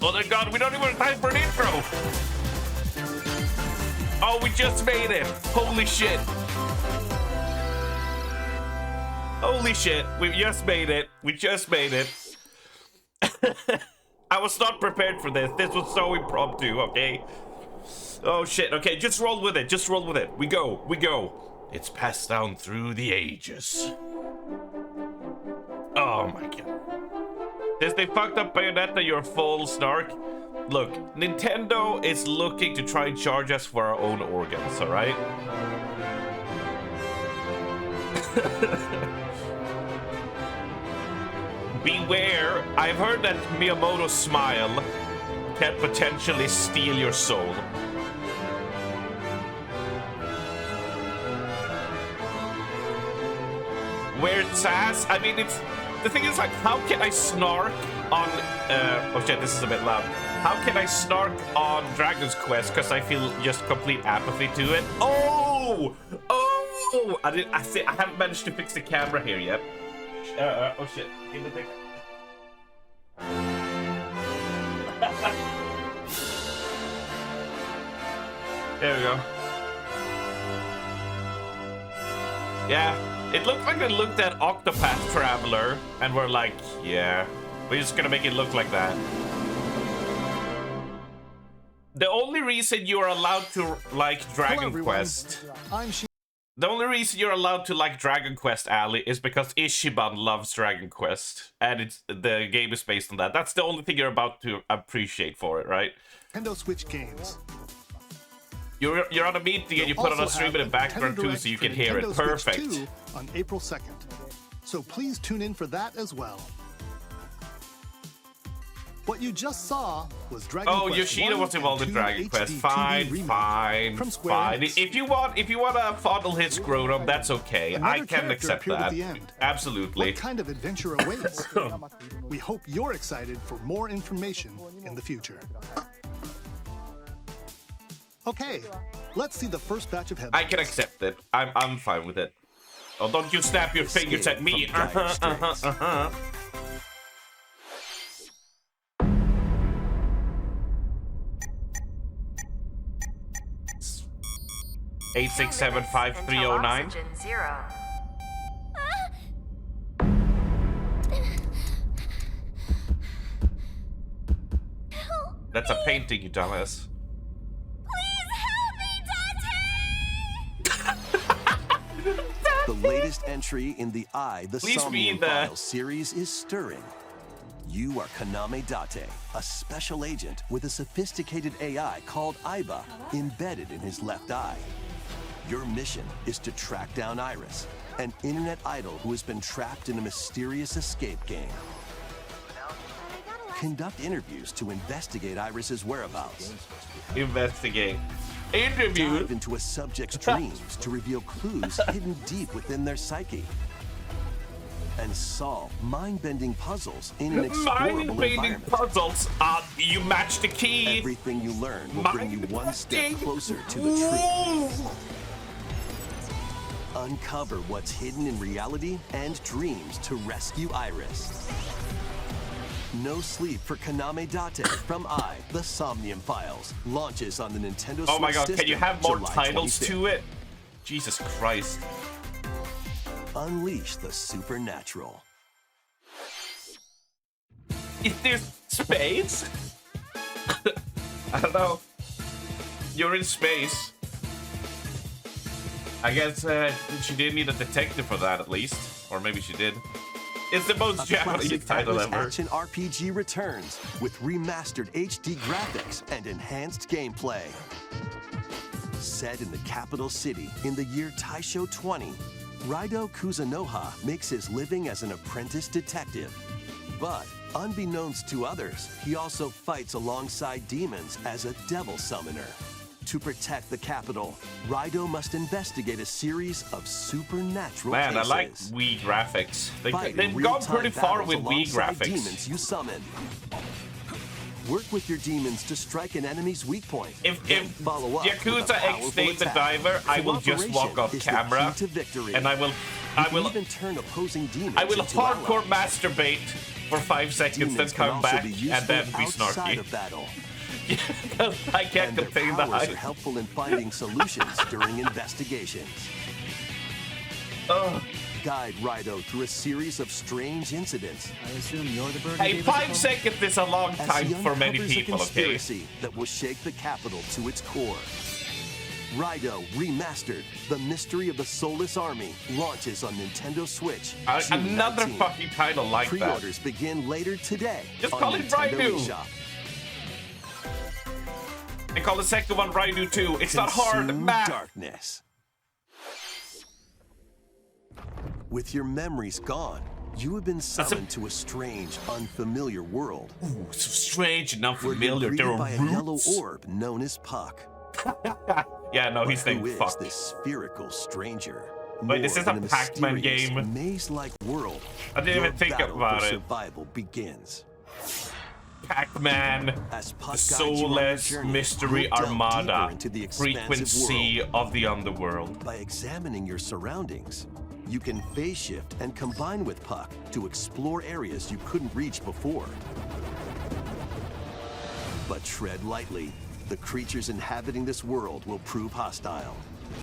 Oh my god, we don't even have time for an intro! Oh, we just made it! Holy shit! Holy shit, we just made it. We just made it. I was not prepared for this. This was so impromptu, okay? Oh shit, okay, just roll with it. Just roll with it. We go, we go. It's passed down through the ages. Oh my god. Since they fucked up Bayonetta, you're full snark. Look, Nintendo is looking to try and charge us for our own organs, alright? Beware, I've heard that Miyamoto's smile can potentially steal your soul. Weird sass? I mean, it's... The thing is, like, how can I snark on... oh shit, this is a bit loud. How can I snark on Dragon's Quest? Because I feel just complete apathy to it. Oh! Oh! I haven't managed to fix the camera here yet. Oh shit. Give me a second. There we go. Yeah, it looked like they looked at Octopath Traveler and were like, yeah, we're just gonna make it look like that. The only reason you're allowed to like Dragon Quest... The only reason you're allowed to like Dragon Quest, Ali, is because Ishiban loves Dragon Quest, and the game is based on that. That's the only thing you're about to appreciate for it, right? Nintendo Switch games. You're on a meeting and you put on a stream in the background too, so you can hear it. Perfect. Switch 2 on April 2nd. So please tune in for that as well. What you just saw was Dragon Quest. Oh, Yoshida was involved in Dragon Quest. Fine. If you want to fondle his scrotum, that's okay. I can accept that. Absolutely. What kind of adventure awaits? We hope you're excited for more information in the future. Okay, let's see the first batch of headlines. I can accept it. I'm fine with it. Oh, don't you snap your fingers at me. 8675309. That's a painting, you dumbass. The latest entry in the the Somnium Files series is stirring. You are Kaname Date, a special agent with a sophisticated AI called Aiba embedded in his left eye. Your mission is to track down Iris, an internet idol who has been trapped in a mysterious escape game. Conduct interviews to investigate Iris's whereabouts. Investigate. Interview. Dive into a subject's dreams to reveal clues hidden deep within their psyche. And solve mind-bending puzzles in an explorable environment. Puzzles. You match the key. Everything you learn will bring you one step closer to the truth. Uncover what's hidden in reality and dreams to rescue Iris. No Sleep for Kaname Date from the Somnium Files launches on the Nintendo Switch. Oh my god, system, can you have more July titles 25th. to it? Jesus Christ. Unleash the supernatural. Is there space? I don't know. You're in space. I guess she did need a detective for that at least. Or maybe she did. It's the most Japanese title ever. Action RPG returns with remastered HD graphics and enhanced gameplay. Set in the capital city in the year Taisho 20, Raido Kuzunoha makes his living as an apprentice detective. But unbeknownst to others, he also fights alongside demons as a devil summoner. To protect the capital, Raido must investigate a series of supernatural cases. Man, I like Wii graphics. They've gone pretty far with Wii graphics. Demons you summon. Work with your demons to strike an enemy's weak point. If Yakuza X named the diver, I will just walk off camera and I will I will even turn opposing demons I will into hardcore allies. masturbate for 5 seconds, Demons then can come also back be and useful then be outside snarky. of battle. Because I can't And their contain the powers hype. are helpful in finding solutions during investigations. Ugh. Guide Rido through a series of strange incidents I assume you're the bird. Hey, 5 seconds is a long as time he for many uncovers a people, okay? conspiracy that will shake the capital to its core. Rido Remastered, The Mystery of the Soulless Army, launches on Nintendo Switch. June Another 19. fucking title like that. Pre-orders begin later today. Just on call it Nintendo Raidu. eShop. They call the second one Raidu 2. It's not hard, Consume math. darkness. With your memories gone, you have been summoned to a strange, unfamiliar world. Ooh, so strange and Where unfamiliar. you're There greeted are by a yellow roots. orb known as Puck. Yeah, no, But he's who named is Fuck. this spherical stranger? Wait, this More is a than Pac-Man mysterious, game. maze-like world. I didn't even Your think battle about for it. survival begins. Pac-Man, As Puck the guides you on your soulless journey, mystery you'll delve armada, deeper into the expansive frequency world. of the underworld. By examining your surroundings, you can phase shift and combine with Puck to explore areas you couldn't reach before. But tread lightly. The creatures inhabiting this world will prove hostile.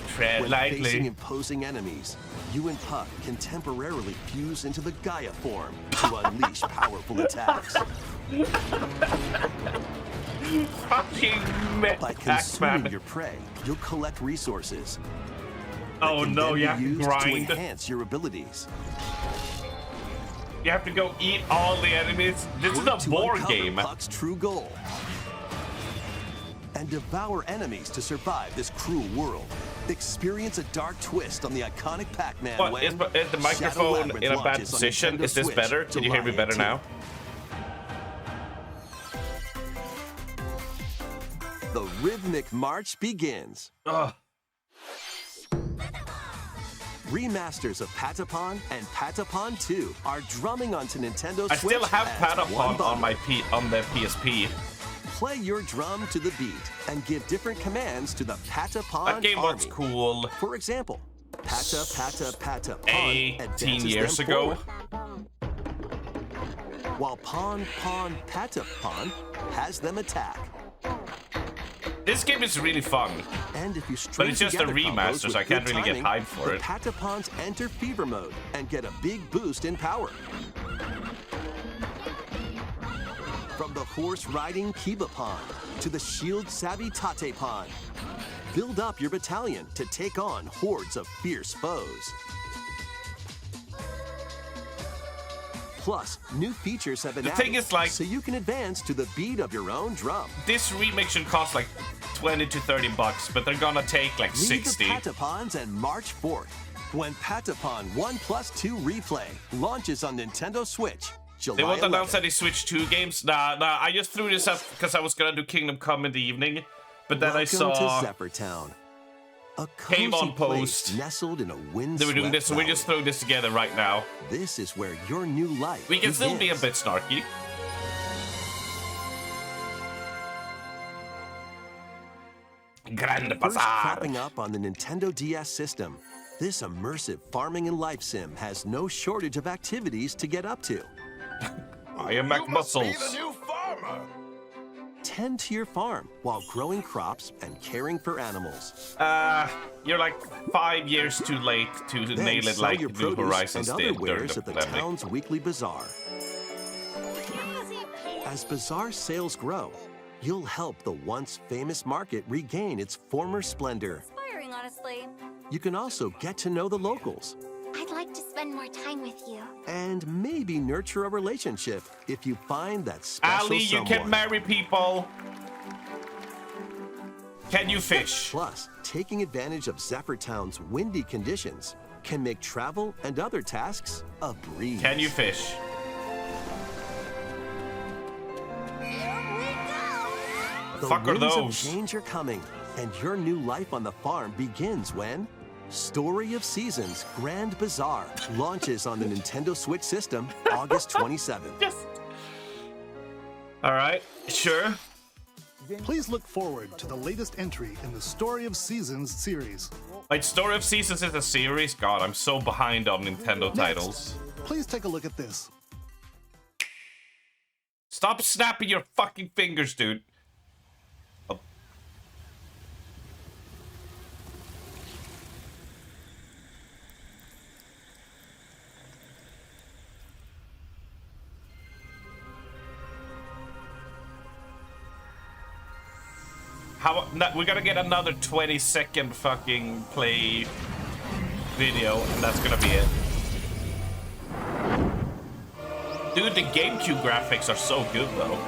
Tread When facing lightly. imposing enemies, you and Puck can temporarily fuse into the Gaia form to unleash powerful attacks. Fucking By consuming Pac-Man. your prey, you'll collect resources. Oh that can no, then you be have to used to grind. enhance your abilities. You have to go eat all the enemies. This is Work a to board uncover game. Puck's true goal. And devour enemies to survive this cruel world. Experience a dark twist on the iconic Pac-Man What, when is the Shadow microphone Labyrinth in a bad launches on position? Nintendo Is this Switch better? Can you hear me July better now? 18th. The rhythmic march begins. Ugh. Remasters of Patapon and Patapon 2 are drumming onto Nintendo Switch. I still have as one Patapon on bundle. on the PSP. Play your drum to the beat and give different commands to the Patapon That game army. looks cool. For example, Pata Pata Pata Pon 18 advances years them ago. forward, while Pon Pon Pata Pon has them attack. This game is really fun. And if you But string it's just a together combos remaster, with so I can't good really get timing, hyped for the it. Patapons enter fever mode and get a big boost in power. From the horse-riding Kiba Pon to the shield-savvy Tate Pon, build up your battalion to take on hordes of fierce foes. Plus, new features have been The added, thing is, like- so you can advance to the beat of your own drum. This remake should cost like 20 to 30 bucks, but they're gonna take like Leave 60. the Patapons and march forth when Patapon 1+2 Replay launches on Nintendo Switch July They won't 11th. announce any Switch 2 games? Nah, I just threw this up because I was gonna do Kingdom Come in the evening, but then I Welcome saw to Zephyr Town, a Came cozy on post. place nestled in a they windswept were doing this, so we valley. just throw this together right now. This is where your new life We can still be a begins. bit snarky. Grand First Bazaar. cropping up on the Nintendo DS system, this immersive farming and life sim has no shortage of activities to get up to. I am Mac Muscles. Tend to your farm while growing crops and caring for animals. You're like 5 years too late to Then nail it sell like your New produce Horizons and other did during wares the at the pandemic. town's weekly bazaar. As bazaar sales grow, you'll help the once famous market regain its former splendor. Inspiring, honestly. You can also get to know the locals I'd like to spend more time with you. and maybe nurture a relationship if you find that special Ali, you someone. can marry people. Can you fish? Plus, taking advantage of Zephyr Town's windy conditions can make travel and other tasks a breeze. Can you fish? The Fuck are winds of those? change are coming, and your new life on the farm begins when Story of Seasons Grand Bazaar launches on the Nintendo Switch system August 27th. Yes. All right, sure. Please look forward to the latest entry in the Story of Seasons series. Like, Story of Seasons is a series? God, I'm so behind on Nintendo titles. Please take a look at this. Stop snapping your fucking fingers, dude. Oh. We're gonna get another 20-second fucking play video, and that's gonna be it. Dude, the GameCube graphics are so good, though.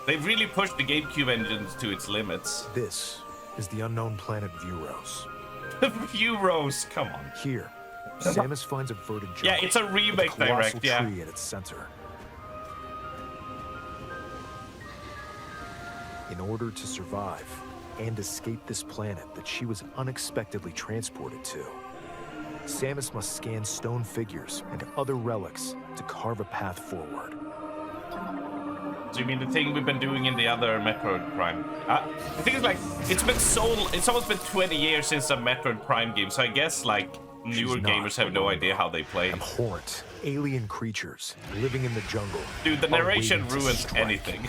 They've really pushed the GameCube engines to its limits. This is the unknown planet Vuros. Vuros, come on. Here, Samus finds a verdant jungle. Yeah, it's a remake with a colossal direct, yeah. tree at its center. In order to survive and escape this planet that she was unexpectedly transported to, Samus must scan stone figures and other relics to carve a path forward. So you mean the thing we've been doing in the other Metroid Prime? The thing is, like, it's almost been 20 years since a Metroid Prime game, so I guess, like, newer gamers have no idea how they play. Abhorrent alien creatures living in the jungle. Dude, the narration ruins anything.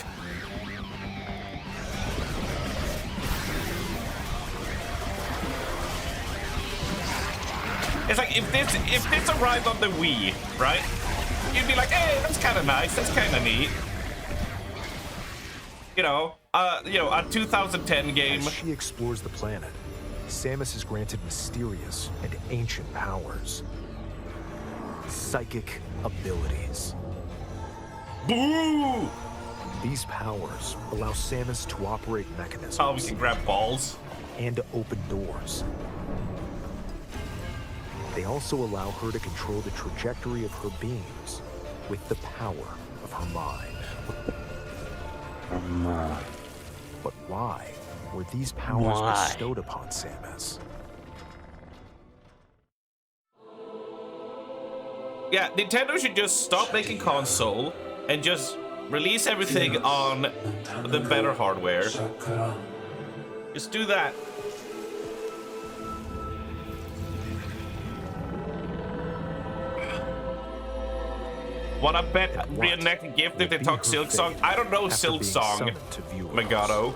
It's like, if this arrived on the Wii, right? You'd be like, hey, that's kind of nice, that's kind of neat. You know, a 2010 game. As she explores the planet, Samus is granted mysterious and ancient powers. Psychic abilities. Boo! These powers allow Samus to operate mechanisms. Oh, we can grab balls. And to open doors. They also allow her to control the trajectory of her beams with the power of her mind. But why were these powers bestowed upon Samus? Yeah, Nintendo should just stop making console and just release everything on the better hardware. Just do that. Wanna bet reenact gift if they talk Silk Song? I don't know Silk Song, Megado.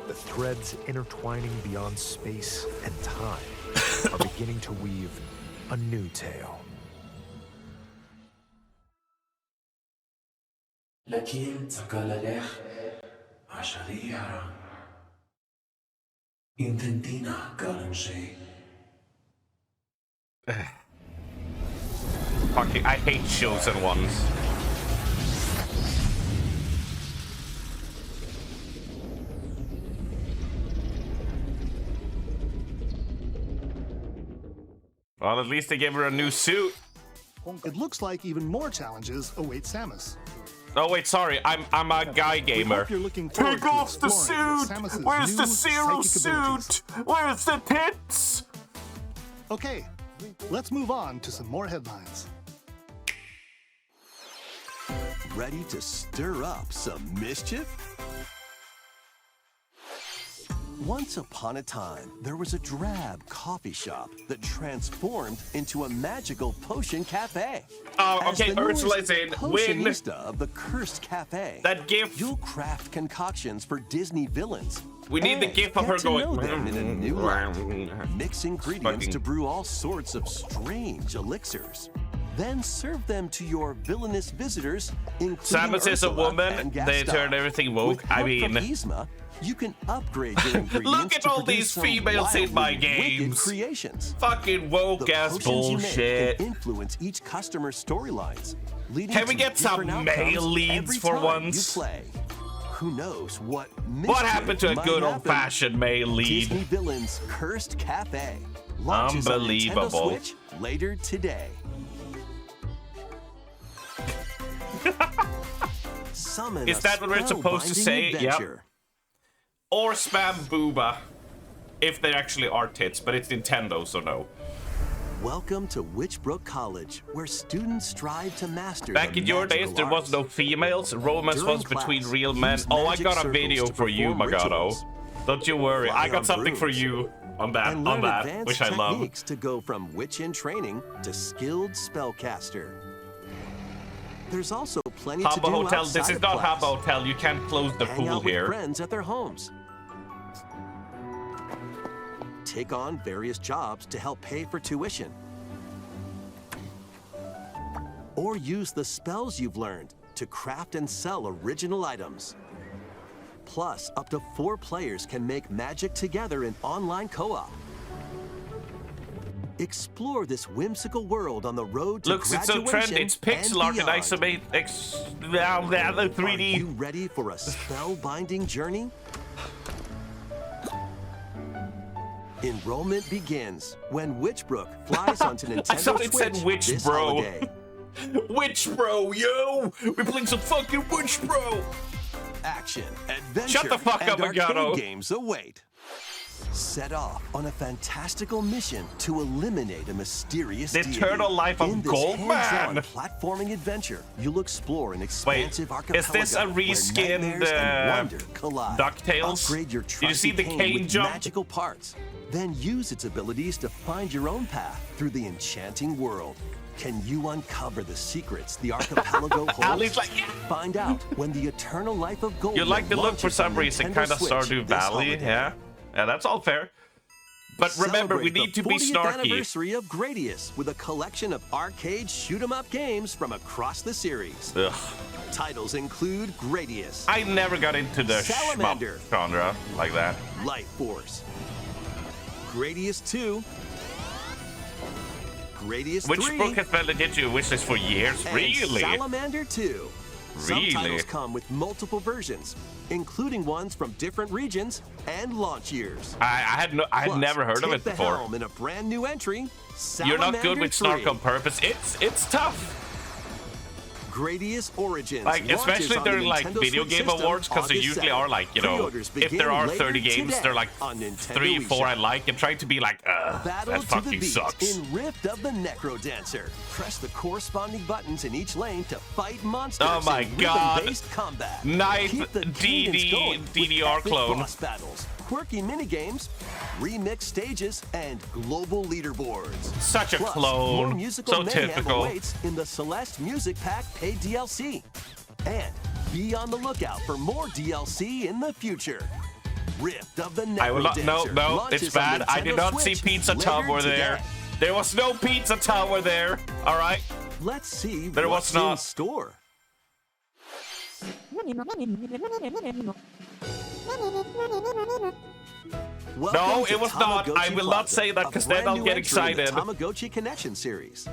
The threads intertwining beyond space and time are beginning to weave a new tale. لكن تقال عشرية intentina kalanshi. Fucking, I hate chosen ones. Well, at least they gave her a new suit. It looks like even more challenges await Samus. Oh wait, sorry, I'm a guy gamer. Take off the suit! Where's the Zero suit? Where's the tits? Okay, let's move on to some more headlines. Ready to stir up some mischief? Once upon a time, there was a drab coffee shop that transformed into a magical potion cafe. Oh, As okay, the Ursula newest is in. Win. potionista of the cursed cafe. That gif. You'll craft concoctions for Disney villains. We need the and gif of get her to going. know them in a new light. Mix ingredients to brew all sorts of strange elixirs. Then serve them to your villainous visitors, including Samus is a Ursula woman. and They Gaston. turn everything woke. With I help mean, from Yzma, you can upgrade your ingredients. look at to all produce these some females in my wildly wicked games. creations. Fucking woke The ass potions you make bullshit. can influence each customer's storylines, leading Can we to get some different male outcomes leads every for time once? You play. Who knows what What happened to a might good happen? old-fashioned male lead? Disney Villains Cursed Cafe launches on Unbelievable. Nintendo Switch later today. Summon Is a that what we're supposed to say? spellbinding Yep. adventure. Or spam booba. If there actually are tits, but it's Nintendo, so no. Welcome to Witchbrook College, where students strive to master Back the in your days, magical there was arts. no females. Romance During was between class, real men. use Oh, I magic got a circles video to for you, perform Magato. rituals. Don't you worry. Fly I got on something for brooms. you on that, And on learn that, advanced which I love. techniques to go from witch in training to skilled spellcaster. There's also plenty to Habbo do Hotel. outside This is of not class. Habbo Hotel. You can't close the Hang pool out with here. friends at their homes. Take on various jobs to help pay for tuition. Or use the spells you've learned to craft and sell original items. Plus, up to 4 players can make magic together in online co-op. Explore this whimsical world on the road to Looks, it's so graduation trendy. It's pixel art and beyond. isomate. Are 3D. you ready for a spellbinding journey? Enrollment begins when Witchbrook flies onto Nintendo I thought it Switch said Witch this Bro. holiday. Witch Bro, yo! We're playing some fucking Witch Bro! Action, adventure, Shut the fuck and up, arcade Magato. games await. Set off on a fantastical mission to eliminate a mysterious The deity. eternal life of In this Goldman. hands-on platforming adventure, you'll explore an expansive archipelago is this a where reskinned, nightmares and wonder collide. DuckTales? Upgrade your Did you see the trusty cane with jump? magical parts. Then use its abilities to find your own path through the enchanting world. Can you uncover the secrets the archipelago holds? Ali's like, yeah. Find out when the eternal life of Goldman You like the look for launches some on reason, Nintendo kind of Switch Stardew this Valley, holiday. yeah? Yeah, that's all fair. But remember, we Celebrate need the to be 40th snarky. anniversary of Gradius with a collection of arcade shoot-'em-up games from across the series. Ugh. Titles include Gradius, I never got into the Salamander. shmup genre like that. Light Force, Gradius 2, Gradius Which 3, book has been legit to your wishlist for years? and Really? Salamander 2. Some Really? titles come with multiple versions, including ones from different regions and launch years. I had Plus, never heard of take it the before. helm in a brand new entry, You're not good Salamander with snark 3. on purpose. It's tough. Gradius Origins. Like, launches especially on the during like Nintendo video Switch game system awards, because there August usually 7th. are like, you know, Pre-orders if begin there are later 30 games, today they're like on Nintendo 3 or 4 I eShop. like. I'm trying to be like, Battle that to fucking the beat sucks. in Rift of the Necro Dancer. Press the corresponding buttons in each lane to fight monsters Oh my in God. rhythm-based combat. Ninth Keep the cadence going with DDR epic clone. boss battles, quirky minigames, remixed stages, and global leaderboards. Such a Plus, clone. more musical So mayhem typical. awaits in the Celeste Music Pack paid DLC. And be on the lookout for more DLC in the future. Rift of the Necro I will not. No, Dancer no, launches it's on bad. I did Nintendo not see Switch Pizza later Tower there. today. There was no Pizza Tower there. All right. Let's see There what's was not. in store. Welcome No, to it was not. I Tamagotchi will not Plaza, say that, a 'cause then brand I'll new get entry in the excited. Tamagotchi Connection series.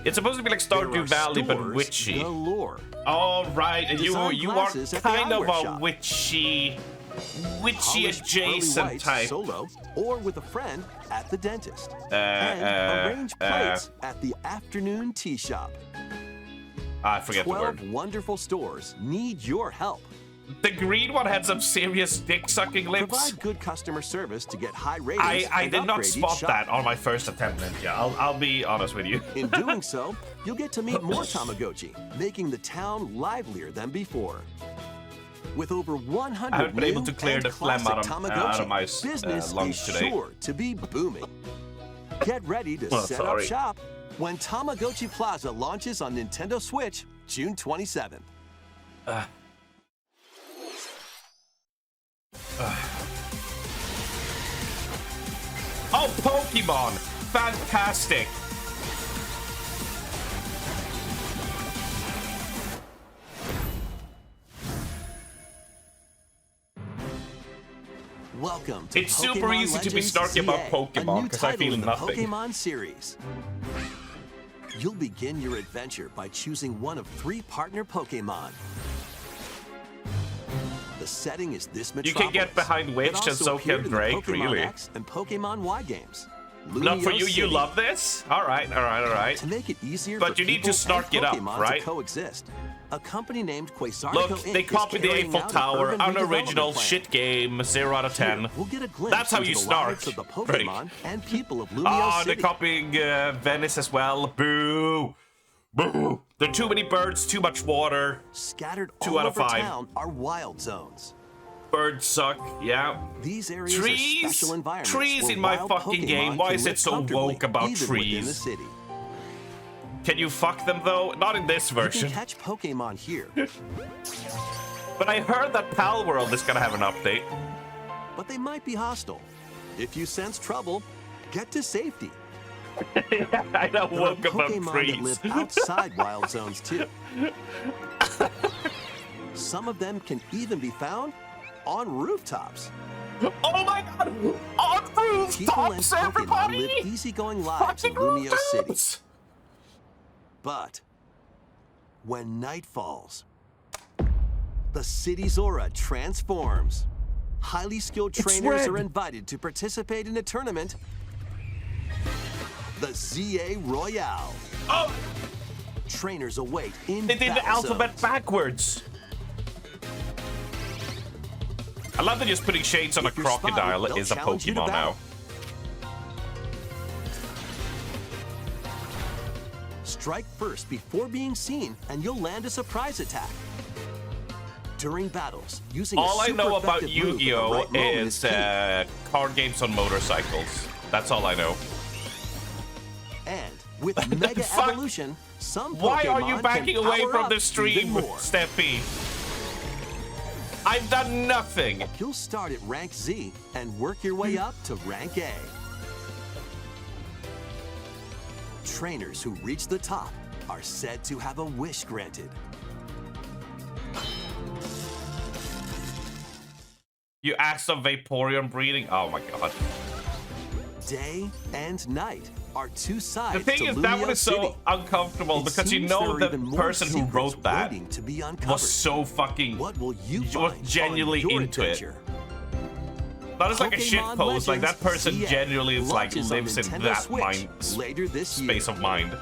It's supposed to be like There Stardew are Valley, but stores witchy. galore. All right, and you Design are glasses at the kind of eyewear a shop. witchy Polished pearly adjacent whites type. solo or with a friend at the dentist. Uh, and arrange plates at the afternoon tea shop. I forget the 12 word. wonderful stores need your help. The green one had some serious dick-sucking lips. Provide good customer service to get high ratings. I and did not upgrade each spot shop. that on my first attempt, Ninja. I'll be honest with you. In doing so, you'll get to meet more Tamagotchi, making the town livelier than before. With over 100 I haven't been able new to clear and the phlegm out classic of Tamagotchi, my business lungs is today. sure to be booming. Get ready to Oh, set up sorry. shop when Tamagotchi Plaza launches on Nintendo Switch June 27th. Oh, Pokemon! Fantastic! Welcome to It's super Pokemon easy to be Legends snarky about CA, Pokemon, a new 'cause I title feel in the nothing. Pokemon series. You'll begin your adventure by choosing one of 3 partner Pokemon. The setting is this You metropolis. can get behind It Witch, and also so appeared can in the Drake, Pokemon really. X and Pokemon Y games. Not for Lumio you. City. You love this? All right, all right, all right. To make it easier But for you need to people snark and it up, Pokemon right? to coexist, a company named Quasartico Look, Inc. they is copied the carrying Eiffel out Tower, urban an redevelopment original plan. shit game, 0 out of 10. Here, we'll get a glimpse That's how into you the snark. lives of the Right. Pokemon and people of Lumio Oh, they're City. copying Venice as well. Boo! Boo! There are too many birds, too much water. Scattered 2 all out of over 5. town are wild zones. Birds suck, yeah. These areas Trees? are special environments Trees where in my wild fucking Pokemon game. Why can is live it so comfortably, woke about even within the trees? city. Can you fuck them though? Not in this You can version. catch Pokemon here, But I heard that Pal World is gonna have an update. but they might be hostile. If you sense trouble, get to safety. I know There are woke about Pokemon that trees. live outside wild zones too. Some of them can even be found on rooftops. Oh my god! On People and rooftops, Pokemon everybody! live easygoing lives in Fucking Lumio City. rooftops! But when night falls, the city's aura transforms. Highly skilled trainers red. are invited to participate in a tournament, the ZA Royale. Oh, Trainers await in they did the battle alphabet zones. backwards. I love that just putting shades on a If you're spotted, crocodile they'll is a challenge you to Pokemon now. battle. Strike first before being seen, and you'll land a surprise attack. During battles, using All a I super know about effective move at the Yu-Gi-Oh! right moment is key. card games on motorcycles. That's all I know. And with Mega Fuck. Evolution, some Why are Pokemon you can backing away power from up the even stream, more. Steffi? I've done nothing. You'll start at rank Z and work your way up to rank A. Trainers who reach the top are said to have a wish granted. You asked of Vaporeon breeding? Oh my god. Day and night are two sides The thing to is, that Lumio one is so City. uncomfortable It because you seems know there are the even more person who secrets wrote that waiting to be uncovered. was so fucking What will you was find genuinely on your into adventure? it. Not as like a shit Pokemon post, like that Legends person CX genuinely is like launches on lives in Nintendo that Switch mind later this year. space of mind.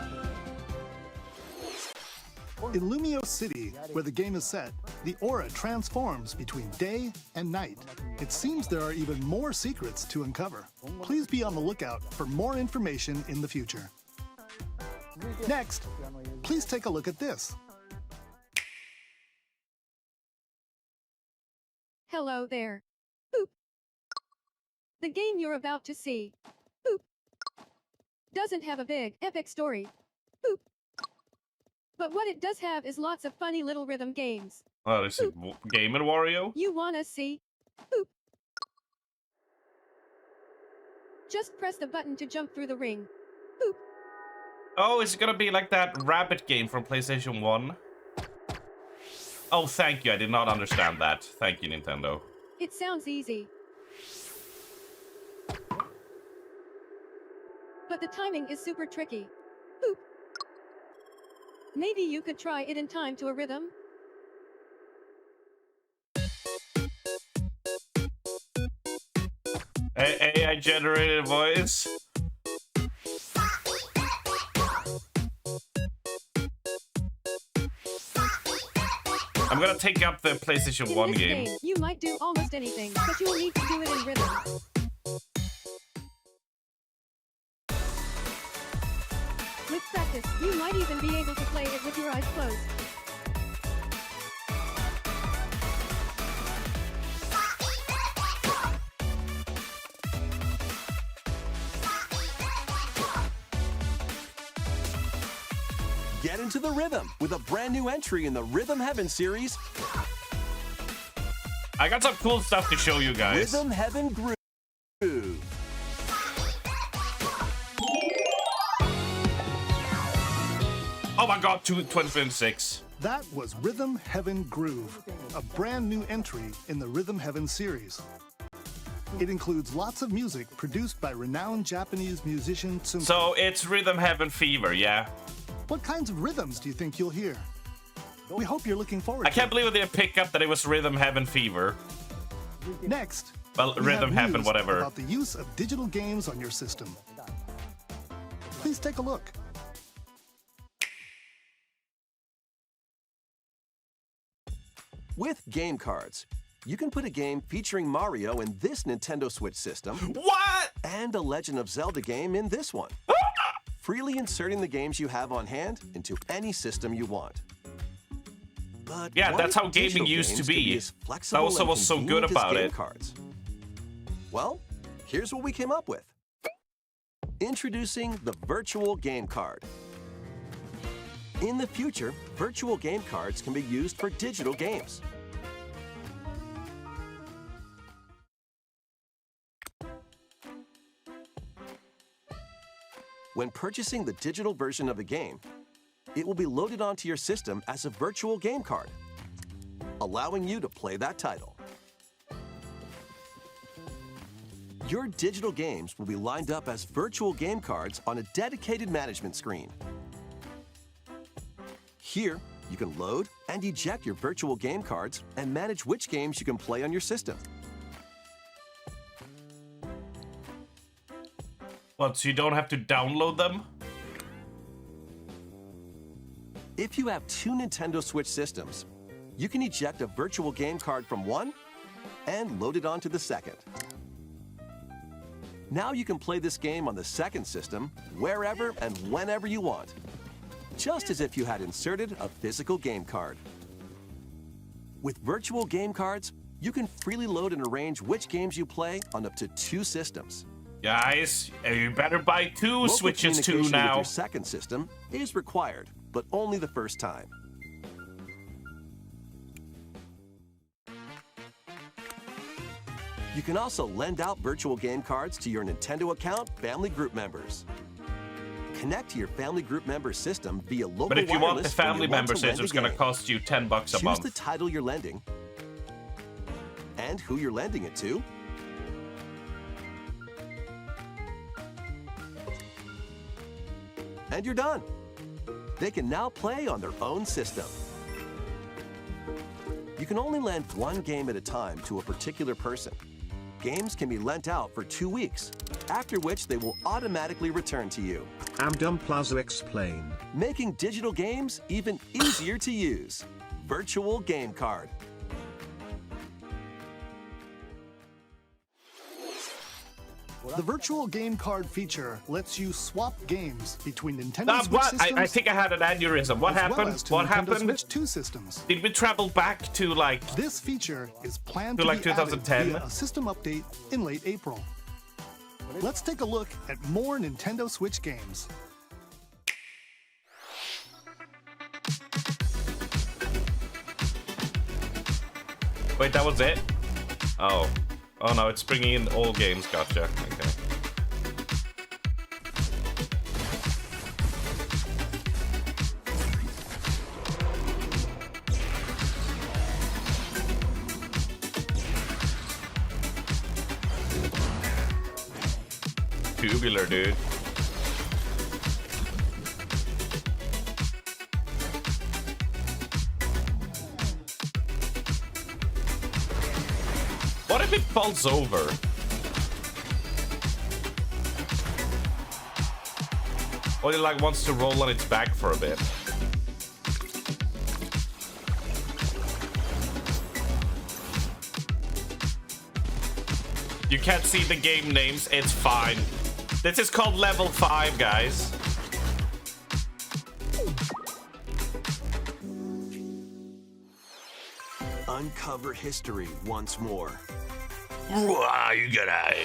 In Lumio City, where the game is set, the aura transforms between day and night. It seems there are even more secrets to uncover. Please be on the lookout for more information in the future. Next, please take a look at this. Hello there. Boop. The game you're about to see, boop, doesn't have a big, epic story. Boop. But what it does have is lots of funny little rhythm games. Oh, this is Game and Wario. You wanna see? Boop. Just press the button to jump through the ring. Boop. Oh, is it gonna be like that rabbit game from PlayStation 1? Oh, thank you. I did not understand that. Thank you, Nintendo. It sounds easy. But the timing is super tricky. Boop. Maybe you could try it in time to a rhythm? AI generated voice. I'm gonna take up the PlayStation In 1 this game. you might do almost anything, but you'll need to do it in rhythm. With practice, you might even be able to play it with your eyes closed. Get into the rhythm with a brand new entry in the Rhythm Heaven series, I got some cool stuff to show you guys. Rhythm Heaven Groove. Oh my god, 2026. That was Rhythm Heaven Groove, a brand new entry in the Rhythm Heaven series. It includes lots of music produced by renowned Japanese musician Tsunku. So it's Rhythm Heaven Fever, yeah. What kinds of rhythms do you think you'll hear? We hope you're looking forward I to can't it. believe I didn't pick up that it was Rhythm Heaven Fever. Next, Well, we Rhythm have Heaven, news whatever. about the use of digital games on your system. Please take a look. With game cards, you can put a game featuring Mario in this Nintendo Switch system What? and a Legend of Zelda game in this one, freely inserting the games you have on hand into any system you want. But Yeah, what that's if how gaming digital used to games could be. as flexible also and was so good convenient as about game it. Cards? Well, here's what we came up with. Introducing the Virtual Game Card. In the future, virtual game cards can be used for digital games. When purchasing the digital version of a game, it will be loaded onto your system as a virtual game card, allowing you to play that title. Your digital games will be lined up as virtual game cards on a dedicated management screen. Here, you can load and eject your virtual game cards and manage which games you can play on your system. What, so you don't have to download them? If you have two Nintendo Switch systems, you can eject a virtual game card from one and load it onto the second. Now you can play this game on the second system wherever and whenever you want, just as if you had inserted a physical game card. With virtual game cards, you can freely load and arrange which games you play on up to two systems. Guys, you better buy two Local Switches too communication with now. your second system is required, but only the first time. You can also lend out virtual game cards to your Nintendo account family group members. Connect to your family group member system via local But if you want the wireless when family you want member to lend system, a it's going to game. cost you $10 a Choose month. the title you're lending and who you're lending it to. And you're done. They can now play on their own system. You can only lend one game at a time to a particular person. Games can be lent out for 2 weeks, after which they will automatically return to you, Amdum Plaza explain. making digital games even easier to use. Virtual Game Card. The virtual game card feature lets you swap games between Nintendo Ah, Switch what? systems I think I had an aneurysm. What as well happened? as to What Nintendo happened? Switch 2 systems. Did we travel back to like... This feature is planned To to like be added 2010? via a system update in late April. Let's take a look at more Nintendo Switch games. Wait, that was it? Oh. Oh no, it's bringing in all games. Gotcha. Okay. Tubular, dude. What if it falls over? Or it like wants to roll on its back for a bit. You can't see the game names, it's fine. This is called level 5, guys. Uncover history once more. Wow, you gotta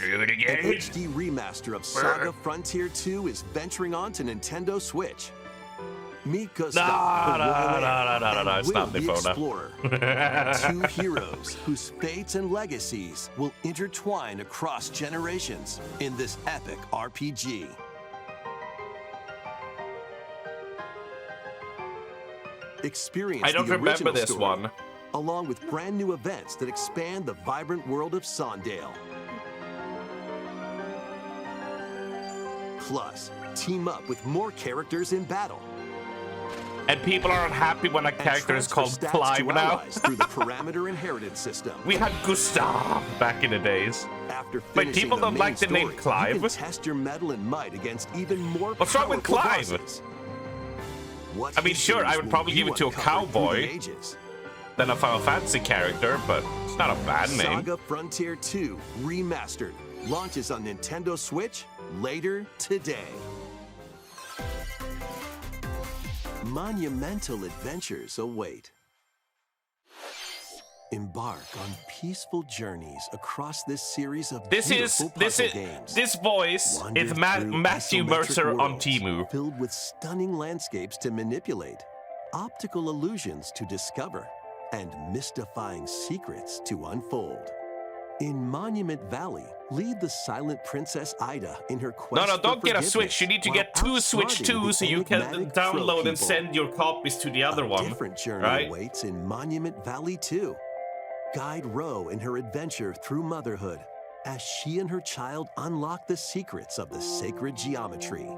do it An again. HD remaster of Saga Frontier 2 is venturing onto Nintendo Switch. Meet Gustav, No, the no, Royal no, Heir, no, no, and no, it's Will not the Nipona. Explorer. Two heroes whose fates and legacies will intertwine across generations in this epic RPG. Experience I don't the remember original this story, one. along with brand new events that expand the vibrant world of Sondale. Plus, team up with more characters in battle. And people are unhappy when a character is called Clive now. Through the parameter inheritance system. We had Gustav back in the days. After But finishing people don't main like the name story, Clive. You can test your mettle and might against even more What's wrong with powerful Clive? bosses. What I mean, sure, I would histories probably will give you it to a uncover through the cowboy ages? than a Final Fantasy character, but it's not a bad name. Saga Frontier 2 Remastered launches on Nintendo Switch later today. Monumental adventures await. Embark on peaceful journeys across this series of beautiful puzzle games. this voice Wander is through Matthew isometric Mercer on worlds Temu. filled with stunning landscapes to manipulate, optical illusions to discover, and mystifying secrets to unfold. In Monument Valley, lead the silent Princess Ida in her quest No, for don't get a forgiveness Switch. You need to while get two Switch outsmarting 2 the so you can enigmatic download crow and people. send your copies to the other A one. different journey right? awaits in Monument Valley 2. Guide Ro in her adventure through motherhood as she and her child unlock the secrets of the sacred geometry.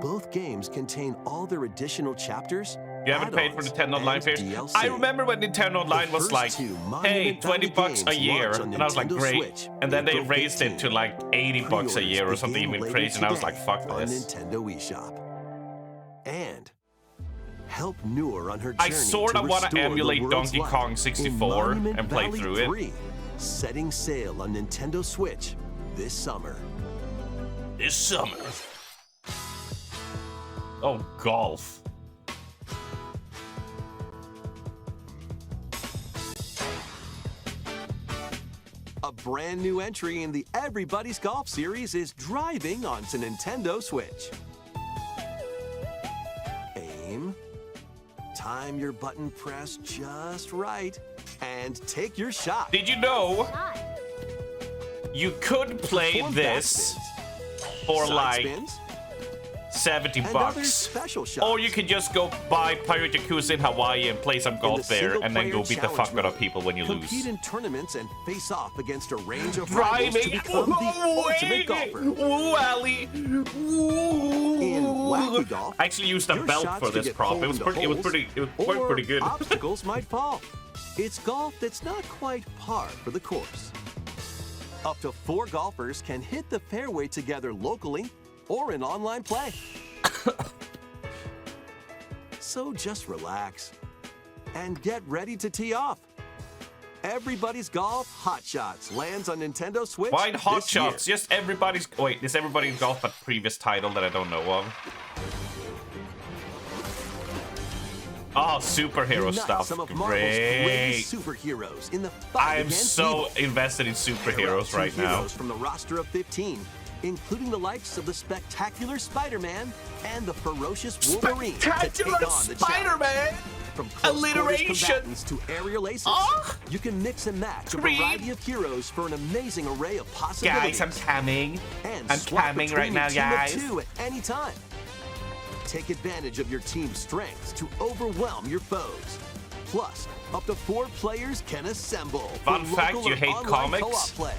Both games contain all their additional chapters. You haven't paid for Nintendo Online page? I remember when Nintendo Online was like, hey, 20 bucks a year. And I was like, great. And then they raised it to like 80 bucks a year or something even crazy. And I was like, fuck on this. Nintendo eShop. And help Noor on her journey I sort of want to emulate Donkey Kong 64 and play through it. Setting sail on Nintendo Switch this summer. This summer. Oh, golf. A brand new entry in the Everybody's Golf series is driving onto Nintendo Switch. Aim, time your button press just right, and take your shot. Did you know you could play Perform this backspins, for side like spins, 70 and other bucks? special shots. Or you could just go buy Pirate Yakuza in Hawaii and play some golf there and then go beat the fuck out of people when you Compete lose. in tournaments and face off against a range of rivals to Driving! become the ultimate golfer. Woo, Ali! Woo! In Wacky Golf, I actually used a your belt shots for could this get prop. pulled It was into pretty. It was holes, pretty. It worked or pretty good. obstacles might fall. It's golf that's not quite par for the course. Up to 4 golfers can hit the fairway together locally or in online play. So just relax and get ready to tee off. Everybody's Golf Hot Shots lands on Nintendo Switch. Why Hot this year. Shots? Just everybody's. Wait, is everybody's golf a previous title that I don't know of? Oh, superhero Unite stuff. some of Marvel's Great. greatest superheroes in the fight I am against so evil. invested in Pair up superheroes 2 right now. heroes from the roster of 15, including the likes of the spectacular Spider-Man and the ferocious Wolverine to take on the challenge. Spider-Man! From close quarters Alliteration! combatants to aerial aces, Oh! you can mix and match a Creed! variety of heroes for an amazing array of possibilities. Guys, I'm camming. And I'm swap camming between right now, your team of guys. 2 at any time. Take advantage of your team's strengths to overwhelm your foes. Plus, up to 4 players can assemble. Fun for fact, local you or hate online comics? co-op play.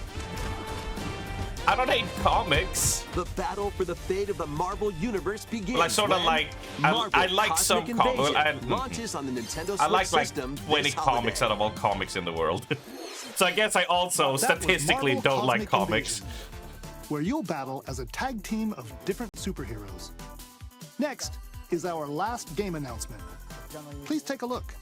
I don't hate comics. The battle for the fate of the Marvel Universe begins. Well, I sort of when like. Marvel I like some Cosmic comics. Invasion launches on the Nintendo Switch I like system 20 this comics holiday. out of all comics in the world. So I guess I also That was statistically Marvel don't like Cosmic comics. Invasion, where you'll battle as a tag team of different superheroes. Next is our last game announcement. Please take a look.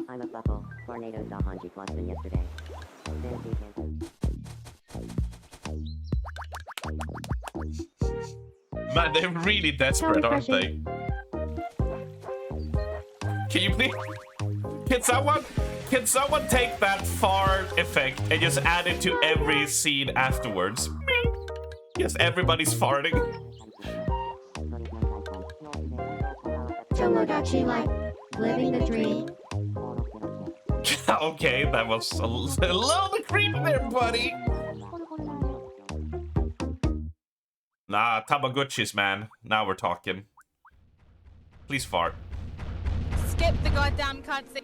I'm a buckle. Tornado saw Hanji Cluster yesterday. Man, they're really desperate, aren't they? Can you please? Can someone take that fart effect and just add it to every scene afterwards? Yes, everybody's farting. Tomodachi Life, living the dream. Okay, that was a little bit creepy there, buddy. Nah, Tamagotchis, man. Now we're talking. Please fart. Skip the goddamn cutscene.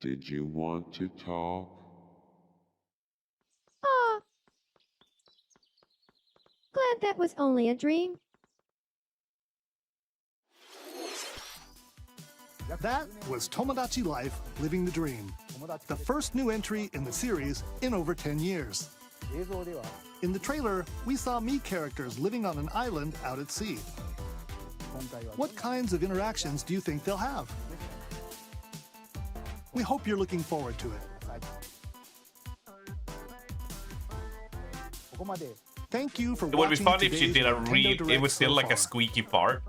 Did you want to talk? Aw. Glad that was only a dream. That was Tomodachi Life Living the Dream, the first new entry in the series in over 10 years. In the trailer, we saw Mii characters living on an island out at sea. What kinds of interactions do you think they'll have? We hope you're looking forward to it. Thank you for It would be watching fun if she today's did a Nintendo it Direct was still so like a far. squeaky fart.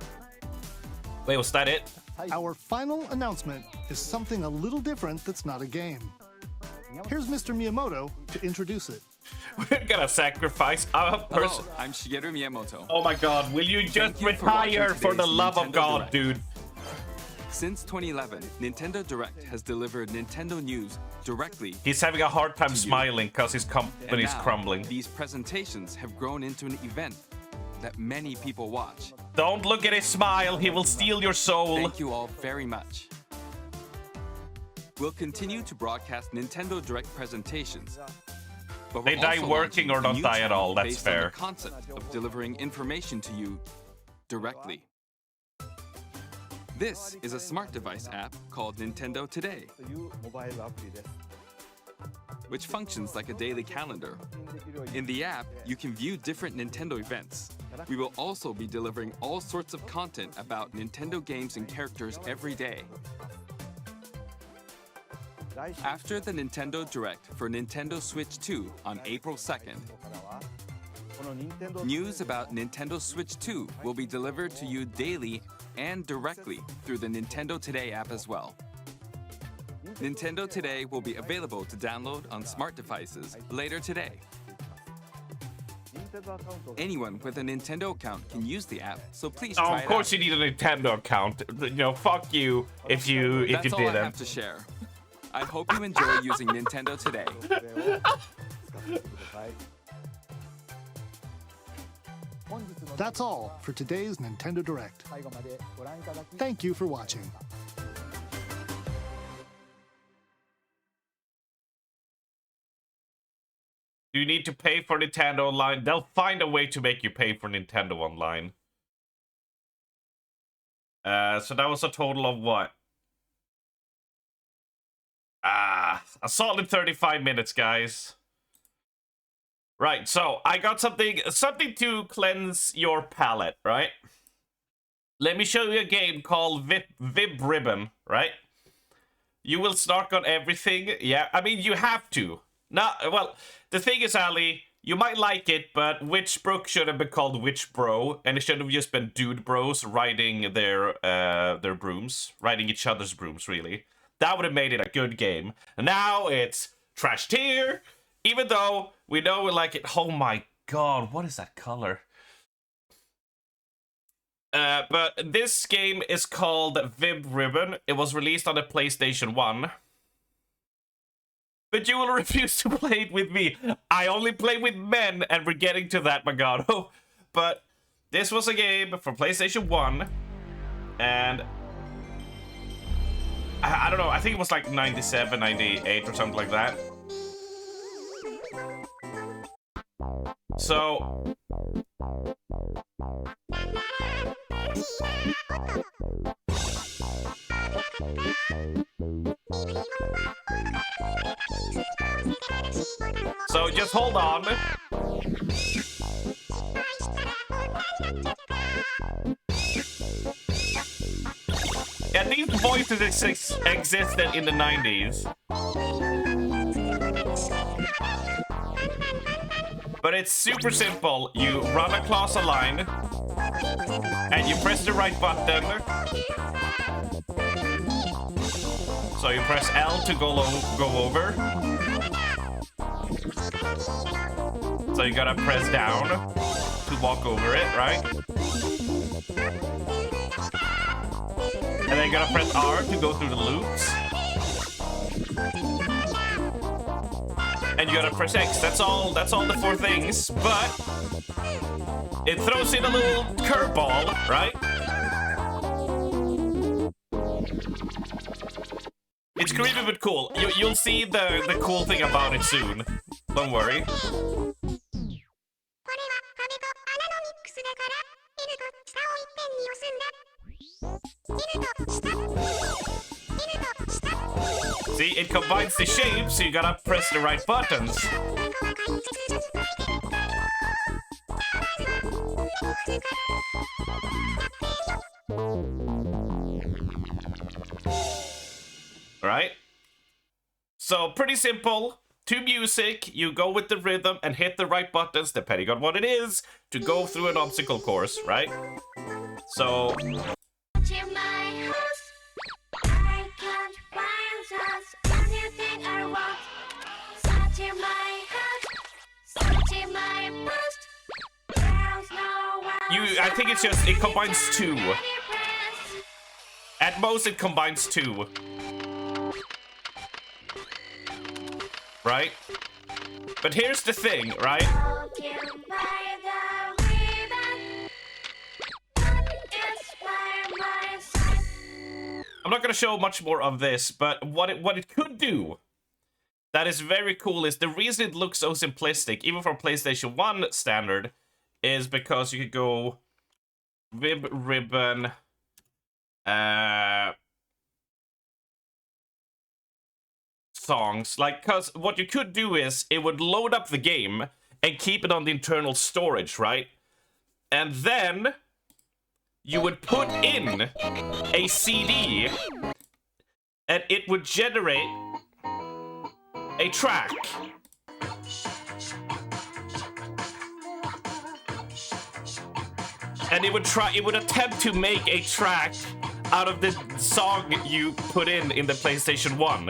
Wait, was that it? Our final announcement is something a little different that's not a game. Here's Mr. Miyamoto to introduce it. We're gonna sacrifice our person. Hello, I'm Shigeru Miyamoto. Oh my god, will you just Thank you for watching retire for the today's love of Nintendo God, Direct. dude? Since 2011, Nintendo Direct has delivered Nintendo news directly. He's having a hard time to you. smiling because his And company's now, crumbling. These presentations have grown into an event that many people watch. Don't look at his smile, he will steal your soul. Thank you all very much. We'll continue to broadcast Nintendo Direct presentations. But They we're die also working or launching a don't new die at channel all, that's based fair. on the concept of delivering information to you directly. This is a smart device app called Nintendo Today, which functions like a daily calendar. In the app, you can view different Nintendo events. We will also be delivering all sorts of content about Nintendo games and characters every day. After the Nintendo Direct for Nintendo Switch 2 on April 2nd, news about Nintendo Switch 2 will be delivered to you daily and directly through the Nintendo Today app as well. Nintendo Today will be available to download on smart devices later today. Anyone with a Nintendo account can use the app, so please Oh, try of course it you need a Nintendo account. You know, fuck you if you out. That's all I didn't. have to share. I hope you enjoy using Nintendo Today. That's all for today's Nintendo Direct. Thank you for watching. Do you need to pay for Nintendo Online? They'll find a way to make you pay for Nintendo Online. So that was a total of what? A solid 35 minutes, guys. Right, so I got something to cleanse your palate, right? Let me show you a game called Vib Ribbon, right? You will snark on everything. Yeah, I mean, you have to. Well, the thing is, Ali, you might like it, but Witch Brook should have been called Witch Bro, and it should have just been Dude Bros riding their brooms, riding each other's brooms, really. That would have made it a good game. Now it's Trash Tier, even though we know we like it. Oh my god, what is that color? But this game is called Vib Ribbon. It was released on the PlayStation 1. But you will refuse to play it with me. I only play with men, and we're getting to that, Magado. But this was a game for PlayStation 1. And I don't know, I think it was like 97, 98 or something like that. So just hold on. Yeah, these voices existed in the 90s. But it's super simple. You run across a line, and you press the right button. So you press L to go over. So you gotta press down to walk over it, right? And then you gotta press R to go through the loops. And you gotta press X. That's all the four things. But it throws in a little curveball, right? It's creepy but cool. You'll see the cool thing about it soon. Don't worry. See, it combines the shapes, so you gotta press the right buttons. Right? So, pretty simple. To music, you go with the rhythm and hit the right buttons, depending on what it is, to go through an obstacle course, right? So... I think it's just, it combines two. At most, it combines two. Right? But here's the thing, right? I'm not gonna show much more of this, but what it could do that is very cool is the reason it looks so simplistic, even for PlayStation 1 standard, is because you could go Vib ribbon songs, like, cause what you could do is it would load up the game and keep it on the internal storage, right? And then you would put in a CD and it would generate a track. And it would attempt to make a track out of the song you put in the PlayStation 1.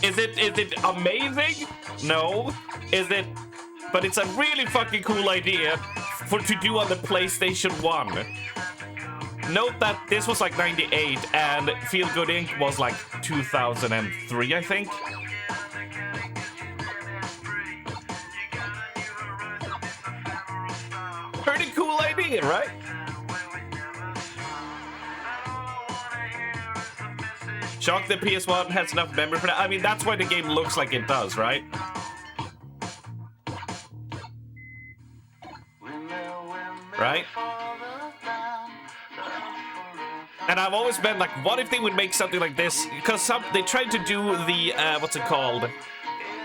Is it amazing? No. Is it? But it's a really fucking cool idea to do on the PlayStation 1. Note that this was like 98 and Feel Good Inc. was like 2003, I think. Pretty cool idea, right? Shock the PS1 has enough memory for that. I mean, that's why the game looks like it does, right? Right? And I've always been like, what if they would make something like this? Because they tried to do the, what's it called?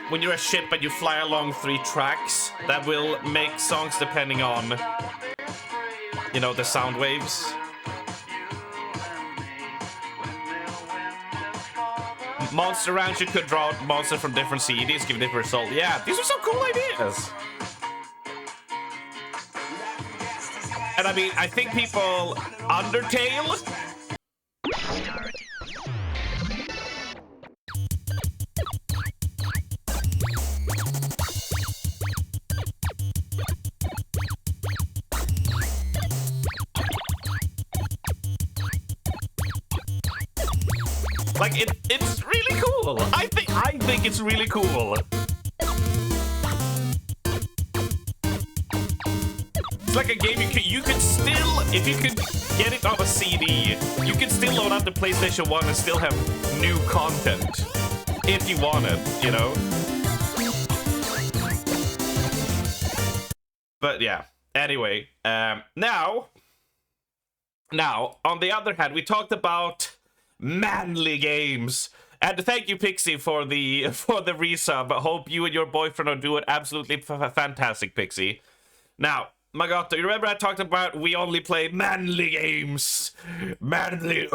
When you're a ship and you fly along 3 tracks that will make songs depending on, you know, the sound waves. Monster Rancher could draw monsters from different CDs, give a different result. Yeah, these are some cool ideas. And I mean, I think people... Undertale? Like, it's really cool. I think it's really cool. It's like a game you could still, if you could get it on a CD, you could still load up the PlayStation 1 and still have new content. If you wanted, you know? But yeah, anyway, now, on the other hand, we talked about manly games. And thank you, Pixie, for the resub. I hope you and your boyfriend are doing absolutely fantastic, Pixie. Now, Magato, you remember I talked about we only play manly games? Manly,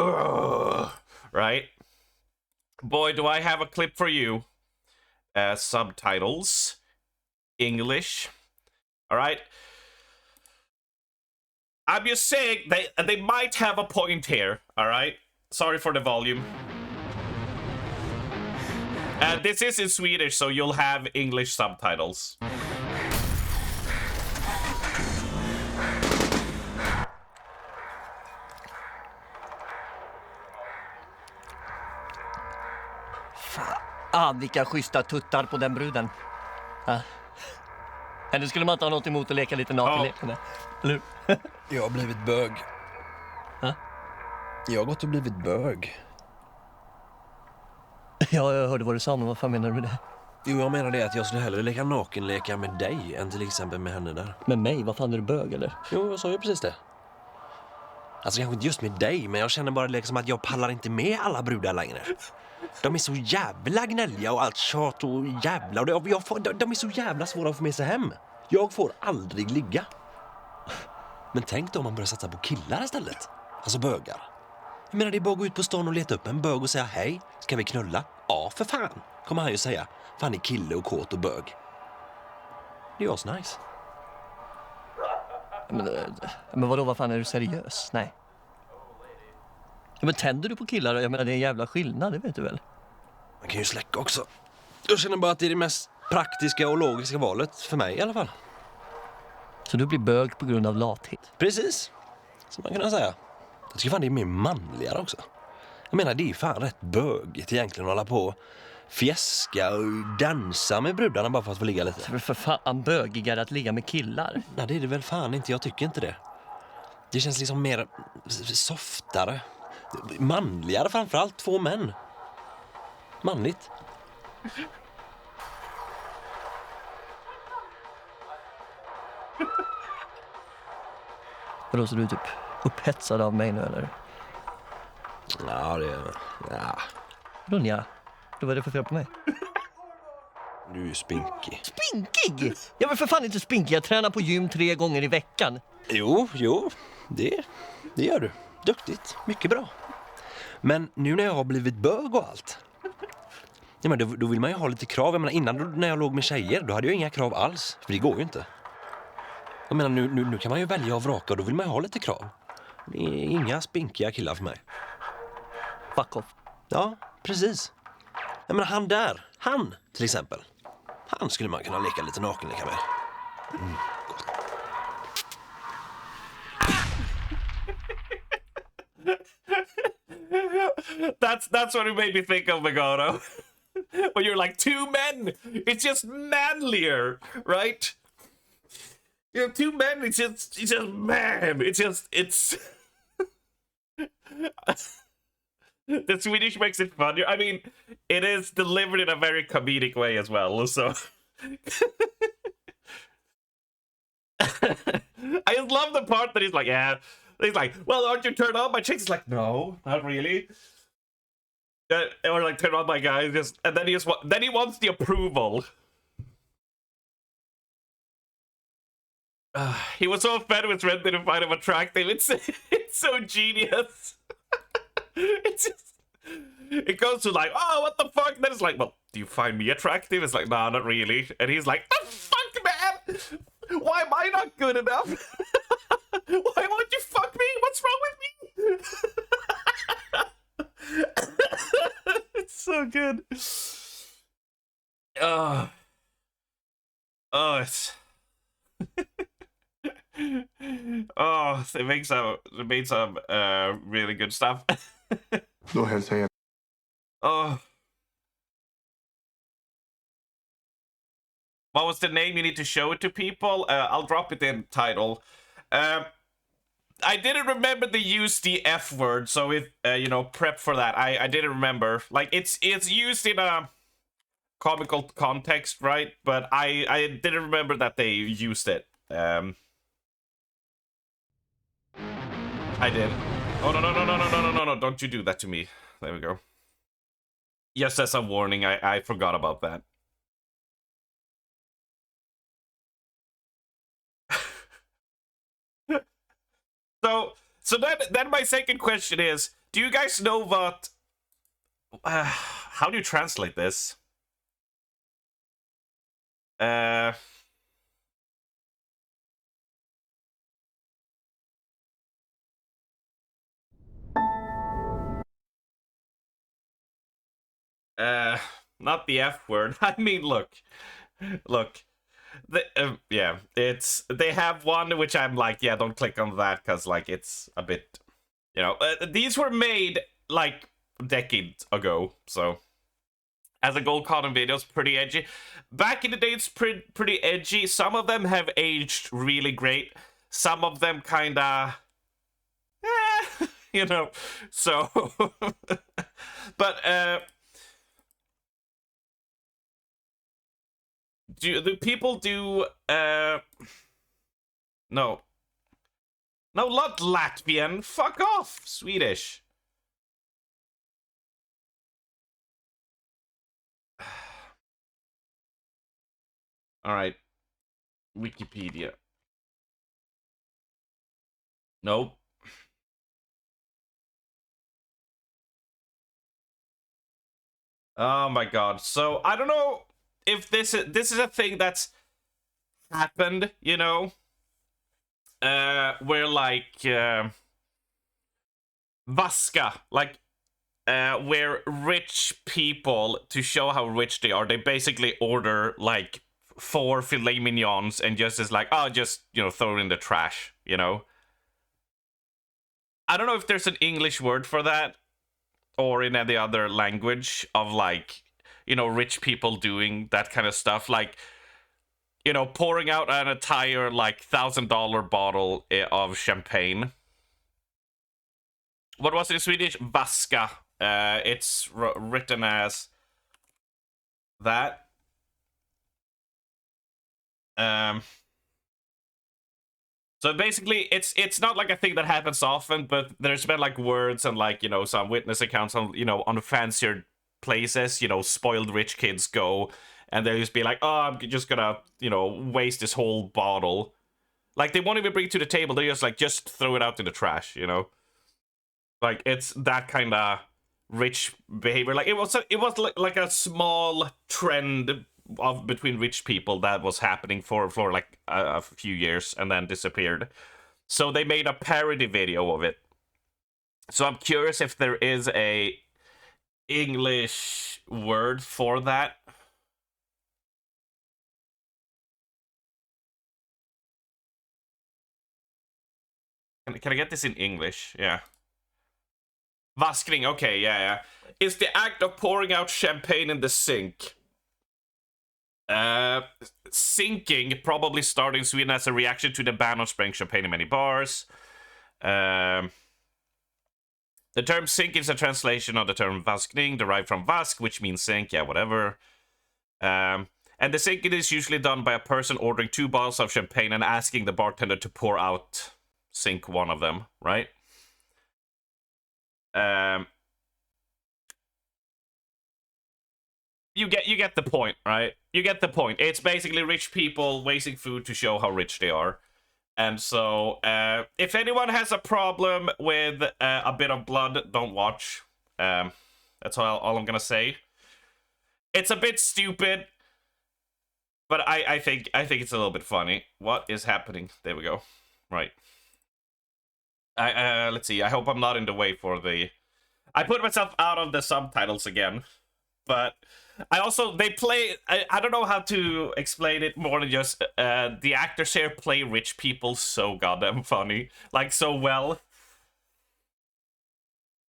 right? Boy, do I have a clip for you. Subtitles. English. Alright? I'm just saying, they might have a point here, alright? Sorry for the volume. This is in Swedish, so you'll have English subtitles. Fan, vilka schyssta tuttar på den bruden. Eller skulle man inte ha något emot att leka lite nakenlek med det? Eller hur? Jag har blivit bög. Ha? Jag har gått och blivit bög. Ja, jag hörde vad du sa, men vad fan menar du med det? Jo, jag menar det att jag skulle hellre leka nakenleka med dig än till exempel med henne där. Med mig? Vad fan, är du bög eller? Jo, jag sa ju precis det. Alltså kanske inte just med dig, men jag känner bara liksom att jag pallar inte med alla brudar längre. De är så jävla gnälliga och allt tjat och jävla. Och de är så jävla svåra att få med sig hem. Jag får aldrig ligga. Men tänk då om man börjar satsa på killar istället. Alltså bögar. Jag menar, det är bara att gå ut på stan och leta upp en bög och säga hej, ska vi knulla? Ja, för fan, kommer han ju säga. Fan är kille och kåt och bög. Det är ju nice. Men vadå, vad fan, är du seriös? Nej. Ja, men tänder du på killar? Jag menar, det är en jävla skillnad, det vet du väl? Man kan ju släcka också. Jag känner bara att det är det mest praktiska och logiska valet för mig i alla fall. Så du blir bög på grund av lathet? Precis, som man kan säga. Jag tycker fan det är mer manligare också. Jag menar, det är ju fan rätt bögigt egentligen att hålla på fjäska och dansa med brudarna bara för att få ligga lite. Det är för fan bögigare att ligga med killar. Nej, det är det väl fan inte. Jag tycker inte det. Det känns liksom mer softare. Manligare framförallt. 2 män. Manligt. Vadå, så du är typ upphetsad av mig nu eller? Ja, det är... Ja. Vadå, ja? Då var det för fel på mig. Du är ju spinkig. Spinkig? Jag vill för fan inte spinkig. Jag tränar på gym 3 gånger i veckan. Jo. Det gör du. Duktigt. Mycket bra. Men nu när jag har blivit bög och allt. Ja, men då vill man ju ha lite krav. Jag menar, innan när jag låg med tjejer, då hade jag inga krav alls. För det går ju inte. Jag menar, nu kan man ju välja och vraka och då vill man ju ha lite krav. Det är inga spinkiga killar för mig. Fuck off. Ja, precis. Jag menar, han där. Han, till exempel. Han skulle man kunna leka lite nakenleka med. Gott. That's what it made me think of, Megano. When you're like 2 men, it's just manlier, right? You know, 2 men, it's just man. It's the Swedish makes it funnier. I mean, it is delivered in a very comedic way as well, so I just love the part that he's like, yeah. He's like, well, aren't you turned on? My chick is like, no, not really. Or like, turn on my guy, just, and then he wants the approval. He was so fed with Red didn't find him attractive. It's so genius. It goes to like, oh, what the fuck? And then it's like, well, do you find me attractive? It's like, nah, not really. And he's like, the fuck, man? Why am I not good enough? Why won't you fuck me? What's wrong with me? It's so good. It's... they made some really good stuff. Då hälsar jag. What was the name? You need to show it to people. I'll drop it in title. I didn't remember to use the F word, so if prep for that. I didn't remember. Like it's used in a comical context, right? But I didn't remember that they used it. I did. Oh no! Don't you do that to me. There we go. Just as a warning, I forgot about that. So then my second question is, do you guys know what... how do you translate this? Not the F word. I mean, look. Yeah, they have one which I'm like, yeah, don't click on that because like it's a bit, these were made like decades ago, so as a gold condom video is pretty edgy. Back in the day, it's pretty edgy. Some of them have aged really great. Some of them kinda, you know. So, but do people do no, not Latvian. Fuck off, Swedish. All right, Wikipedia. Nope. Oh my god. So I don't know if this is a thing that's happened, you know, where like Vaska, like where rich people, to show how rich they are, they basically order like 4 filet mignons and just is like, oh, just, you know, throw it in the trash, you know. I don't know if there's an English word for that or in any other language of like, you know, rich people doing that kind of stuff, like, you know, pouring out an entire like $1,000 bottle of champagne. What was it in Swedish? Vaska. It's written as that. So basically, it's not like a thing that happens often, but there's been like words and like, you know, some witness accounts on, you know, on fancier places, you know, spoiled rich kids go and they'll just be like, oh, I'm just gonna, you know, waste this whole bottle. Like they won't even bring it to the table. They just like, just throw it out in the trash, you know? Like it's that kind of rich behavior. Like it was like a small trend of between rich people that was happening for like a few years and then disappeared. So they made a parody video of it. So I'm curious if there is a English word for that. Can I get this in English? Yeah. Vaskning, okay, yeah. It's the act of pouring out champagne in the sink. Sinking probably started in Sweden as a reaction to the ban on spraying champagne in many bars. The term sink is a translation of the term vaskning, derived from vask, which means sink, yeah, whatever. And the sinking is usually done by a person ordering 2 bottles of champagne and asking the bartender to pour out sink one of them, right? You get the point, right? You get the point. It's basically rich people wasting food to show how rich they are. And so, if anyone has a problem with a bit of blood, don't watch. That's all I'm gonna say. It's a bit stupid, but I think it's a little bit funny. What is happening? There we go. Right. Let's see. I hope I'm not in the way for the... I put myself out of the subtitles again, but I also, they play, I don't know how to explain it more than just, the actors here play rich people so goddamn funny. Like, so well.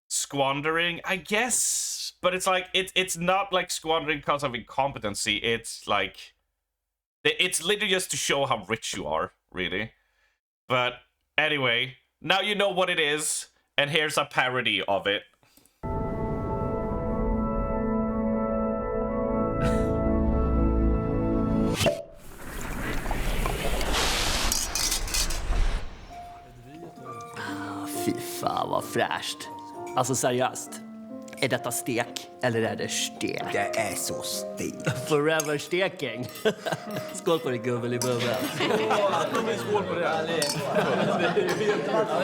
Squandering, I guess, but it's like, it's not like squandering because of incompetency, it's like, it's literally just to show how rich you are, really. But anyway, now you know what it is, and here's a parody of it. Fy fan vad fräscht. Alltså seriöst. Är detta stek eller är det stek? Det är så stek. Forever steking. Skål på dig gubbel i bubbel. Skål på det.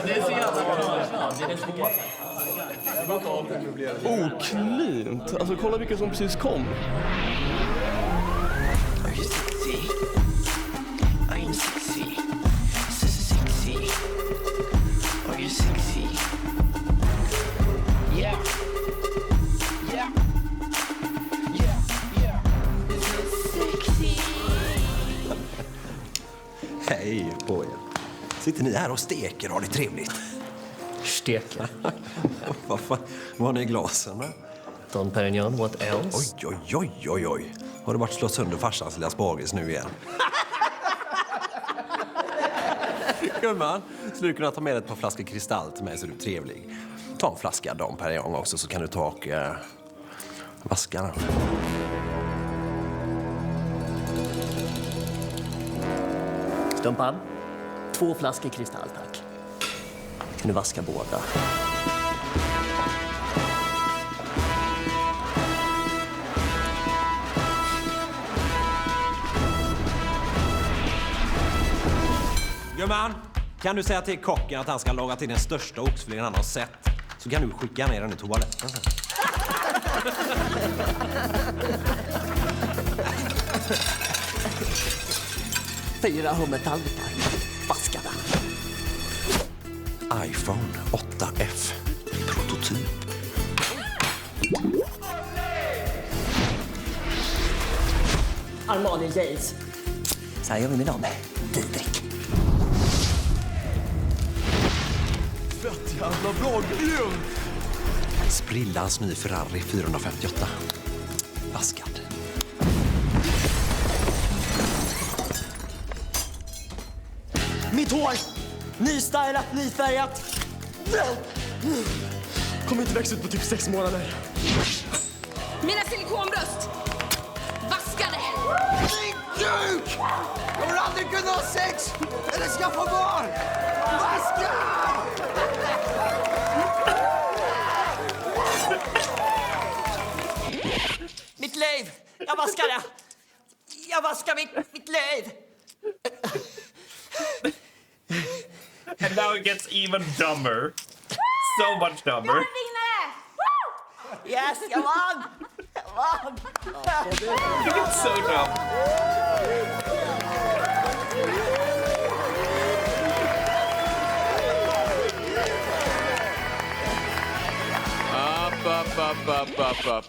Det är så jävla klint. Alltså kolla vilka som precis kom. Are you sexy? I'm sexy. So sexy. Are you sexy? Yeah. Yeah. Yeah. Yeah. Sexy. Hej på er. Sitter ni här och steker och har det trevligt? Steker? Vad har ni i glasen då? Don Perignon, what else? Oj. Har du varit slå sönder farsans lilla spargis nu igen? Gumman, skulle du kunna ta med ett par flaskor kristall till mig så är du trevlig. Ta en flaska Dom Perignon också så kan du ta och vaska den. Stumpan, 2 flaskor kristall, tack. Kan du vaska båda? Gumman, kan du säga till kocken att han ska laga till den största oxfilén han har sett? Så kan du skicka ner den i toaletten sen. Fyra hummertallrikar. Vaskade. iPhone 8F. Prototyp. Armani Jays. Så här gör vi med dem. Didrik. Fett jävla bra grym! Sprillans ny Ferrari 458. Vaskad. Mitt hår! Nystylat, nyfärgat. Kommer inte växa ut på typ 6 månader. Mina silikonbröst! Vaskade! Din kuk! Jag har aldrig kunnat ha sex eller skaffa barn! Vaska! Mitt liv! Jag vaskar det! Jag vaskar mitt liv! And now it gets even dumber. So much dumber. Yes, jag vann! Jag vann! It's so dumb.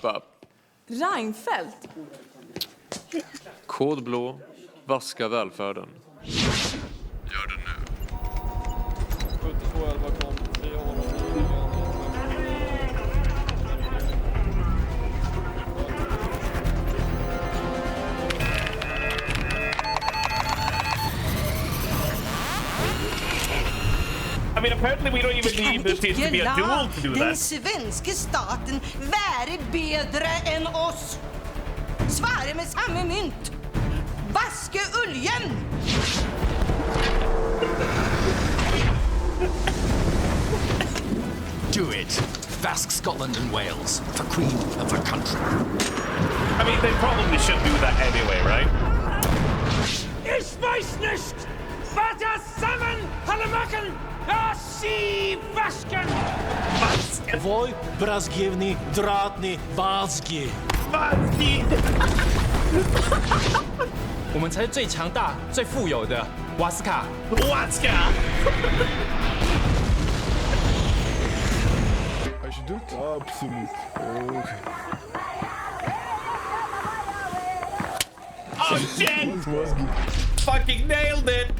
Upp. Reinfeldt. Kod blå. Vaska välfärden. Gör det nu. 7211 kom. Vi har honom. I mean, apparently we don't even need this to be a duel to do Den that. svenska staten värre bedre än oss. Svare med samma mynt. Vaske uljen! Do it. Vask Scotland and Wales for Queen of the country. I mean, they probably should do that anyway, right? Ich weiß nicht, was er zusammen alle machen. Sie vasken! Voi brazgivni dratni vazgi. 我们才是最强大、最富有的瓦斯卡。瓦斯卡。I should do it? Absolutely. Okay. Oh shit! Fucking nailed it!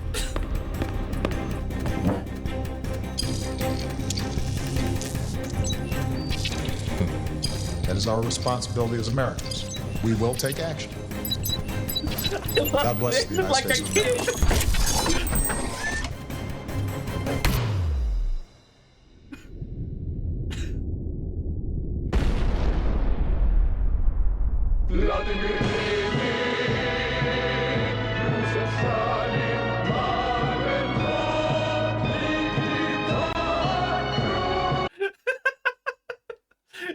That is our responsibility as Americans. We will take action. God bless the United States of America.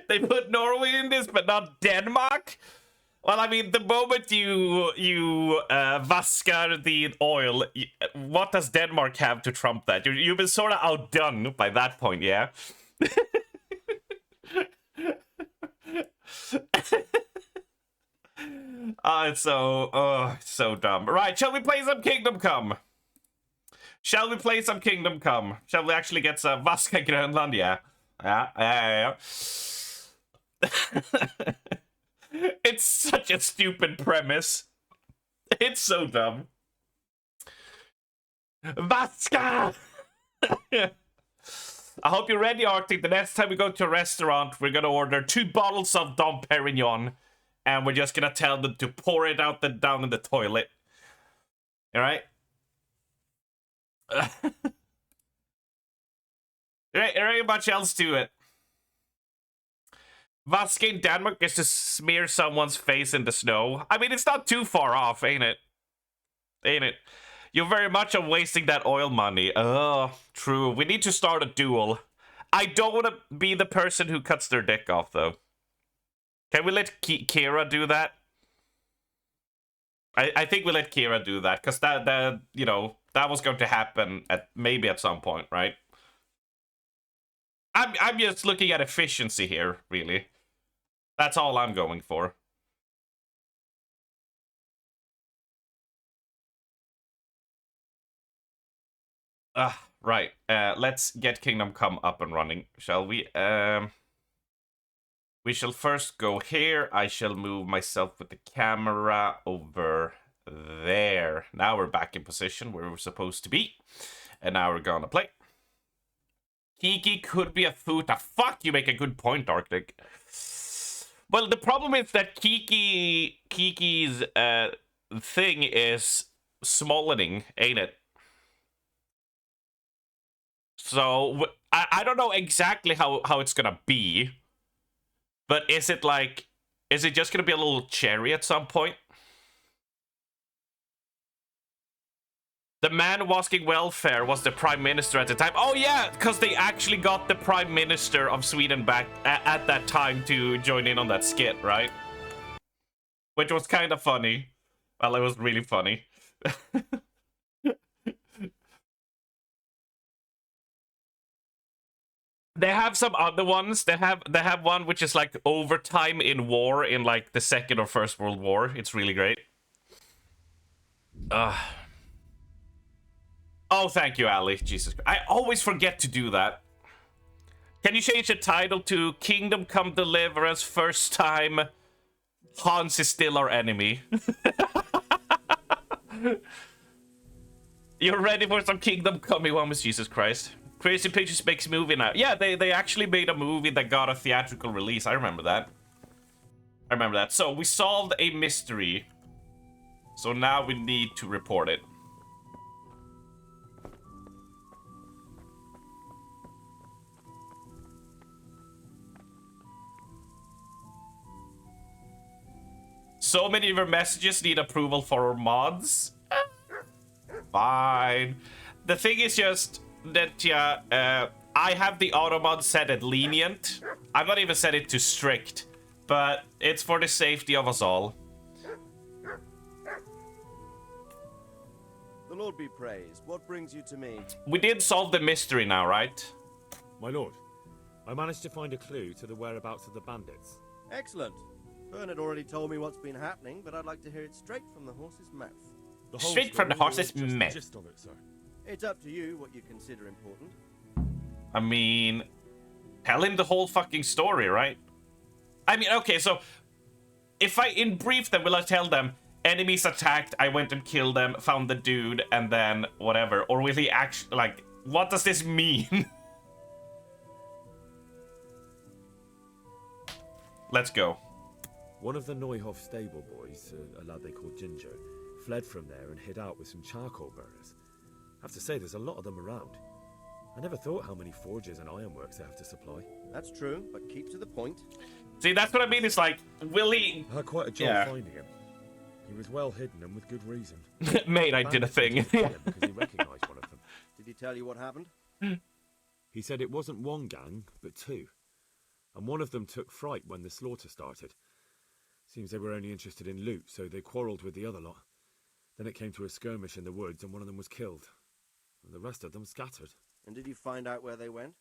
They put Norway in this, but not Denmark? Well, I mean, the moment you vaskar the oil, what does Denmark have to trump that? You've been sort of outdone by that point, yeah? It's so dumb. Right, shall we play some Kingdom Come? Shall we play some Kingdom Come? Shall we actually get some Vaska Grönland? Yeah. Yeah. It's such a stupid premise. It's so dumb. Vaska! I hope you're ready, Arctic. The next time we go to a restaurant, we're gonna order 2 bottles of Dom Perignon, and we're just gonna tell them to pour it out down in the toilet. All right? There ain't much else to it. Vaske in Denmark is to smear someone's face in the snow. I mean, it's not too far off, ain't it? Ain't it? You're very much on wasting that oil money. Oh, true. We need to start a duel. I don't want to be the person who cuts their dick off, though. Can we let Kira do that? I think we let Kira do that, because that you know, that was going to happen maybe at some point, right? I'm just looking at efficiency here, really. That's all I'm going for. Right. Let's get Kingdom Come up and running, shall we? We shall first go here. I shall move myself with the camera over there. Now we're back in position where we're supposed to be. And now we're gonna play. Kiki could be a futa. Fuck, you make a good point, Arctic. Well, the problem is that Kiki's thing is smallening, ain't it? So, I don't know exactly how it's gonna be. But is it just gonna be a little cherry at some point? The man wasking welfare was the prime minister at the time. Oh yeah, because they actually got the prime minister of Sweden back at that time to join in on that skit, right? Which was kind of funny. Well, it was really funny. They have some other ones. They have one which is like overtime in war in like the Second or First World War. It's really great. Oh, thank you, Ali. Jesus Christ. I always forget to do that. Can you change the title to Kingdom Come Deliverance First Time Hans is Still Our Enemy? You're ready for some Kingdom Coming One with Jesus Christ. Crazy Pictures makes a movie now. Yeah, they actually made a movie that got a theatrical release. I remember that. So we solved a mystery. So now we need to report it. So many of your messages need approval for mods. Fine. The thing is just that, yeah, I have the auto mod set at lenient. I've not even set it to strict, but it's for the safety of us all. The Lord be praised. What brings you to me? We did solve the mystery now, right? My lord, I managed to find a clue to the whereabouts of the bandits. Excellent. Bernard already told me what's been happening, but I'd like to hear it straight from the horse's mouth. Straight from the horse's mouth. Gist of it, sir. It's up to you what you consider important. I mean, tell him the whole fucking story, right? I mean, okay, so if in brief, then will I tell them enemies attacked, I went and killed them, found the dude, and then whatever? Or will he actually, like, what does this mean? Let's go. One of the Neuhoff stable boys, a lad they called Ginger, fled from there and hid out with some charcoal burners. I have to say, there's a lot of them around. I never thought how many forges and ironworks they have to supply. That's true, but keep to the point. See, that's what I mean. It's like, will he... I had quite a job finding him. He was well hidden and with good reason. Mate, I did a thing. Because he recognised one of them. Did he tell you what happened? He said it wasn't one gang, but two. And one of them took fright when the slaughter started. Seems they were only interested in loot, so they quarrelled with the other lot. Then it came to a skirmish in the woods and one of them was killed. And the rest of them scattered. And did you find out where they went?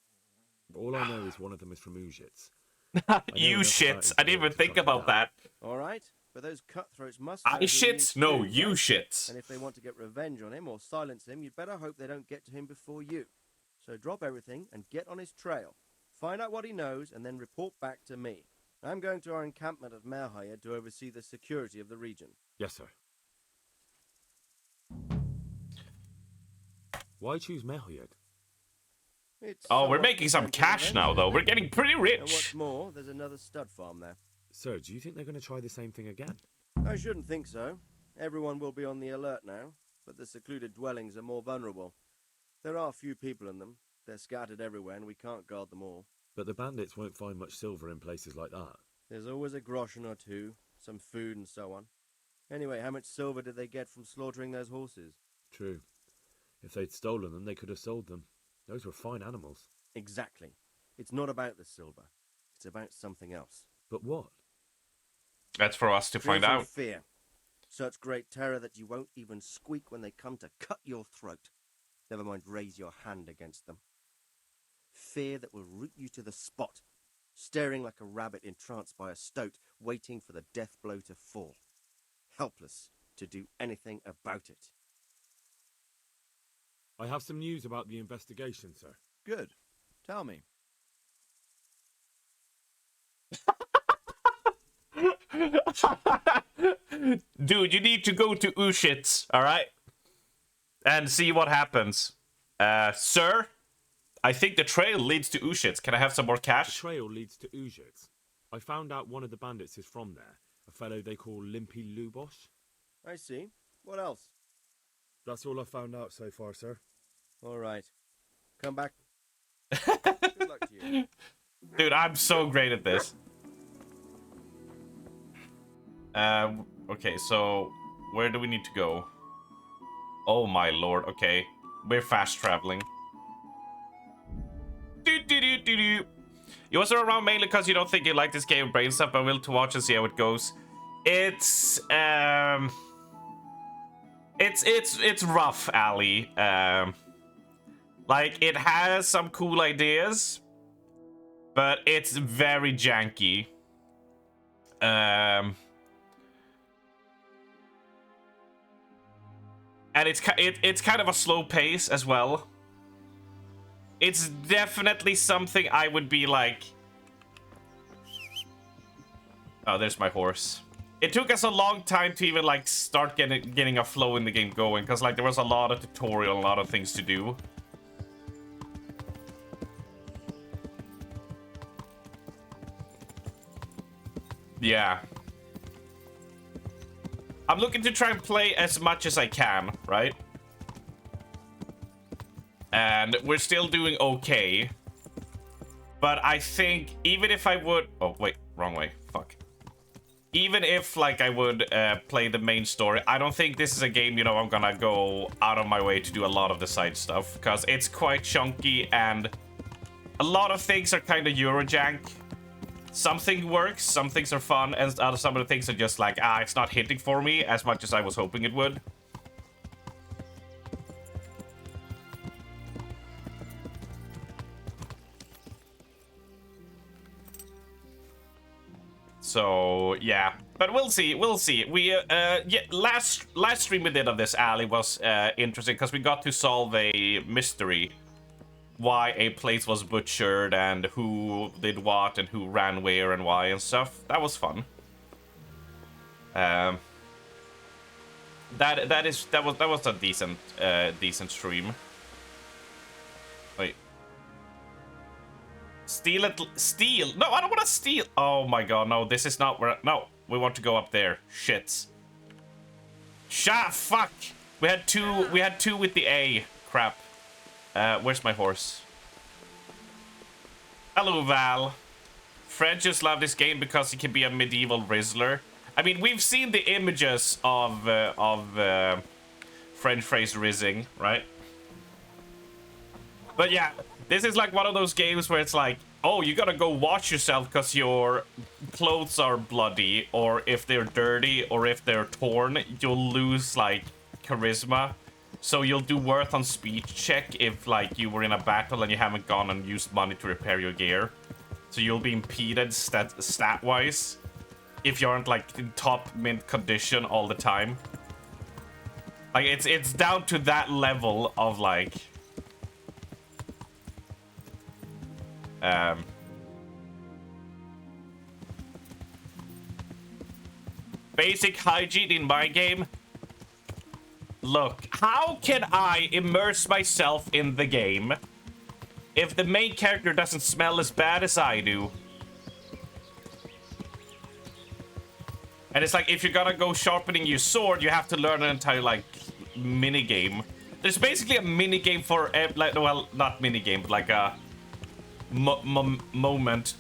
All I know is one of them is from Ujits. You shits. I didn't even think about that. All right, but those cutthroats must... I shits? No, you shits. And if they want to get revenge on him or silence him, you'd better hope they don't get to him before you. So drop everything and get on his trail. Find out what he knows and then report back to me. I'm going to our encampment at Merhayed to oversee the security of the region. Yes, sir. Why choose Merhayed? Oh, we're making some cash now, though. We're getting pretty And rich. what's more, there's another stud farm there. So, do you think they're going to try the same thing again? I shouldn't think so. Everyone will be on the alert now, but the secluded dwellings are more vulnerable. There are few people in them. They're scattered everywhere, and we can't guard them all. But the bandits won't find much silver in places like that. There's always a groschen or two, some food and so on. Anyway, how much silver did they get from slaughtering those horses? True. If they'd stolen them, they could have sold them. Those were fine animals. Exactly. It's not about the silver. It's about something else. But what? That's for us to find Creating out. Fear. Such great terror that you won't even squeak when they come to cut your throat. Never mind raise your hand against them. Fear that will root you to the spot, staring like a rabbit entranced by a stoat, waiting for the death blow to fall. Helpless to do anything about it. I have some news about the investigation, sir. Good. Tell me. Dude, you need to go to Ushitz, alright? And see what happens. Sir? I think the trail leads to Ushitz. Can I have some more cash? The trail leads to Ushitz. I found out one of the bandits is from there. A fellow they call Limpy Lubosh. I see. What else? That's all I found out so far, sir. All right. Come back. Good luck to you. Dude, I'm so great at this. Okay, so where do we need to go? Oh my lord, okay. We're fast traveling. You also around mainly because you don't think you like this game of brain stuff, but will to watch and see how it goes. It's rough, Ali. Like, it has some cool ideas, but it's very janky. And it's kind of a slow pace as well. It's definitely something I would be like... Oh, there's my horse. It took us a long time to even like start getting a flow in the game going, because like there was a lot of tutorial, a lot of things to do. Yeah. I'm looking to try and play as much as I can, right? And we're still doing okay. But I think even if I would... Oh, wait, wrong way. Fuck. Even if, like, I would play the main story, I don't think this is a game, you know, I'm gonna go out of my way to do a lot of the side stuff. Because it's quite chunky and a lot of things are kind of Eurojank. Something works, some things are fun, and some of the things are just like, it's not hitting for me as much as I was hoping it would. So, yeah. But we'll see, we'll see. We, yeah, last stream we did of this alley was interesting, because we got to solve a mystery. Why a place was butchered and who did what and who ran where and why and stuff. That was fun. That was a decent stream. Wait. Steal. No, I don't want to steal. Oh my god, no, this is not where. No, we want to go up there. Shit. Fuck. We had two with the A. Crap. Where's my horse? Hello, Val. Fred just love this game because he can be a medieval Rizzler. I mean, we've seen the images of French phrase rizzing, right? But yeah, this is like one of those games where it's like, oh, you gotta go wash yourself because your clothes are bloody, or if they're dirty, or if they're torn, you'll lose, like, charisma. So you'll do worth on speech check if, like, you were in a battle and you haven't gone and used money to repair your gear. So you'll be impeded stat-wise if you aren't, like, in top mint condition all the time. Like, it's down to that level of, like... Basic hygiene in my game. Look, how can I immerse myself in the game if the main character doesn't smell as bad as I do. And it's like, if you're gonna go sharpening your sword, you have to learn an entire, like, mini-game. There's basically a mini-game for, like, well, not mini-game, but like a moment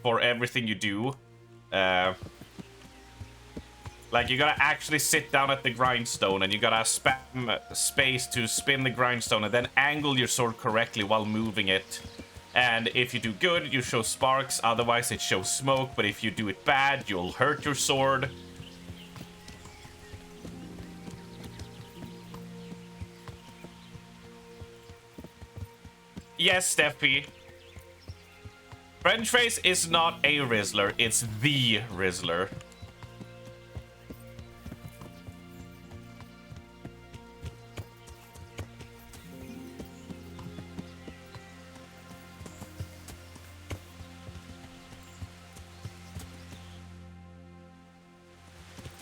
for everything you do. Like, you gotta actually sit down at the grindstone, and you gotta spam space to spin the grindstone, and then angle your sword correctly while moving it. And if you do good, you show sparks, otherwise it shows smoke, but if you do it bad, you'll hurt your sword. Yes, Steph P. French Face is not a Rizzler, it's the Rizzler.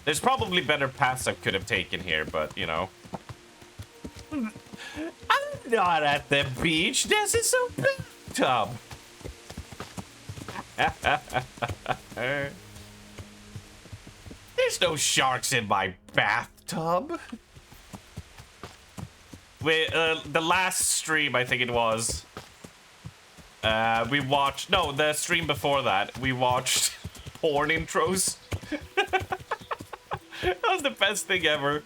There's probably better paths I could have taken here, but, you know. I'm not at the beach. This is a bathtub. There's no sharks in my bathtub. The last stream, I think it was, we watched... No, the stream before that, we watched porn intros. That was the best thing ever.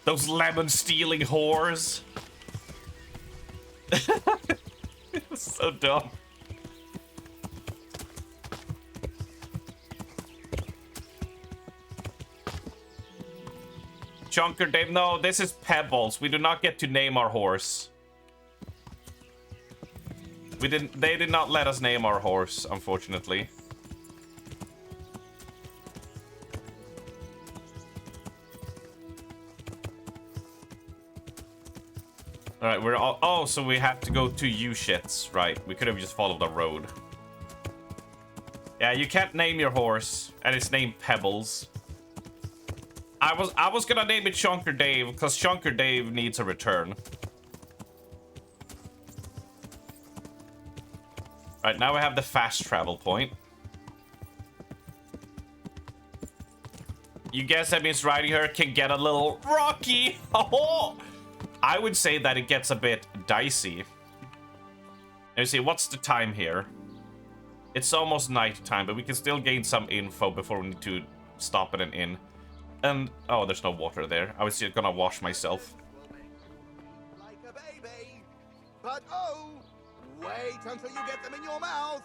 Those lemon-stealing whores. It was so dumb. Chunker Dave, no, this is Pebbles. We do not get to name our horse. They did not let us name our horse, unfortunately. Alright, we're all... Oh, so we have to go to U-shits. Right, we could have just followed the road. Yeah, you can't name your horse, and it's named Pebbles. I was gonna name it Chunker Dave, because Chunker Dave needs a return. Right, now we have the fast travel point. You guess that means riding her can get a little rocky. Oh! I would say that it gets a bit dicey. Let me see, what's the time here? It's almost night time, but we can still gain some info before we need to stop at an inn. And, oh, there's no water there. I was just gonna wash myself. Like a baby. But oh, wait until you get them in your mouth.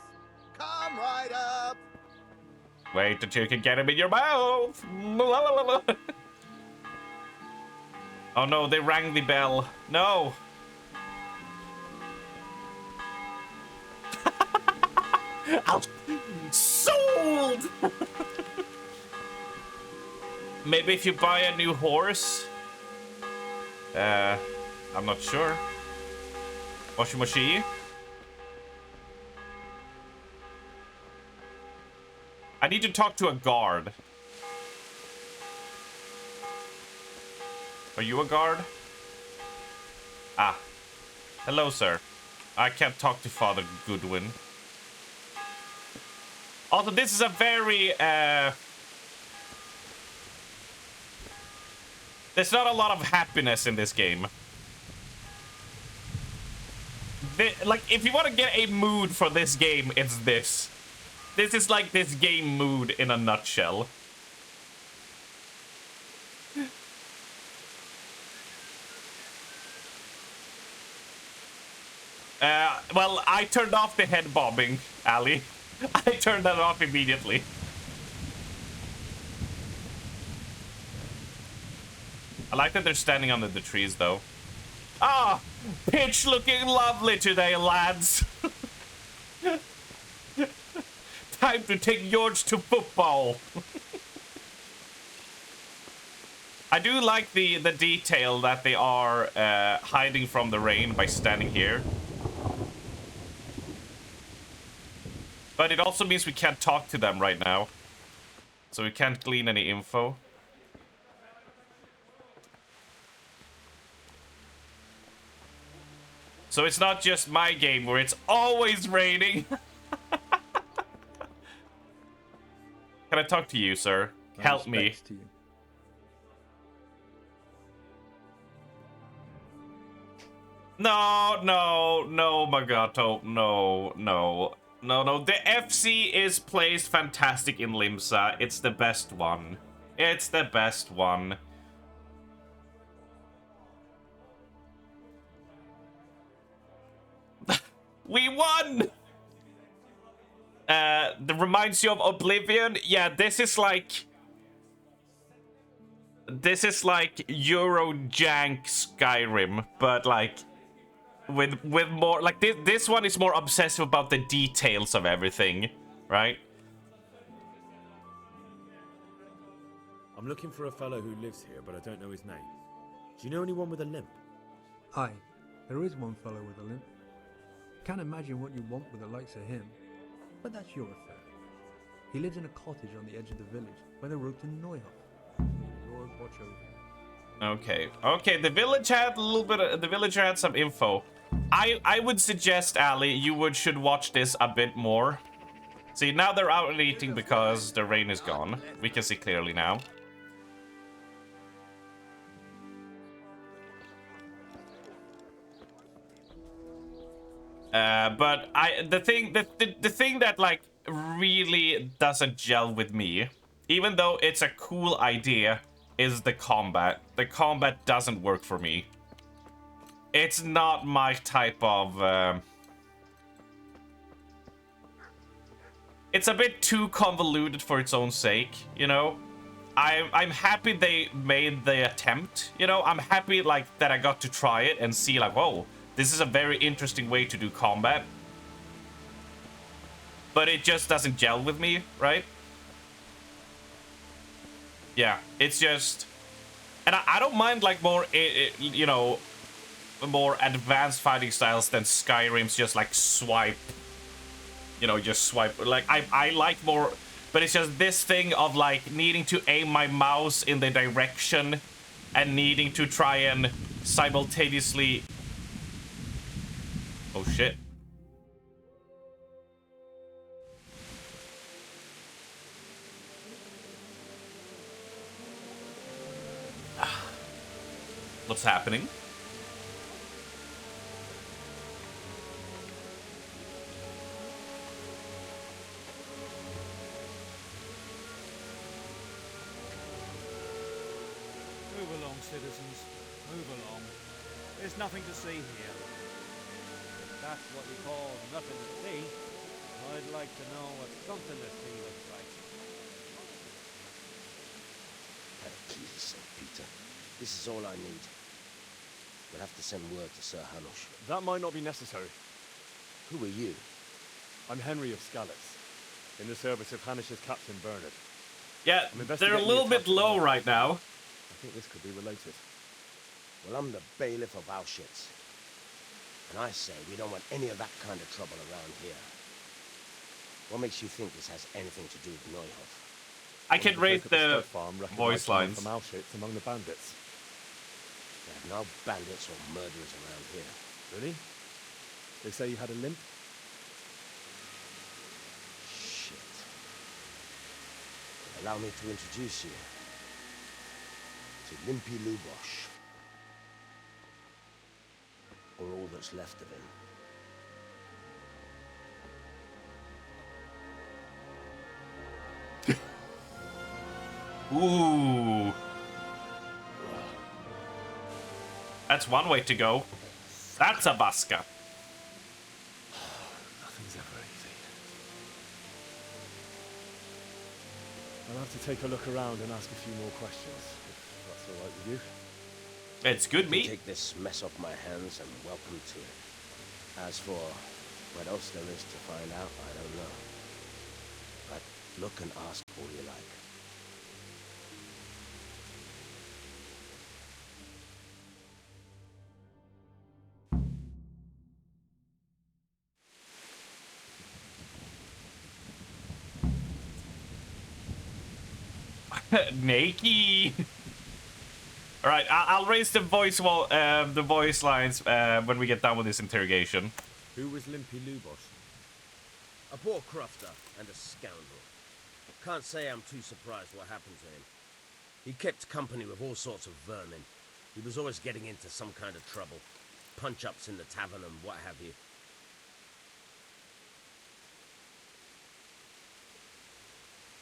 Come right up. Wait until you can get him in your mouth. Oh no, they rang the bell. No. Sold! Maybe if you buy a new horse? I'm not sure. Moshi Moshi? I need to talk to a guard. Are you a guard? Ah. Hello, sir. I can't talk to Father Goodwin. Also, this is a very, there's not a lot of happiness in this game. Like, if you want to get a mood for this game, it's this. This is like this game mood in a nutshell. Well, I turned off the head bobbing, Ali. I turned that off immediately. I like that they're standing under the trees, though. Ah! Pitch looking lovely today, lads. Time to take George to football. I do like the detail that they are hiding from the rain by standing here. But it also means we can't talk to them right now. So we can't glean any info. So it's not just my game where it's always raining. Can I talk to you, sir? Help me. To you. No, Magato. No. The FC is placed fantastic in Limsa. It's the best one. It's the best one. We won! That reminds you of Oblivion? Yeah, this is like Eurojank Skyrim, but like with more like this one is more obsessive about the details of everything, right? I'm looking for a fellow who lives here, but I don't know his name. Do you know anyone with a limp? Aye, there is one fellow with a limp. Can't imagine what you want with the likes of him, but that's your affair. He lives in a cottage on the edge of the village by the road to Neuhof. Lord watch over him. Okay, the village had a little bit of, the villager had some info. I would suggest, Ali, you should watch this a bit more. See, now they're out eating because the rain is gone. We can see clearly now. But the thing that like really doesn't gel with me, even though it's a cool idea, is the combat. The combat doesn't work for me. It's not my type of. It's a bit too convoluted for its own sake, you know. I'm happy they made the attempt, you know. I'm happy like that I got to try it and see like, whoa, this is a very interesting way to do combat. But it just doesn't gel with me, right? Yeah, it's just, and I don't mind like more, you know, more advanced fighting styles than Skyrim's just like swipe. You know, just swipe. Like I like more, but it's just this thing of like needing to aim my mouse in the direction and needing to try and simultaneously. Oh shit. What's happening? Move along, citizens. Move along. There's nothing to see here. If that's what you call nothing to see, I'd like to know what something to see looks like. Jesus, St. Peter. This is all I need. We'll have to send word to Sir Hanush. That might not be necessary. Who are you? I'm Henry of Skalitz, in the service of Hanush's Captain Bernard. Yeah, they're a little bit low right now. I think this could be related. Well, I'm the bailiff of Auschwitz. And I say we don't want any of that kind of trouble around here. What makes you think this has anything to do with Neuhof? I can rate the farm voice lines. From Auschwitz among the bandits. There are no bandits or murderers around here. Really? They say you had a limp? Shit. Allow me to introduce you to Limpy Lubosh. Or all that's left of him. Ooh. That's one way to go. That's a Baska. Nothing's ever easy. I'll have to take a look around and ask a few more questions, if that's all right with you. It's good meat. Take this mess off my hands and welcome to it. As for what else there is to find out, I don't know. But look and ask all you like. Nakey. All right, I'll raise the voice lines when we get done with this interrogation. Who was Limpy Lubosh? A poor crofter and a scoundrel. Can't say I'm too surprised what happened to him. He kept company with all sorts of vermin. He was always getting into some kind of trouble. Punch-ups in the tavern and what have you.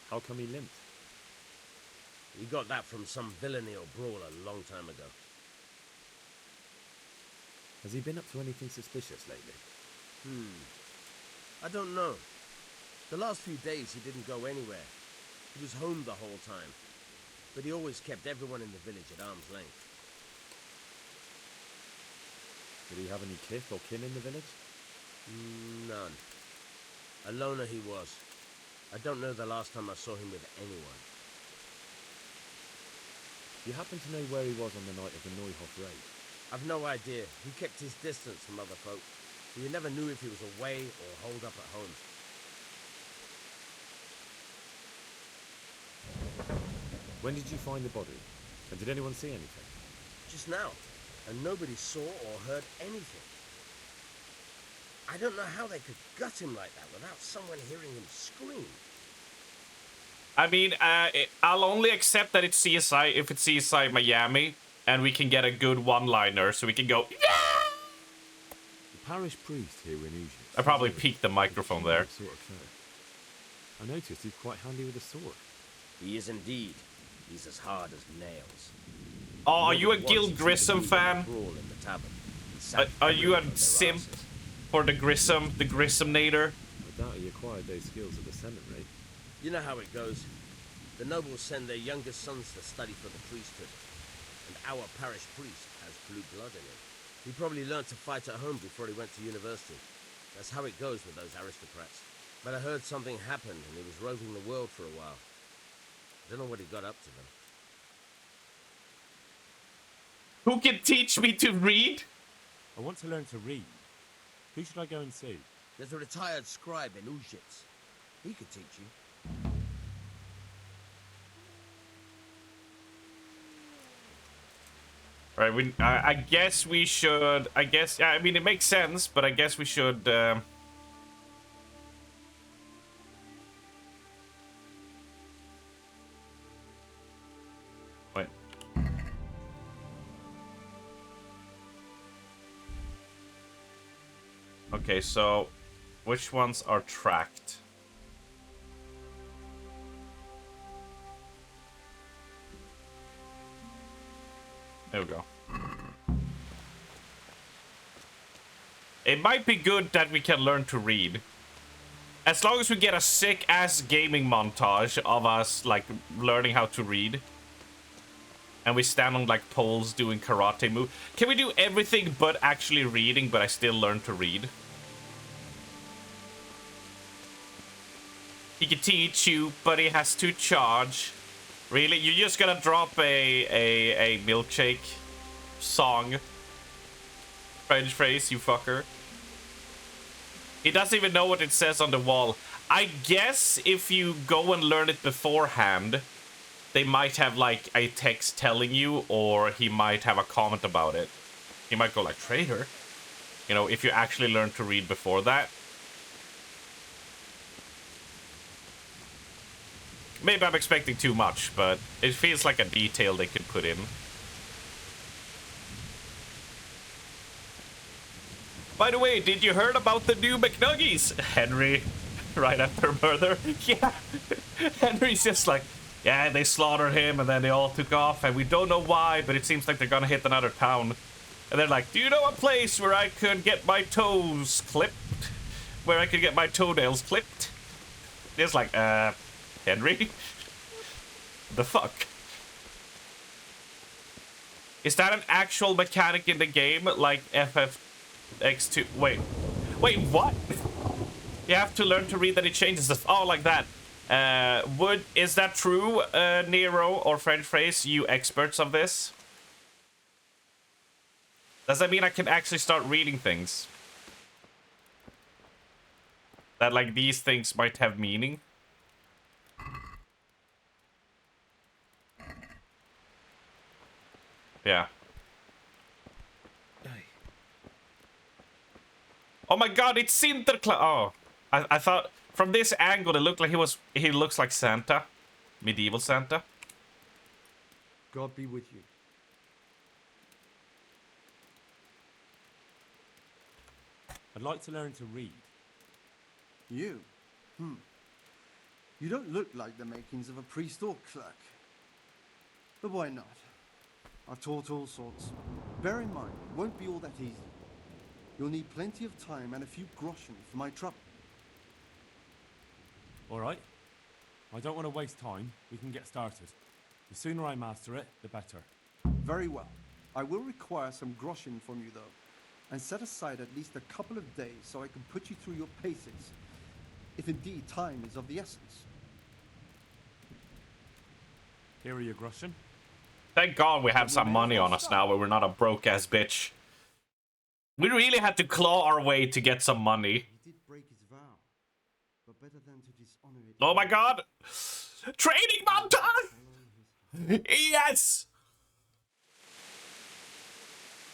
How come he limped? He got that from some villainy or brawl a long time ago. Has he been up to anything suspicious lately? I don't know. The last few days he didn't go anywhere. He was home the whole time. But he always kept everyone in the village at arm's length. Did he have any kith or kin in the village? None. A loner he was. I don't know the last time I saw him with anyone. Do you happen to know where he was on the night of the Neuhoff raid? I've no idea. He kept his distance from other folk. You never knew if he was away or holed up at home. When did you find the body? And did anyone see anything? Just now. And nobody saw or heard anything. I don't know how they could gut him like that without someone hearing him scream. I mean, I'll only accept that it's CSI if it's CSI Miami, and we can get a good one-liner, so we can go, yeah! The parish priest here in Ujic. I probably peaked the microphone there. Sort of thing. I noticed he's quite handy with a sword. He is indeed. He's as hard as nails. Oh, are you a Gil Grissom fan? Are you a simp for the Grissomnator? I doubt he acquired those skills at the seminary. You know how it goes. The nobles send their youngest sons to study for the priesthood. And our parish priest has blue blood in him. He probably learned to fight at home before he went to university. That's how it goes with those aristocrats. But I heard something happened and he was roving the world for a while. I don't know what he got up to though. Who can teach me to read? I want to learn to read. Who should I go and see? There's a retired scribe in Ujic. He could teach you. Right, I guess we should. Yeah, I mean, it makes sense, but I guess we should. Wait. Okay, so which ones are tracked? There we go. It might be good that we can learn to read. As long as we get a sick-ass gaming montage of us, like, learning how to read. And we stand on, like, poles doing karate moves. Can we do everything but actually reading, but I still learn to read? He can teach you, but he has to charge. Really? You're just gonna drop a milkshake song? French phrase, you fucker. He doesn't even know what it says on the wall. I guess if you go and learn it beforehand, they might have like a text telling you, or he might have a comment about it. He might go like, traitor. You know, if you actually learn to read before that. Maybe I'm expecting too much, but it feels like a detail they could put in. By the way, did you heard about the new McNuggies? Henry, right after murder. Yeah. Henry's just like, yeah, they slaughtered him and then they all took off and we don't know why, but it seems like they're gonna hit another town. And they're like, do you know a place where I could get my toes clipped? Where I could get my toenails clipped? It's like, Henry? The fuck? Is that an actual mechanic in the game, like FFX2? Wait, what? You have to learn to read that it changes the... Oh, like that. Is that true, Nero or French phrase, you experts of this? Does that mean I can actually start reading things? That, like, these things might have meaning? Yeah. Oh my god, it's Sinterklaas! Oh, I thought from this angle it looked like he looks like Santa. Medieval Santa. God be with you. I'd like to learn to read. You? You don't look like the makings of a priest or clerk. But why not? I've taught all sorts. Bear in mind, it won't be all that easy. You'll need plenty of time and a few groschen for my trouble. All right. I don't want to waste time. We can get started. The sooner I master it, the better. Very well. I will require some groschen from you, though, and set aside at least a couple of days so I can put you through your paces, if indeed time is of the essence. Here are your groschen. Thank God we have some money on us now, where we're not a broke-ass bitch. We really had to claw our way to get some money. He did break his vow, but better than to dishonor it. Oh my god! Training montage! Yes!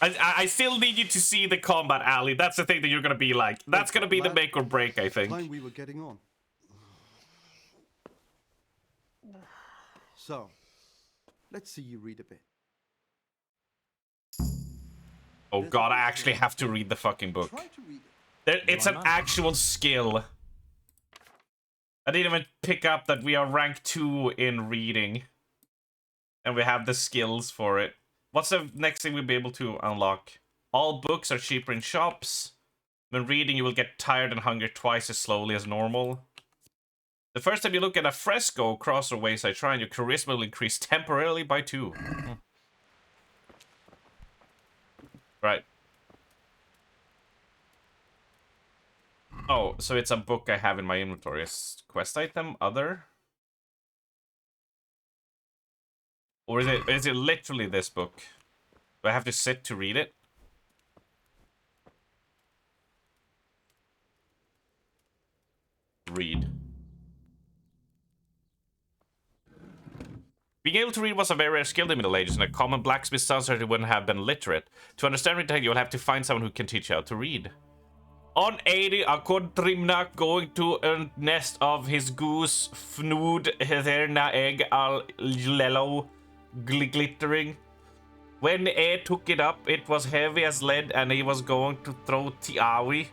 I still need you to see the combat, Ali. That's the thing that you're gonna be like. That's gonna be the make or break, I think. Time we were getting on. So, let's see you read a bit. Oh god, I actually have to read the fucking book. Try to read it. It's an actual skill. I didn't even pick up that we are rank 2 in reading. And we have the skills for it. What's the next thing we'll be able to unlock? All books are cheaper in shops. When reading, you will get tired and hungry twice as slowly as normal. The first time you look at a fresco across or wayside shrine, your charisma will increase temporarily by 2. Right. Oh, so it's a book I have in my inventory. Quest item, other? Or is it literally this book? Do I have to sit to read it? Read. Being able to read was a very rare skill in the Middle Ages, and a common blacksmith son certainly wouldn't have been literate. To understand reading, you'll have to find someone who can teach you how to read. On 80, a Kodrimnak going to a nest of his goose, fnud herna egg al yellow glittering. When A took it up, it was heavy as lead, and he was going to throw Tiawi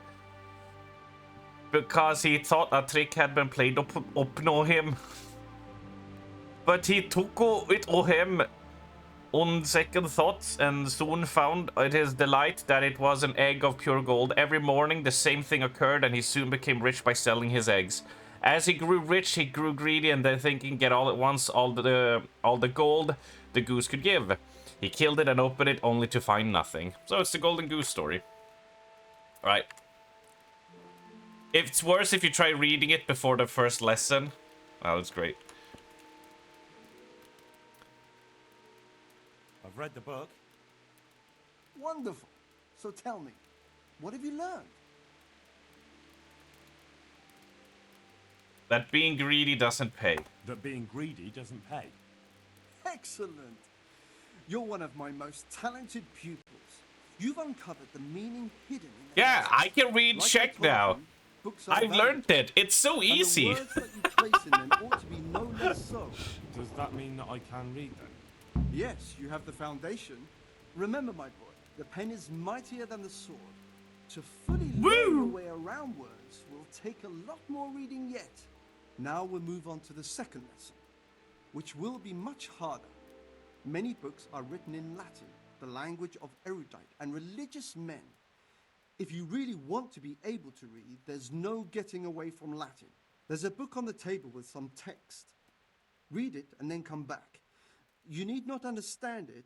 because he thought a trick had been played upon him. But he took it on him on second thoughts and soon found to his delight that it was an egg of pure gold. Every morning the same thing occurred, and he soon became rich by selling his eggs. As he grew rich, he grew greedy, and then thinking get all at once all the gold the goose could give. He killed it and opened it only to find nothing. So it's the golden goose story. Alright. It's worse if you try reading it before the first lesson. Oh, that's great. I've read the book. Wonderful. So tell me, what have you learned? That being greedy doesn't pay. That being greedy doesn't pay. Excellent. You're one of my most talented pupils. You've uncovered the meaning hidden in the Yeah, I can read Czech now. I've learned it. It's so easy. And the words that you place in them ought to be no less so. Does that mean that I can read then? Yes, you have the foundation. Remember, my boy, the pen is mightier than the sword. To fully learn your way around words will take a lot more reading yet. Now we'll move on to the second lesson, which will be much harder. Many books are written in Latin, the language of erudite and religious men. If you really want to be able to read, there's no getting away from Latin. There's a book on the table with some text. Read it and then come back. You need not understand it,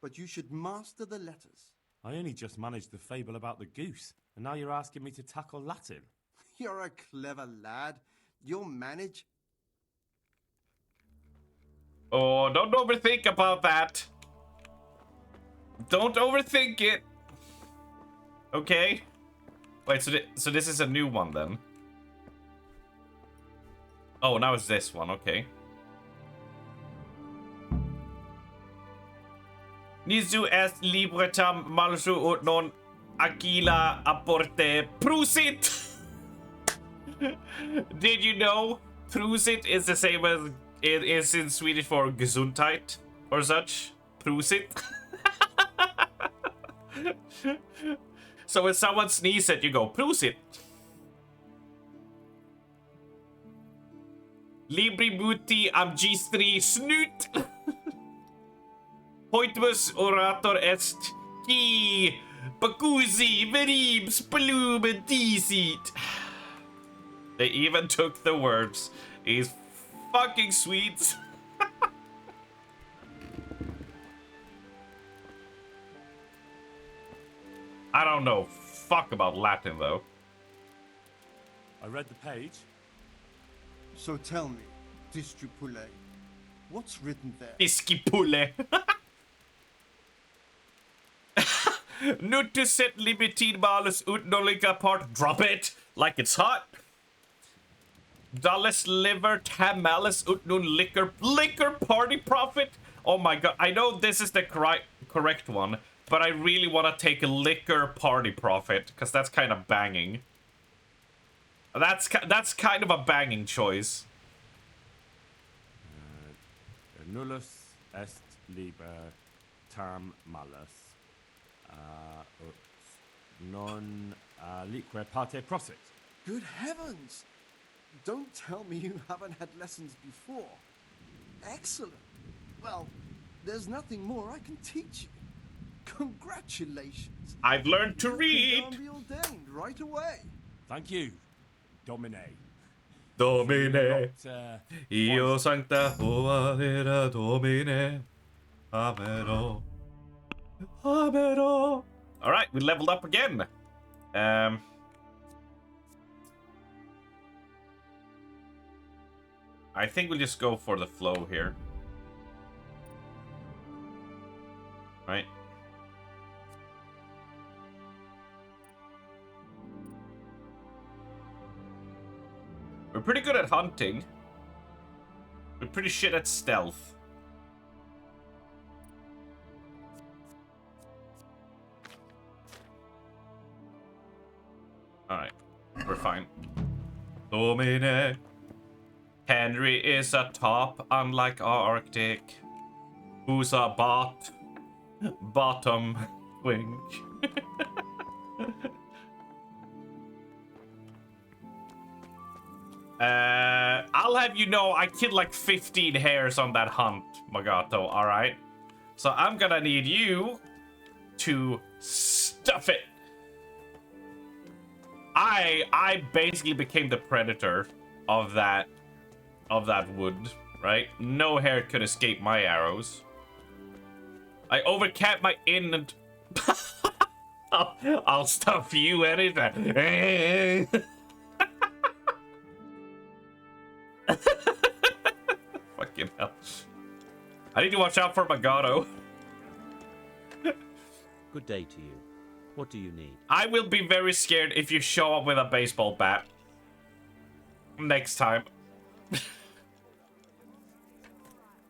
but you should master the letters. I only just managed the fable about the goose, and now you're asking me to tackle Latin. You're a clever lad. You'll manage. Oh, don't overthink about that. Don't overthink it. Okay. Wait, so this is a new one then? Oh, now it's this one. Okay. Nisu est libretam malsu ut non aquila aporte prusit. Did you know prusit is the same as it is in Swedish for gesundheit or such? Prusit. So when someone sneezes, you go prusit. Libri muti amgistri snoot. Pointmus orator est qui bacusi verib spalum decit. They even took the words. He's fucking Swedes. I don't know fuck about Latin though. I read the page. So tell me, Distripule, what's written there? Iskipule. Nutus et libertine malus ut nolica part. Drop it like it's hot. Dallas liver tam malus ut nun liquor party profit. Oh my god, I know this is the correct one, but I really want to take a liquor party profit because that's kind of banging. That's kind of a banging choice. Nullus est liber tam malus ut non lique parte prosit. Good heavens! Don't tell me you haven't had lessons before. Excellent. Well, there's nothing more I can teach you. Congratulations. I've learned to You read. can go and be ordained right away. Thank you, Domine. Domine. Io sancta era Domine. Amero. Amero. All right, we leveled up again. I think we'll just go for the flow here. Right. We're pretty good at hunting. We're pretty shit at stealth. Alright. We're fine. Domine. Henry is a top, unlike Arctic. Who's a bottom wing. I'll have you know I killed like 15 hares on that hunt, Magato, alright? So I'm gonna need you to stuff it. I basically became the predator of that wood, right? No hare could escape my arrows. I overcapped my in and I'll stuff you anything. Fucking hell. I need to watch out for Magato. Good day to you. What do you need? I will be very scared if you show up with a baseball bat. Next time.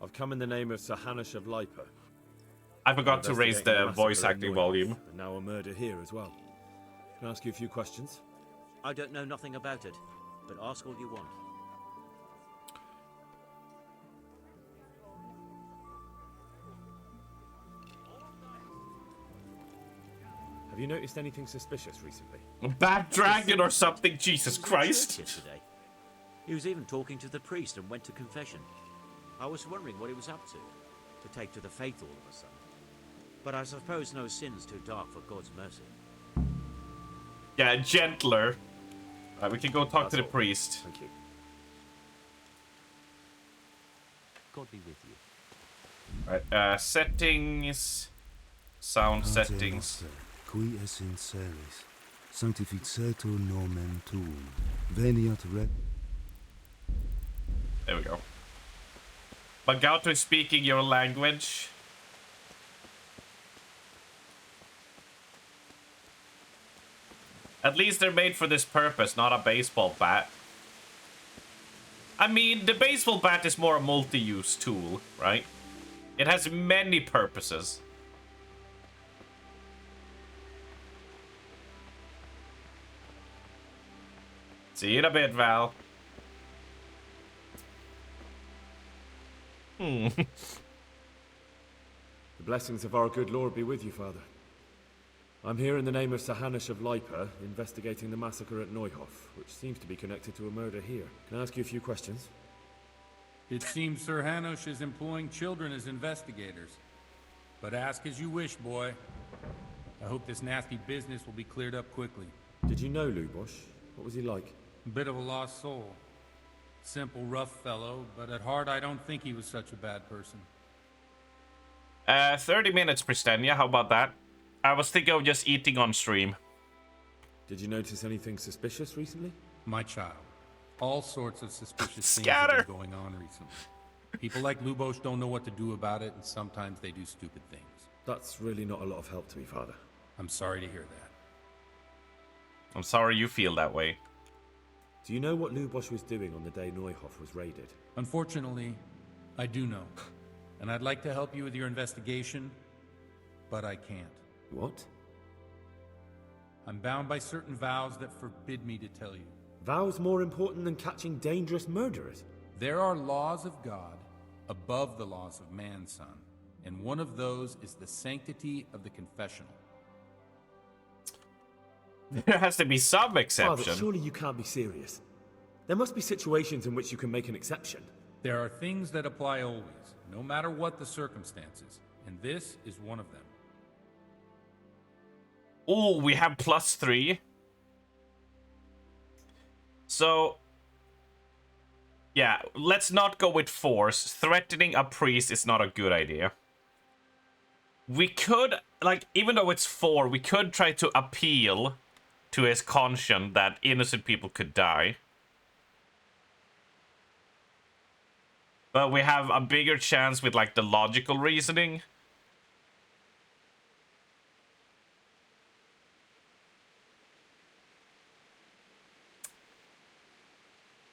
I've come in the name of Sir Hanush of Lipa. I forgot to raise the voice acting volume. And now a murder here as well. Can I ask you a few questions? I don't know nothing about it, but ask all you want. Have you noticed anything suspicious recently? A bad dragon or something, Jesus Christ. Yesterday. He was even talking to the priest and went to confession. I was wondering what he was up to take to the faith all of a sudden. But I suppose no sin's too dark for God's mercy. Yeah, gentler. Right, we can go talk to the priest. Thank you. God be with you. Right, settings. Sound settings. Qui es in celis, sanctificetur nomen tuum, veniat re... There we go. Magato is speaking your language. At least they're made for this purpose, not a baseball bat. I mean, the baseball bat is more a multi-use tool, right? It has many purposes. See you in a bit, Val. The blessings of our good Lord be with you, Father. I'm here in the name of Sir Hanush of Lipa, investigating the massacre at Neuhof, which seems to be connected to a murder here. Can I ask you a few questions? It seems Sir Hanush is employing children as investigators. But ask as you wish, boy. I hope this nasty business will be cleared up quickly. Did you know Lubosh? What was he like? A bit of a lost soul. Simple, rough fellow, but at heart I don't think he was such a bad person. 30 minutes, Pristenia. How about that? I was thinking of just eating on stream. Did you notice anything suspicious recently? My child. All sorts of suspicious things Scatter. have been going on recently. People like Lubosh don't know what to do about it, and sometimes they do stupid things. That's really not a lot of help to me, Father. I'm sorry to hear that. I'm sorry you feel that way. Do you know what Lubosh was doing on the day Neuhof was raided? Unfortunately, I do know. And I'd like to help you with your investigation, but I can't. What? I'm bound by certain vows that forbid me to tell you. Vows more important than catching dangerous murderers? There are laws of God above the laws of man, son. And one of those is the sanctity of the confessional. There has to be some exception. Father, surely you can't be serious. There must be situations in which you can make an exception. There are things that apply always, no matter what the circumstances. And this is one of them. Oh, we have +3. So, yeah, let's not go with force. Threatening a priest is not a good idea. We could, like, even though it's 4, we could try to appeal to his conscience that innocent people could die. But we have a bigger chance with, like, the logical reasoning.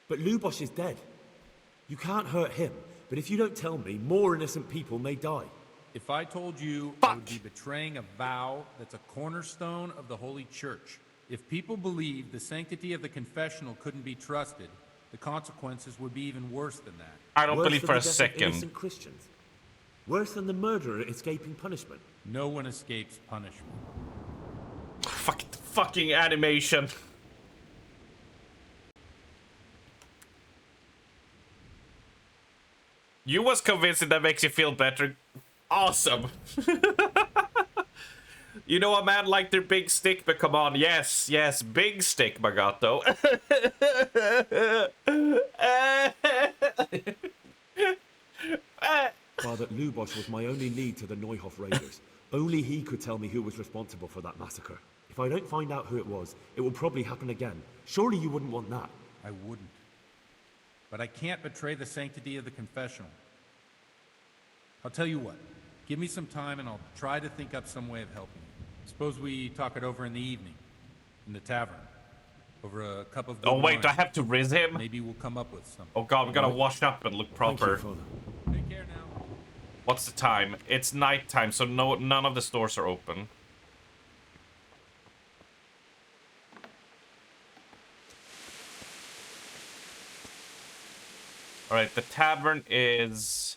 But Lubosh is dead. You can't hurt him, but if you don't tell me, more innocent people may die. If I told you, I would be betraying a vow that's a cornerstone of the Holy Church. If people believed the sanctity of the confessional couldn't be trusted, the consequences would be even worse than that. I don't Worse believe than for the a death of second. innocent Christians. Worse than the murderer escaping punishment. No one escapes punishment. Fucking animation. You was convincing that makes you feel better. Awesome. You know a man like their big stick, but come on. Yes, yes, big stick, Magato. Father, Lubosh was my only lead to the Neuhof raiders. Only he could tell me who was responsible for that massacre. If I don't find out who it was, it will probably happen again. Surely you wouldn't want that. I wouldn't. But I can't betray the sanctity of the confessional. I'll tell you what. Give me some time and I'll try to think up some way of helping you. Suppose we talk it over in the evening. In the tavern. Over a cup of good Oh wait, wine. do I have to riz him? Maybe we'll come up with something. Oh god, we gotta wash up and look proper. Take care now. What's the time? It's nighttime, so none of the stores are open. Alright, the tavern is...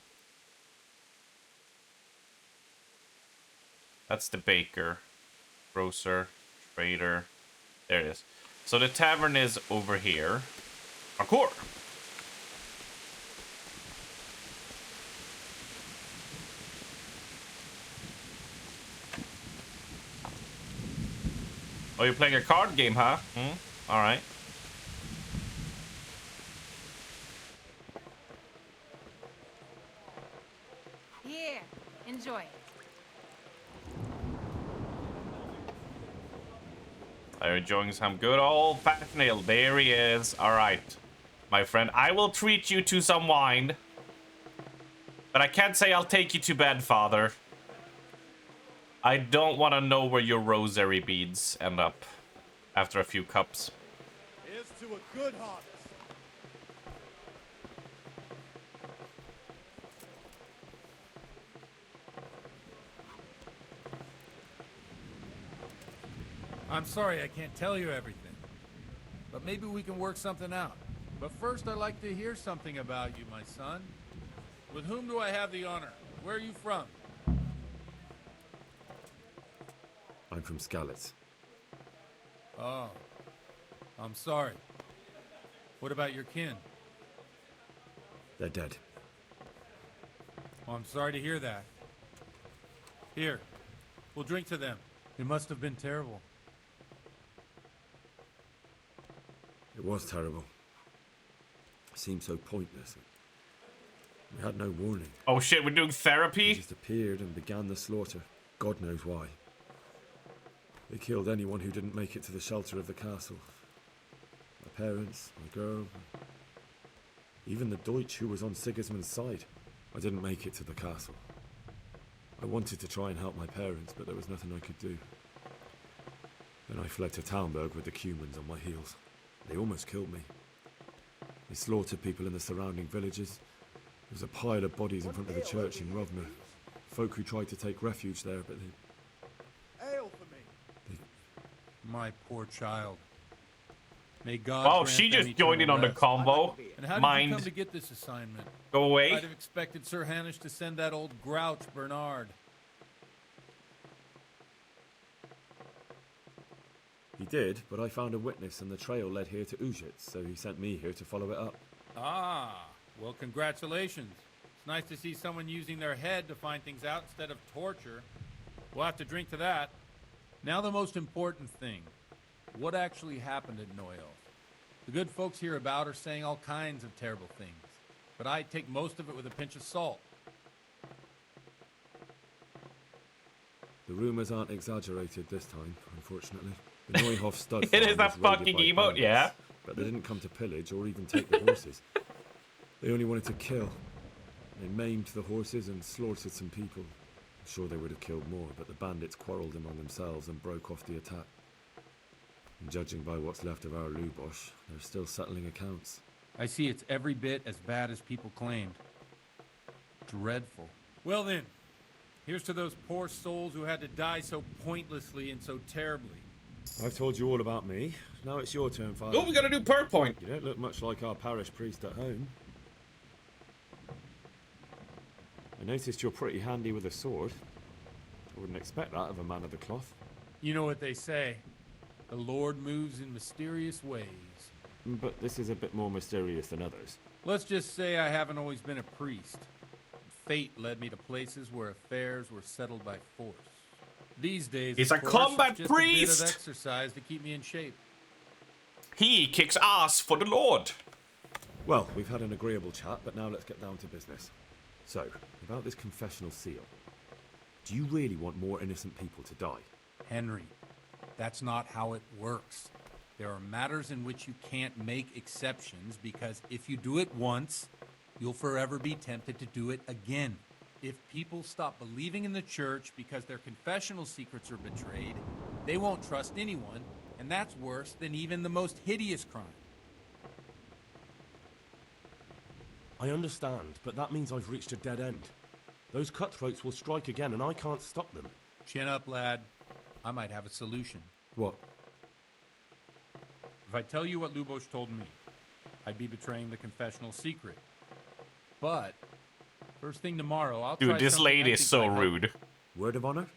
That's the baker. Grocer. Trader. There it is. So the tavern is over here. Parkour! Oh, you're playing a card game, huh? Alright. Here, enjoy it. Are you enjoying some good old fashioned ale? There he is. Alright, my friend. I will treat you to some wine. But I can't say I'll take you to bed, Father. I don't want to know where your rosary beads end up after a few cups. Here's to a good harvest. I'm sorry I can't tell you everything. but maybe we can work something out. But first, I'd like to hear something about you, my son. With whom do I have the honor? Where are you from? I'm from Skalitz. Oh, I'm sorry. What about your kin? They're dead. Oh, I'm sorry to hear that. Here, we'll drink to them. It must have been terrible. It was terrible. It seemed so pointless. We had no warning. Oh shit, we're doing therapy? They just appeared and began the slaughter. God knows why. They killed anyone who didn't make it to the shelter of the castle. My parents, my girl, even the Deutsch who was on Sigismund's side. I didn't make it to the castle. I wanted to try and help my parents, but there was nothing I could do. Then I fled to Talmberg with the Cumans on my heels. They almost killed me. They slaughtered people in the surrounding villages. There was a pile of bodies in front of the church in Rovno. Folk who tried to take refuge there, but they... Ale for me. My poor child. May God Oh, grant she them just joined in on the eternal rest. combo. And how did Mind. you come to get this assignment? Go away. I'd have expected Sir Hanish to send that old grouch, Bernard. He did, but I found a witness and the trail led here to Ujitz, so he sent me here to follow it up. Ah, well, congratulations. It's nice to see someone using their head to find things out instead of torture. We'll have to drink to that. Now the most important thing. What actually happened at Noyel? The good folks hereabout are saying all kinds of terrible things, but I take most of it with a pinch of salt. The rumors aren't exaggerated this time, unfortunately. The Neuhof stud It farm is that was raided fucking by emote, bandits, yeah? But they didn't come to pillage or even take the horses. They only wanted to kill. They maimed the horses and slaughtered some people. I'm sure they would have killed more, but the bandits quarreled among themselves and broke off the attack. And judging by what's left of our Lubosh, they're still settling accounts. I see it's every bit as bad as people claimed. Dreadful. Well then, here's to those poor souls who had to die so pointlessly and so terribly. I've told you all about me. Now it's your turn, Father. Oh, we gotta do per point. You don't look much like our parish priest at home. I noticed you're pretty handy with a sword. I wouldn't expect that of a man of the cloth. You know what they say. The Lord moves in mysterious ways. But this is a bit more mysterious than others. Let's just say I haven't always been a priest. Fate led me to places where affairs were settled by force. These days, He's of a course, combat it's just priest! a bit of exercise to keep me in shape. He kicks ass for the Lord. Well, we've had an agreeable chat, but now let's get down to business. So, about this confessional seal. Do you really want more innocent people to die? Henry, that's not how it works. There are matters in which you can't make exceptions because if you do it once, you'll forever be tempted to do it again. If people stop believing in the church because their confessional secrets are betrayed, they won't trust anyone, and that's worse than even the most hideous crime. I understand, but that means I've reached a dead end. Those cutthroats will strike again, and I can't stop them. Chin up, lad. I might have a solution. What? If I tell you what Lubosh told me, I'd be betraying the confessional secret. But first thing tomorrow, I'll try Dude, this something lady I is think so might help. rude. Word of honor?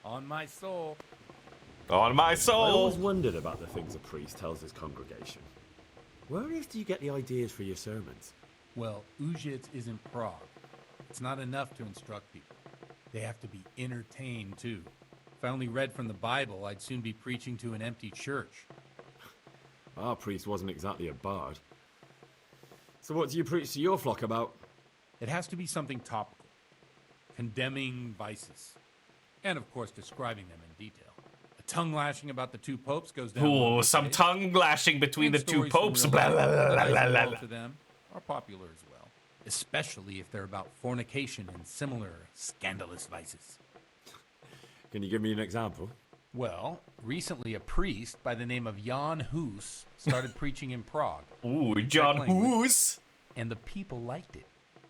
On my soul. On my I soul. always wondered about the things a priest tells his congregation. Where on earth do you get the ideas for your sermons? Well, Ujitz isn't Prague. It's not enough to instruct people. They have to be entertained, too. If I only read from the Bible, I'd soon be preaching to an empty church. Our priest wasn't exactly a bard. So what do you preach to your flock about? It has to be something topical. Condemning vices. And, of course, describing them in detail. A tongue lashing about the two popes goes down. Ooh, some tongue lashing between the two popes. Blah, blah, blah, blah, blah, blah. To them are popular as well. Especially if they're about fornication and similar scandalous vices. Can you give me an example? Well, recently a priest by the name of Jan Hus started preaching in Prague. Ooh, Jan Hus. And the people liked it.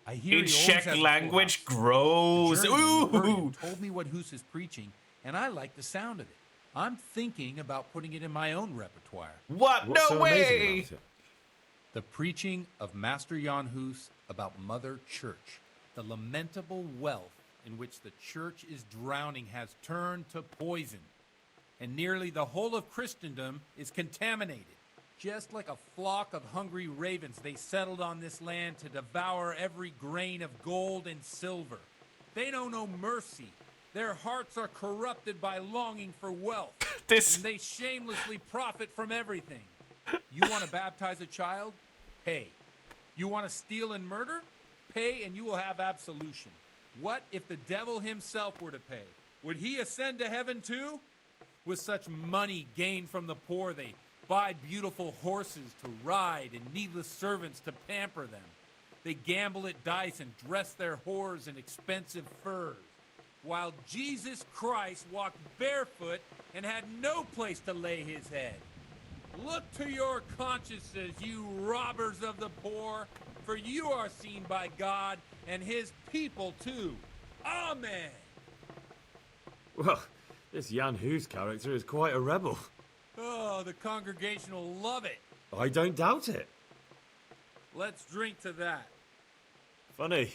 I hear In he always Czech has a full language, house. gross. The German Ooh. Hungarian told me what Hus is preaching, and I like the sound of it. I'm thinking about putting it in my own repertoire. What? What's No so amazing way! about it? The preaching of Master Jan Hus about Mother Church. The lamentable wealth in which the church is drowning has turned to poison. And nearly the whole of Christendom is contaminated. Just like a flock of hungry ravens, they settled on this land to devour every grain of gold and silver. They know no mercy. Their hearts are corrupted by longing for wealth. And they shamelessly profit from everything. You want to baptize a child? Pay. You want to steal and murder? Pay and you will have absolution. What if the devil himself were to pay? Would he ascend to heaven too? With such money gained from the poor, they buy beautiful horses to ride and needless servants to pamper them. They gamble at dice and dress their whores in expensive furs. While Jesus Christ walked barefoot and had no place to lay his head. Look to your consciences, you robbers of the poor, for you are seen by God and his people too. Amen. Well, this Jan Hus character is quite a rebel. Oh, the congregation will love it. I don't doubt it. Let's drink to that. Funny.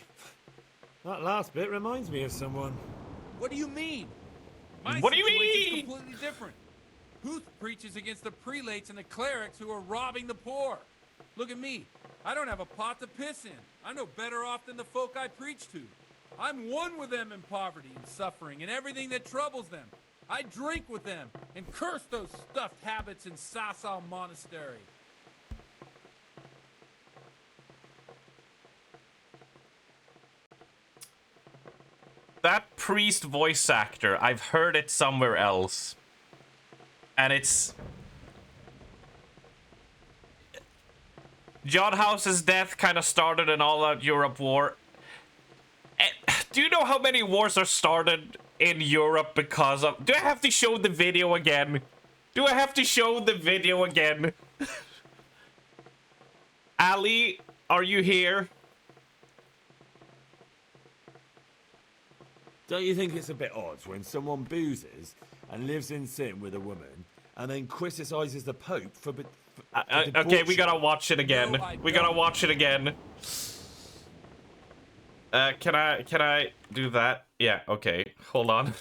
That last bit reminds me of someone. What do you mean? My What do you situation's mean? completely different. Huth preaches against the prelates and the clerics who are robbing the poor. Look at me. I don't have a pot to piss in. I'm no better off than the folk I preach to. I'm one with them in poverty and suffering and everything that troubles them. I drink with them and curse those stuffed habits in Sasau Monastery. That priest voice actor, I've heard it somewhere else. And it's... John House's death kind of started an all-out Europe war. Do you know how many wars are started in Europe because of... Do I have to show the video again? Do I have to show the video again? Ali, are you here? Don't you think it's a bit odd when someone boozes and lives in sin with a woman and then criticizes the Pope for... Okay, we gotta watch it again. No, we gotta watch it again. Can I do that? Yeah, okay. Hold on.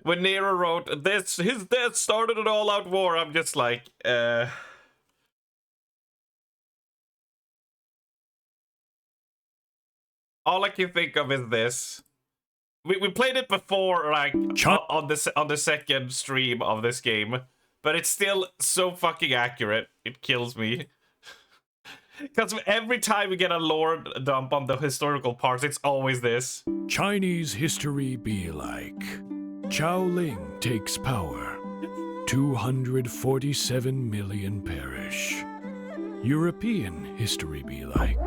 When Nero wrote this, his death started an all-out war, I'm just like, all I can think of is this. We played it before, like, on the second stream of this game. But it's still so fucking accurate. It kills me. Because every time we get a lore dump on the historical parts, it's always this. Chinese history be like. Chao Ling takes power. 247 million perish. European history be like.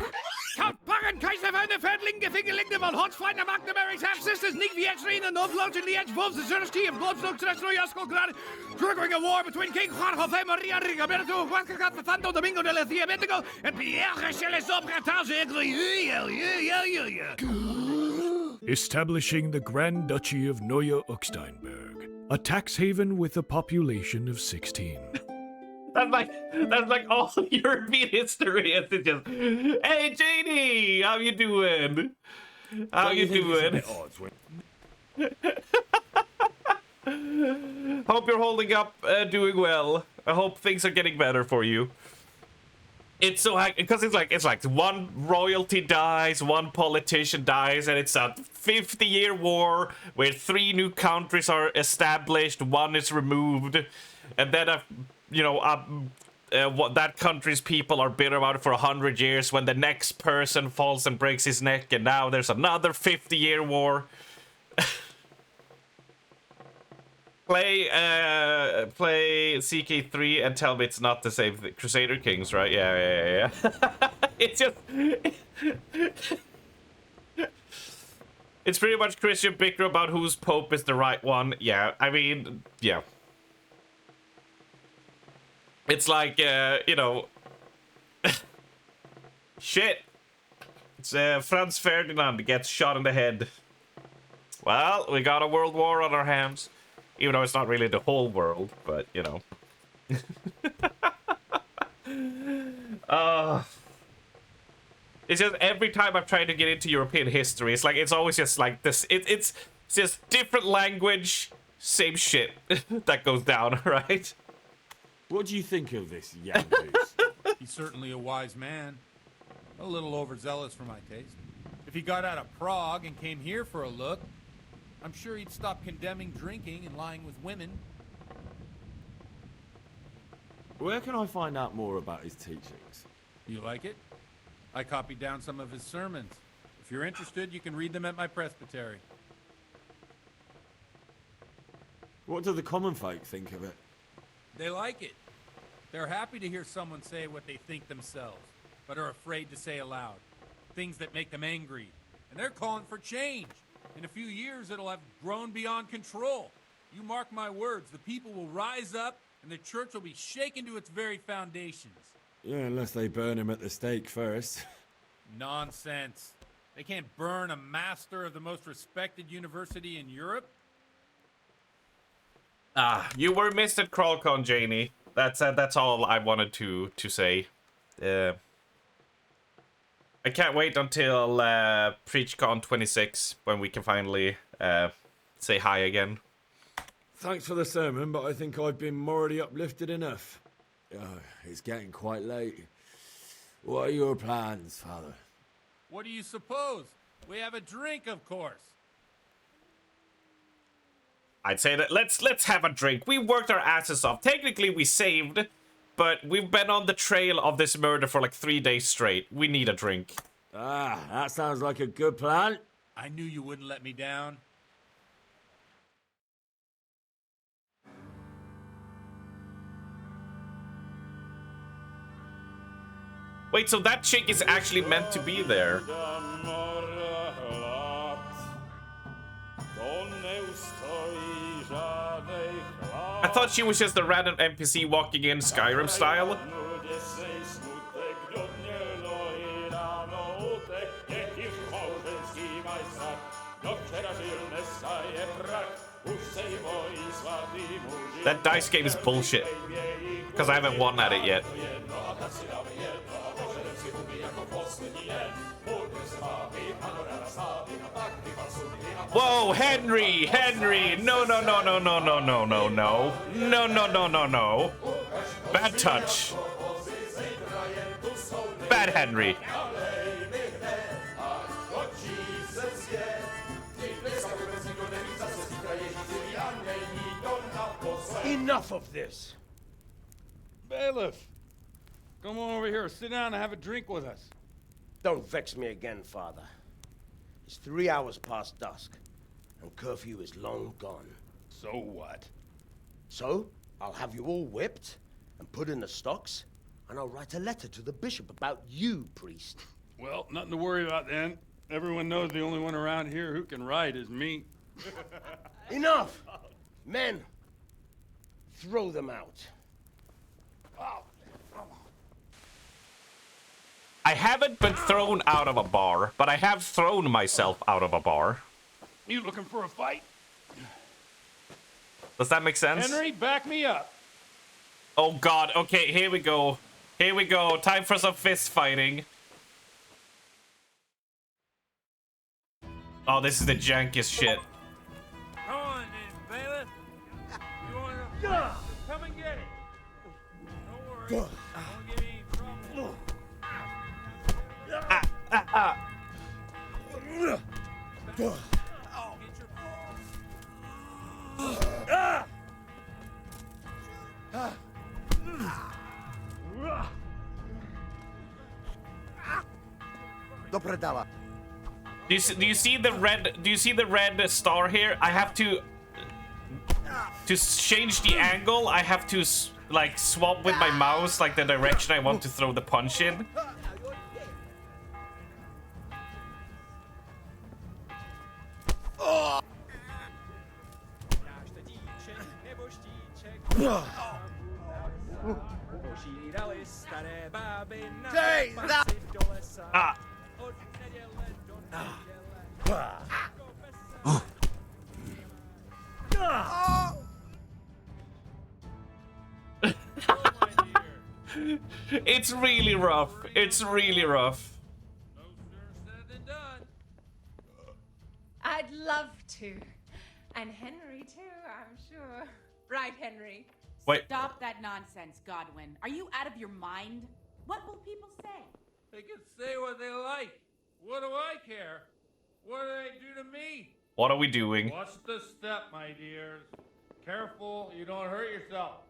Pagan Kaiser van de Verdling, Gefingeling, de Valhotsfeinde, Magdeburg's half-sisters, Nick Vietrin, and Northloach in the Edge, Wolves, the Zersti, and Bloodstock, Terrestrial, Yasko, Grad, triggering a war between King Juan Jose Maria Rigoberto, Juan Fernando Domingo de la Cia Bendigo, and Pierre Establishing the Grand Duchy of Neue Ucksteinberg, a tax haven with a population of 16. That's like all European history. It's just, hey JD, how you doing? How you doing? Hope you're holding up, doing well. I hope things are getting better for you. It's so because it's like one royalty dies, one politician dies, and it's a 50-year war where 3 new countries are established, one is removed, and then what that country's people are bitter about it for 100 years when the next person falls and breaks his neck, and now there's another 50-year war. Play CK3 and tell me it's not the same thing. Crusader Kings, right? Yeah. It's just... It's pretty much Christian bicker about whose pope is the right one. Yeah, I mean, yeah. It's like, shit. It's Franz Ferdinand gets shot in the head. Well, we got a world war on our hands. Even though it's not really the whole world, but, you know. It's just every time I've tried to get into European history, it's like, it's always just like this. It's just different language, same shit that goes down, right? What do you think of this young goose? He's certainly a wise man. A little overzealous for my taste. If he got out of Prague and came here for a look, I'm sure he'd stop condemning drinking and lying with women. Where can I find out more about his teachings? You like it? I copied down some of his sermons. If you're interested, you can read them at my presbytery. What do the common folk think of it? They like it. They're happy to hear someone say what they think themselves, but are afraid to say aloud. Things that make them angry. And they're calling for change. In a few years, it'll have grown beyond control. You mark my words, the people will rise up, and the church will be shaken to its very foundations. Yeah, unless they burn him at the stake first. Nonsense. They can't burn a master of the most respected university in Europe? You were missed at CrawlCon, Janie. That's all I wanted to say. I can't wait until PreachCon 26 when we can finally say hi again. Thanks for the sermon, but I think I've been morally uplifted enough. It's getting quite late. What are your plans, Father? What do you suppose? We have a drink, of course. I'd say that let's have a drink. We worked our asses off. Technically, we saved, but we've been on the trail of this murder for like 3 days straight. We need a drink. Ah, that sounds like a good plan. I knew you wouldn't let me down. Wait, so that chick is actually meant to be there. I thought she was just a random NPC walking in Skyrim style. That dice game is bullshit. Because I haven't won at it yet. Whoa, Henry! Henry! No, no, no, no, no, no, no, no, no. No, no, no, no, no. Bad touch. Bad Henry. Enough of this! Bailiff! Come on over here, sit down and have a drink with us. Don't vex me again, Father. It's 3 hours past dusk, and curfew is long gone. So what? So, I'll have you all whipped and put in the stocks, and I'll write a letter to the bishop about you, priest. Well, nothing to worry about then. Everyone knows the only one around here who can write is me. Enough! Men, throw them out. I haven't been thrown out of a bar, but I have thrown myself out of a bar. You looking for a fight? Does that make sense? Henry, back me up. Oh god, okay, here we go. Here we go. Time for some fist fighting. Oh, this is the jankiest shit. Come on then, bailiff. You wanna come and get it. Don't worry. Don't get me in trouble. Do you see the red? Do you see the red star here? I have to change the angle. I have to like swap with my mouse like the direction I want to throw the punch in. It's really rough. It's really rough. I'd love to. And Henry, too, I'm sure. Right, Henry? Wait. Stop that nonsense, Godwin. Are you out of your mind? What will people say? They can say what they like. What do I care? What do they do to me? What are we doing? Watch the step, my dears. Careful, you don't hurt yourself.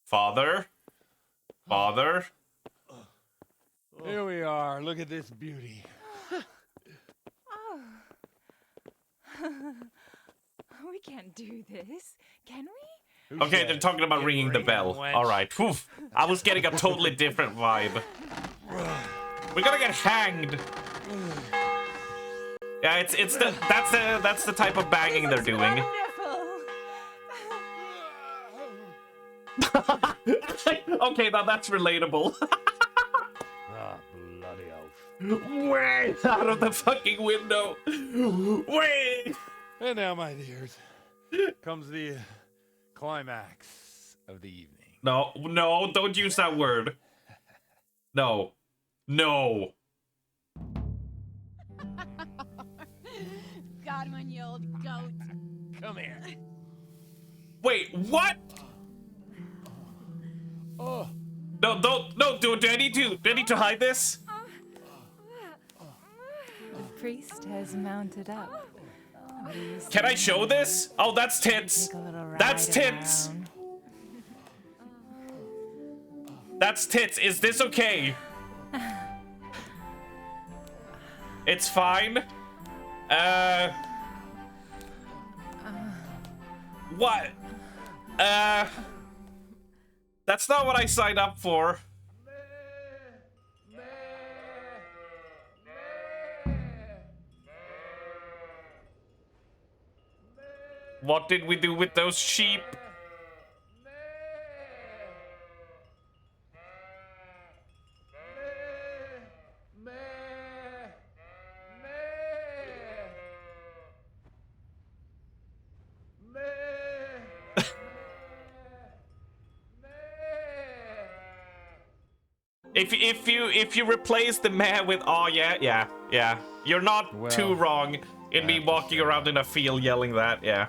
Father? Father? Here we are. Look at this beauty. We can't do this, can we? Okay, they're talking about ringing the bell. Alright. I was getting a totally different vibe. We're gonna get hanged. Yeah, that's the type of banging they're doing. Okay, now that's relatable. Ah, bloody oath. Way out of the fucking window. Way. And now, my dears, comes the climax of the evening. No, don't use that word. No. Godwin, you old goat. Come here. Wait, what? Oh. No, do I need to hide this? The priest has mounted up. Can I show this? Oh, that's tits. That's tits. That's tits. Is this okay? It's fine. What? That's not what I signed up for. What did we do with those sheep? If you replace the meh with oh yeah, you're not too wrong in me walking around in a field yelling that, yeah.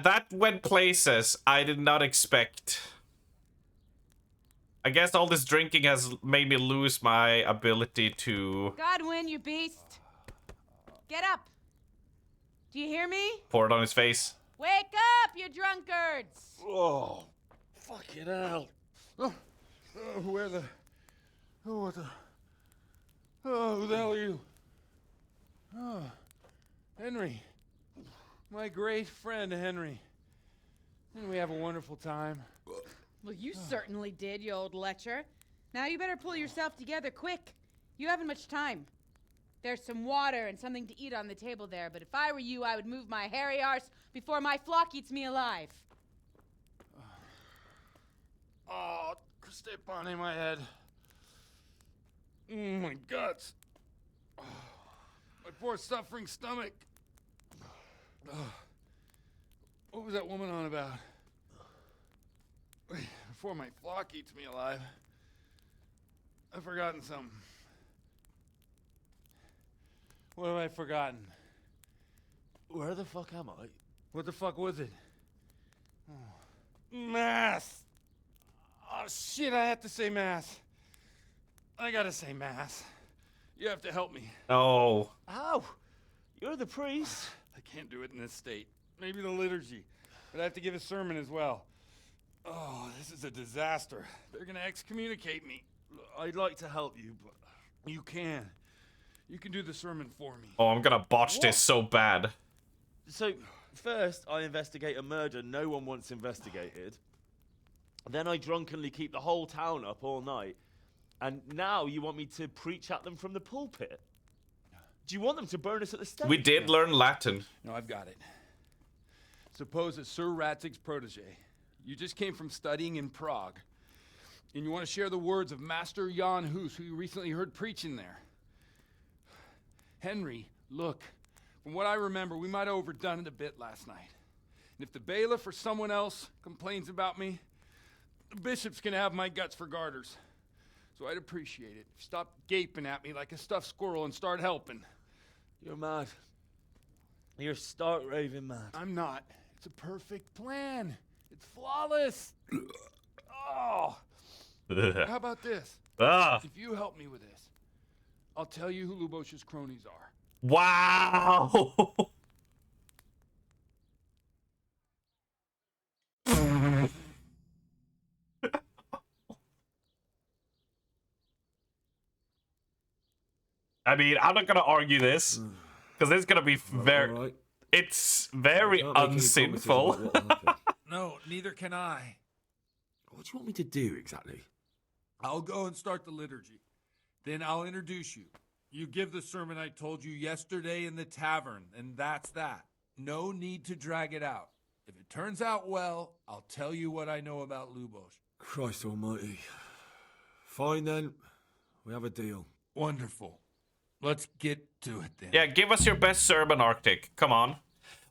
That went places I did not expect. I guess all this drinking has made me lose my ability to Godwin, you beast. Get up. Do you hear me? pour it on his face. Wake up, you drunkards. Oh, fucking hell. Where the... Oh, what the... Oh, who the hell are you? Oh, Henry. My great friend, Henry. Didn't we have a wonderful time? Well, you certainly did, you old lecher. Now you better pull yourself together quick. You haven't much time. There's some water and something to eat on the table there, but if I were you, I would move my hairy arse before my flock eats me alive. Oh, step on in my head. My guts. Oh, my poor suffering stomach. What was that woman on about? Before my flock eats me alive. I've forgotten something. What have I forgotten? Where the fuck am I? What the fuck was it? Oh. Mass! Oh shit, I have to say mass. I gotta say mass. You have to help me. Oh. How? You're the priest. I can't do it in this state. Maybe the liturgy. But I have to give a sermon as well. Oh, this is a disaster. They're gonna excommunicate me. I'd like to help you, but you can. You can do the sermon for me. Oh, I'm gonna botch this so bad. So, first I investigate a murder no one wants investigated. Then I drunkenly keep the whole town up all night. And now you want me to preach at them from the pulpit? Do you want them to burn us at the stake? We did learn Latin. No, I've got it. Suppose that Sir Ratzig's protege. You just came from studying in Prague. And you want to share the words of Master Jan Hus, who you recently heard preaching there. Henry, look. From what I remember, we might have overdone it a bit last night. And if the bailiff or someone else complains about me, the bishop's gonna have my guts for garters. So I'd appreciate it. Stop gaping at me like a stuffed squirrel and start helping. You're mad. You're stark raving mad. I'm not. It's a perfect plan. It's flawless. Oh. How about this? If you help me with this, I'll tell you who Lubosh's cronies are. Wow. I mean, I'm not gonna argue this because it's gonna be very. It's very unsinful. No, neither can I. What do you want me to do exactly? I'll go and start the liturgy. Then I'll introduce you. You give the sermon I told you yesterday in the tavern, and that's that. No need to drag it out. If it turns out well, I'll tell you what I know about Lubosh. Christ almighty. Fine then. We have a deal. Wonderful. Let's get to it then. Yeah, give us your best sermon, Arctic. Come on.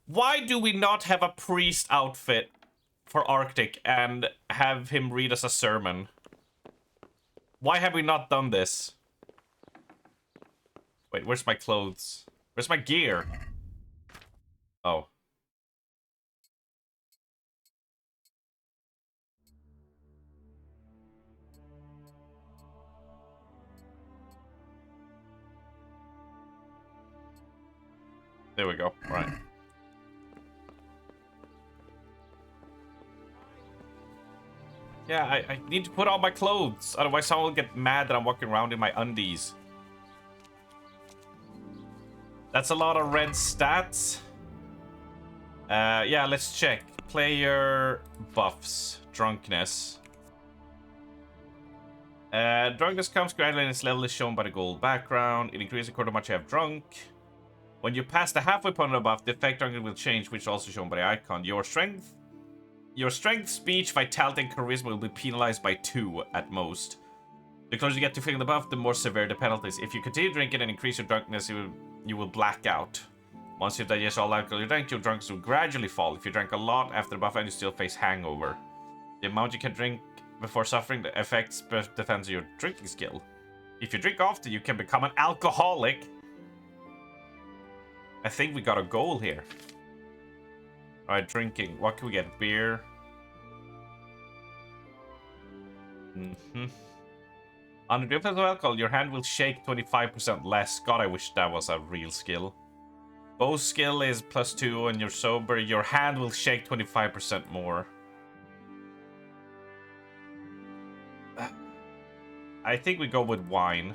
Why do we not have a priest outfit for Arctic and have him read us a sermon? Why have we not done this? Wait, where's my clothes? Where's my gear? Oh. There we go. Right. Yeah, I need to put on my clothes. Otherwise someone will get mad that I'm walking around in my undies. That's a lot of red stats. Yeah, let's check. Player buffs. Drunkenness. Drunkenness comes gradually and its level is shown by the gold background. It increases according to how much you have drunk. When you pass the halfway point above, the effect drunkenness will change, which is also shown by the icon. Your strength, speech, vitality, and charisma will be penalized by 2 at most. The closer you get to feeling the buff, the more severe the penalties. If you continue drinking and increase your drunkenness, you will black out. Once you digest all alcohol you drank, your drunkenness will gradually fall. If you drank a lot after the buff and you still face hangover. The amount you can drink before suffering the effects depends on your drinking skill. If you drink often, you can become an alcoholic. I think we got a goal here. Alright, drinking. What can we get? Beer. Under the influence of alcohol, your hand will shake 25% less. God, I wish that was a real skill. Bow skill is +2 and you're sober. Your hand will shake 25% more. I think we go with wine.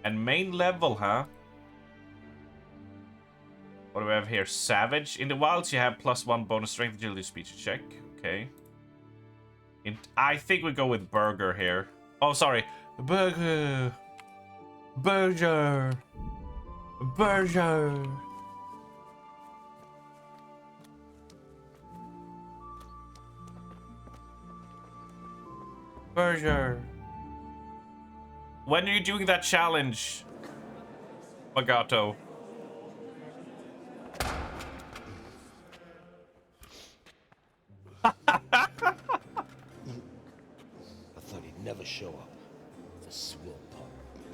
And main level, huh? What do we have here? Savage. In the wilds, you have +1 bonus strength, agility, speech check. Okay. I think we go with burger here. Oh, sorry. Burger. Burger. Burger. Burger. When are you doing that challenge, Magato? I thought he'd never show up. The swill pup.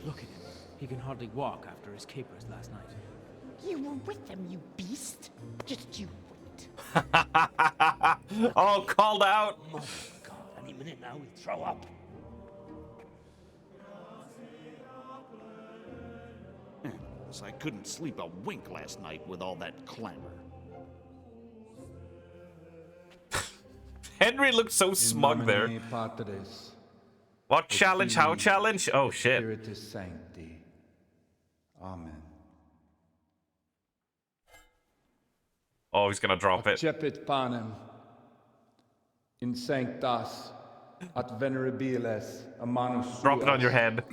Look at him. He can hardly walk after his capers last night. You were with them, you beast. Just you wait. Oh, called out. Oh my God, any minute now he'll throw up. I couldn't sleep a wink last night with all that clamor. Henry looked so smug there. What challenge? How challenge? Oh shit. Spiritus Sancti. Amen. Oh, he's gonna drop it. Accepit panem in sanctas at venerabiles a manus Drop it on your head.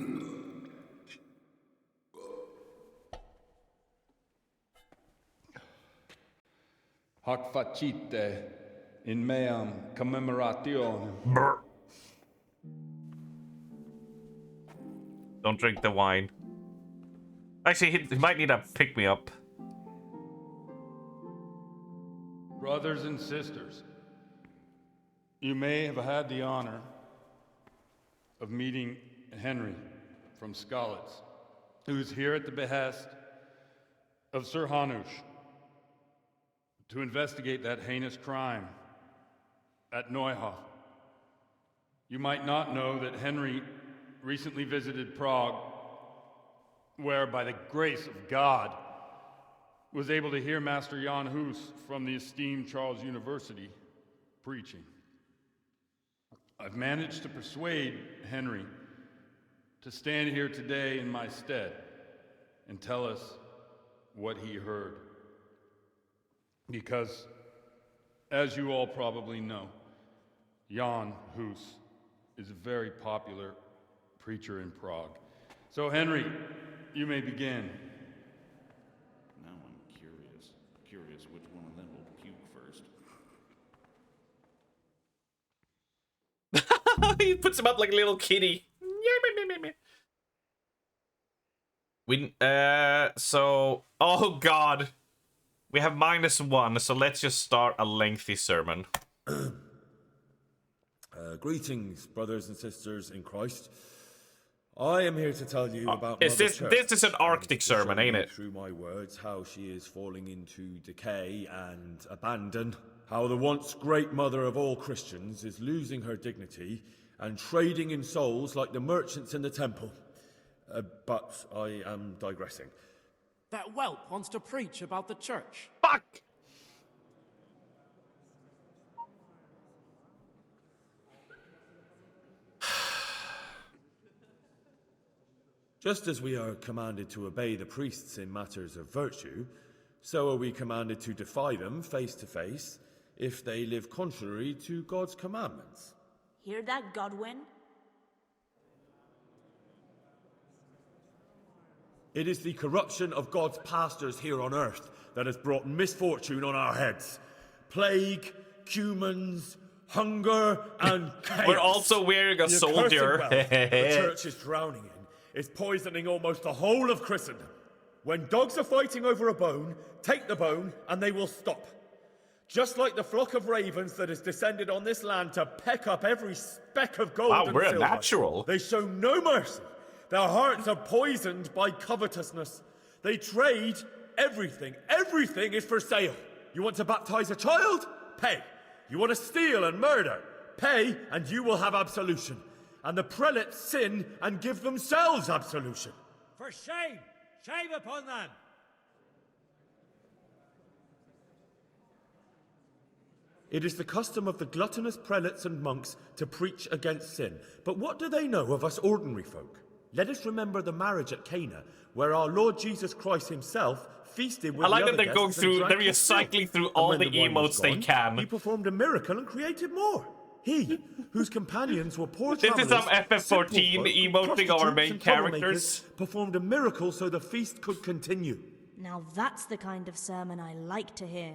Hoc facite in meam commemorationem. Brr. Don't drink the wine. Actually, he might need a pick-me-up. Brothers and sisters, you may have had the honor of meeting Henry from Skalitz, who is here at the behest of Sir Hanush to investigate that heinous crime at Neuhof. You might not know that Henry recently visited Prague, where, by the grace of God, was able to hear Master Jan Hus from the esteemed Charles University preaching. I've managed to persuade Henry to stand here today in my stead and tell us what he heard. Because, as you all probably know, Jan Hus is a very popular preacher in Prague. So, Henry, you may begin. Now I'm curious which one of them will puke first. He puts him up like a little kitty. So, oh god. We have -1, so let's just start a lengthy sermon. Greetings, brothers and sisters in Christ. I am here to tell you about Is Mother this Church, this is an Arctic to show sermon, ain't you it? Through my words, how she is falling into decay and abandon. How the once great mother of all Christians is losing her dignity and trading in souls like the merchants in the temple. But I am digressing. That whelp wants to preach about the church. Fuck! Just as we are commanded to obey the priests in matters of virtue, so are we commanded to defy them face to face if they live contrary to God's commandments. Hear that, Godwin? It is the corruption of God's pastors here on earth that has brought misfortune on our heads. Plague, cumens, hunger, and chaos. We're also wearing a The soldier. accursed wealth the church is drowning in is poisoning almost the whole of Christendom. When dogs are fighting over a bone, take the bone and they will stop. Just like the flock of ravens that has descended on this land to peck up every speck of gold Wow, and we're a silver. natural. They show no mercy. Their hearts are poisoned by covetousness. They trade everything. Everything is for sale. You want to baptize a child? Pay. You want to steal and murder? Pay, and you will have absolution. And the prelates sin and give themselves absolution. For shame! Shame upon them! It is the custom of the gluttonous prelates and monks to preach against sin. But what do they know of us ordinary folk? Let us remember the marriage at Cana, where our Lord Jesus Christ himself feasted with I like the that other they're going guests through, and they're drank his recycling milk. through And all when the wine was emotes they gone, can. He performed a miracle and created more. He, whose companions were poor This is travelers, some FF14 emoting our main characters. Performed a miracle so the feast could continue. Now that's the kind of sermon I like to hear.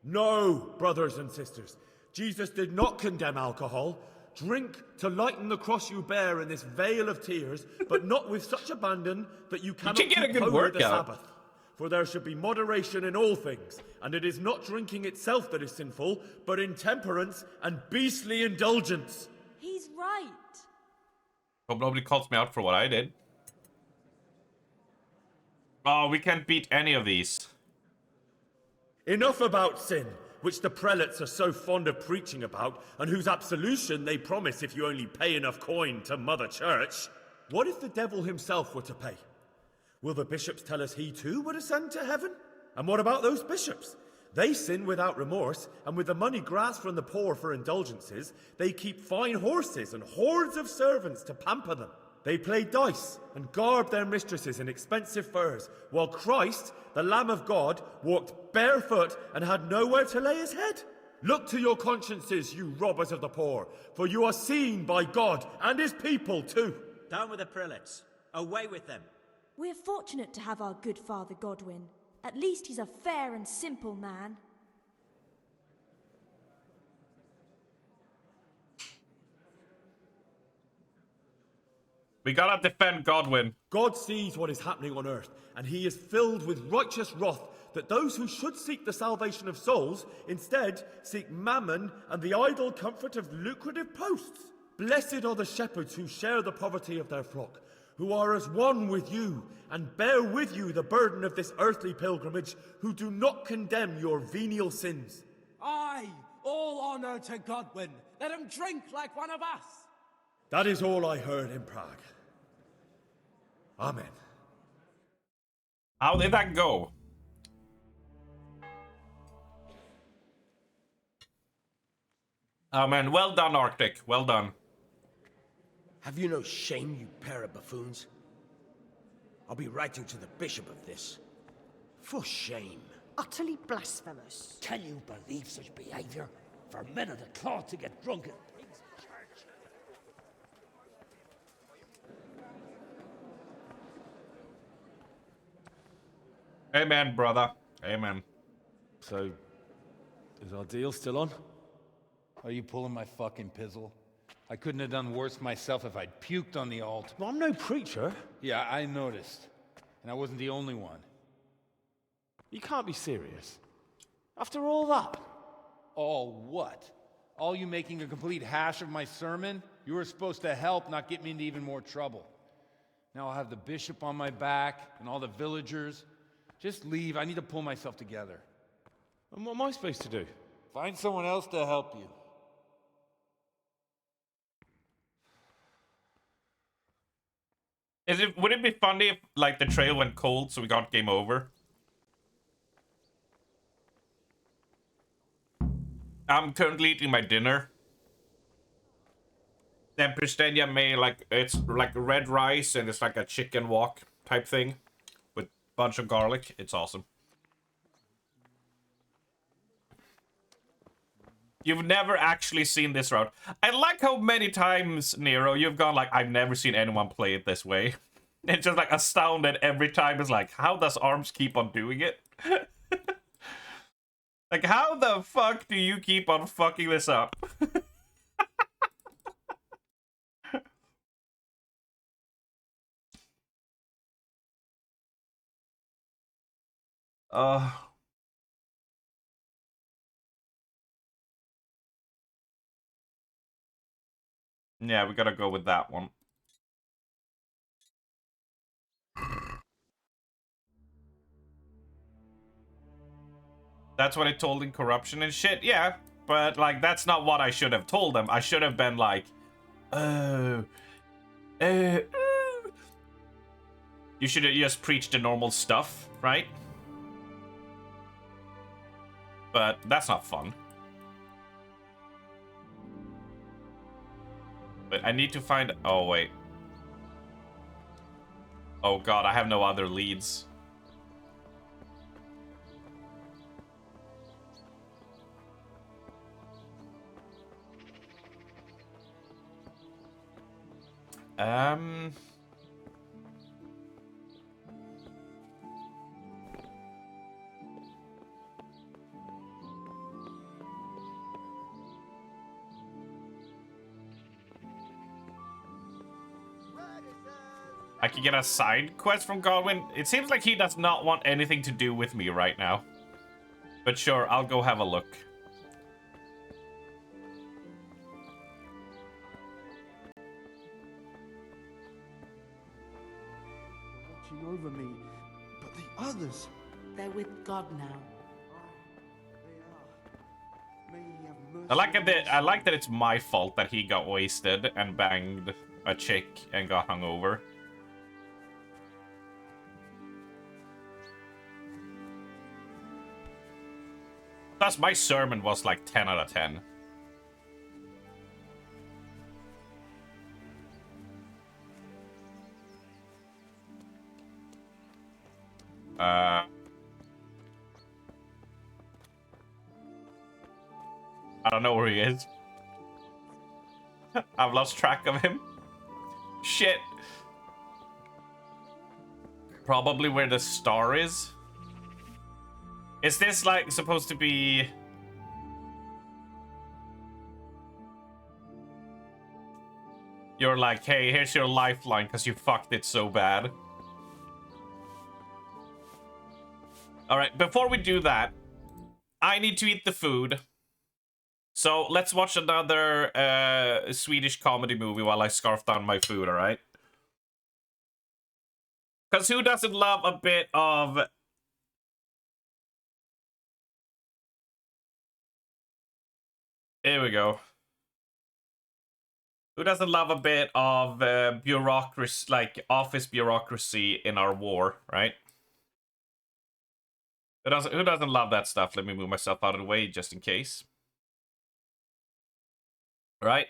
No, brothers and sisters. Jesus did not condemn alcohol. Drink to lighten the cross you bear in this vale of tears, but not with such abandon that you cannot get a keep good holy the workout. Sabbath. For there should be moderation in all things, and it is not drinking itself that is sinful, but intemperance and beastly indulgence. He's right. Hope nobody calls me out for what I did. Oh, we can't beat any of these. Enough about sin, which the prelates are so fond of preaching about, and whose absolution they promise if you only pay enough coin to Mother Church. What if the devil himself were to pay? Will the bishops tell us he too would ascend to heaven? And what about those bishops? They sin without remorse, and with the money grasped from the poor for indulgences, they keep fine horses and hordes of servants to pamper them. They play dice and garb their mistresses in expensive furs, while Christ, the Lamb of God, walked barefoot and had nowhere to lay his head. Look to your consciences, you robbers of the poor, for you are seen by God and his people too. Down with the prelates. Away with them. We're fortunate to have our good Father Godwin. At least he's a fair and simple man. We gotta defend Godwin. God sees what is happening on earth, and he is filled with righteous wrath that those who should seek the salvation of souls instead seek mammon and the idle comfort of lucrative posts. Blessed are the shepherds who share the poverty of their flock, who are as one with you and bear with you the burden of this earthly pilgrimage, who do not condemn your venial sins. Aye, all honor to Godwin. Let him drink like one of us. That is all I heard in Prague. Amen. How did that go? Oh man, well done, Arctic. Well done. Have you no shame, you pair of buffoons? I'll be writing to the bishop of this. For shame. Utterly blasphemous. Can you believe such behavior? For men of the cloth to get drunk at pigs' church. Amen, brother. Amen. So, is our deal still on? Are you pulling my fucking pizzle? I couldn't have done worse myself if I'd puked on the altar. Well, I'm no preacher. Yeah, I noticed. And I wasn't the only one. You can't be serious. After all that? All what? All you making a complete hash of my sermon? You were supposed to help, not get me into even more trouble. Now I'll have the bishop on my back and all the villagers. Just leave. I need to pull myself together. And what am I supposed to do? Find someone else to help you. Would it be funny if, like, the trail went cold so we got game over? I'm currently eating my dinner. Then Pristenia made, like, it's like red rice and it's like a chicken wok type thing with a bunch of garlic. It's awesome. You've never actually seen this route. I like how many times, Nero, you've gone like, I've never seen anyone play it this way. It's just like astounded every time. It's like, how does Arms keep on doing it? Like, how the fuck do you keep on fucking this up? Yeah, we gotta go with that one. That's what I told in corruption and shit. Yeah, but like that's not what I should have told them. I should have been like, you should have just preached the normal stuff, right? But that's not fun. But I need to find... Oh, wait. Oh, God, I have no other leads. I could get a side quest from Godwin. It seems like he does not want anything to do with me right now. But sure, I'll go have a look. Watching over me, but the others... They're with God now. May he have mercy. I like that it's my fault that he got wasted and banged a chick and got hungover. Plus, my sermon was like 10 out of 10. I don't know where he is. I've lost track of him. Shit. Probably where the star is. Is this like supposed to be... you're like, hey, here's your lifeline because you fucked it so bad. All right, before we do that, I need to eat the food. So let's watch another Swedish comedy movie while I scarf down my food, all right? Because who doesn't love a bit of... Here we go. Who doesn't love a bit of bureaucracy, like office bureaucracy in our war, right? Who doesn't love that stuff? Let me move myself out of the way just in case. Right?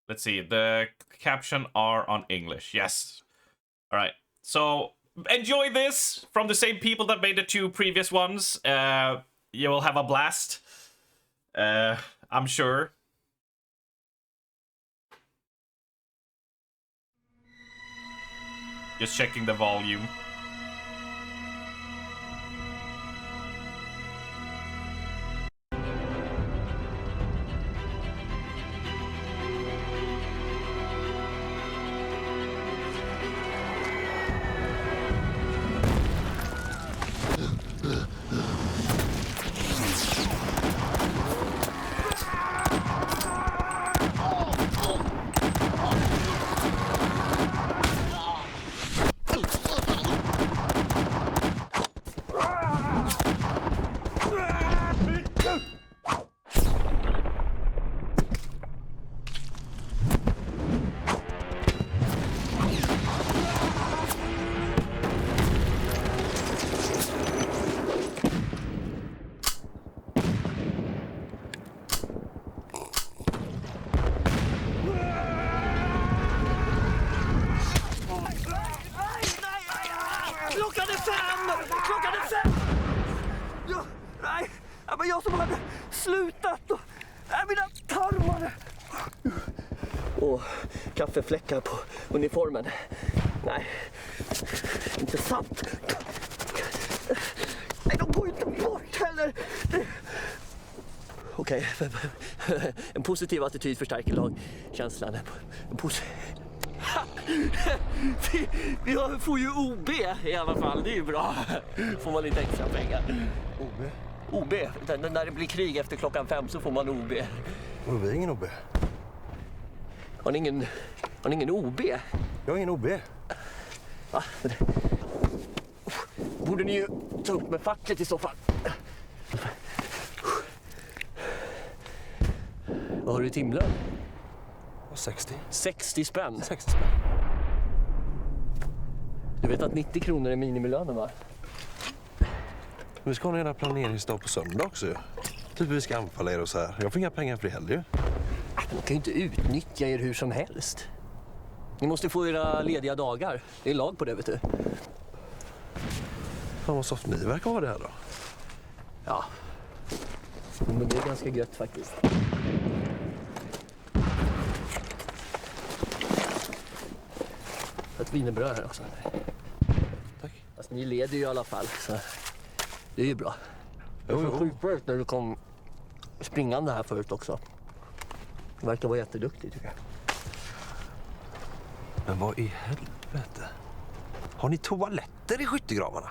Let's see. The caption are on English. Yes. All right. So enjoy this from the same people that made the 2 previous ones. You will have a blast. I'm sure. Just checking the volume. Kaffefläckar på uniformen. Nej, inte sant. Nej, de går inte bort heller. Okej, en positiv attityd förstärker lagkänslan. Vi får ju OB i alla fall, det är ju bra. Får man lite extra pengar. OB? När det blir krig efter klockan 5 så får man OB. Och vi har ingen OB. Har ni ingen OB? Jag har ingen OB. Va? Borde ni ju ta upp med facket i så fall. Vad har du i timlön? 60. 60 spänn? 60 spänn. Du vet att 90 kronor är minimilönen, va? Vi ska ha en jävla planeringsdag på söndag också. Typ vi ska anfalla er och så här. Jag får inga pengar för det heller ju. Man kan ju inte utnyttja er hur som helst. Ni måste få era lediga dagar. Det är lag på det, vet du. Fan vad soft ni verkar ha det här då. Ja. Men det är ganska gött faktiskt. Ett wienerbröd här också. Tack. Fast ni leder ju i alla fall, så det är ju bra. Jag var sjukt bra när du kom springande här förut också. Du verkar vara jätteduktig, tycker jag. Men vad i helvete? Har ni toaletter i skyttegravarna?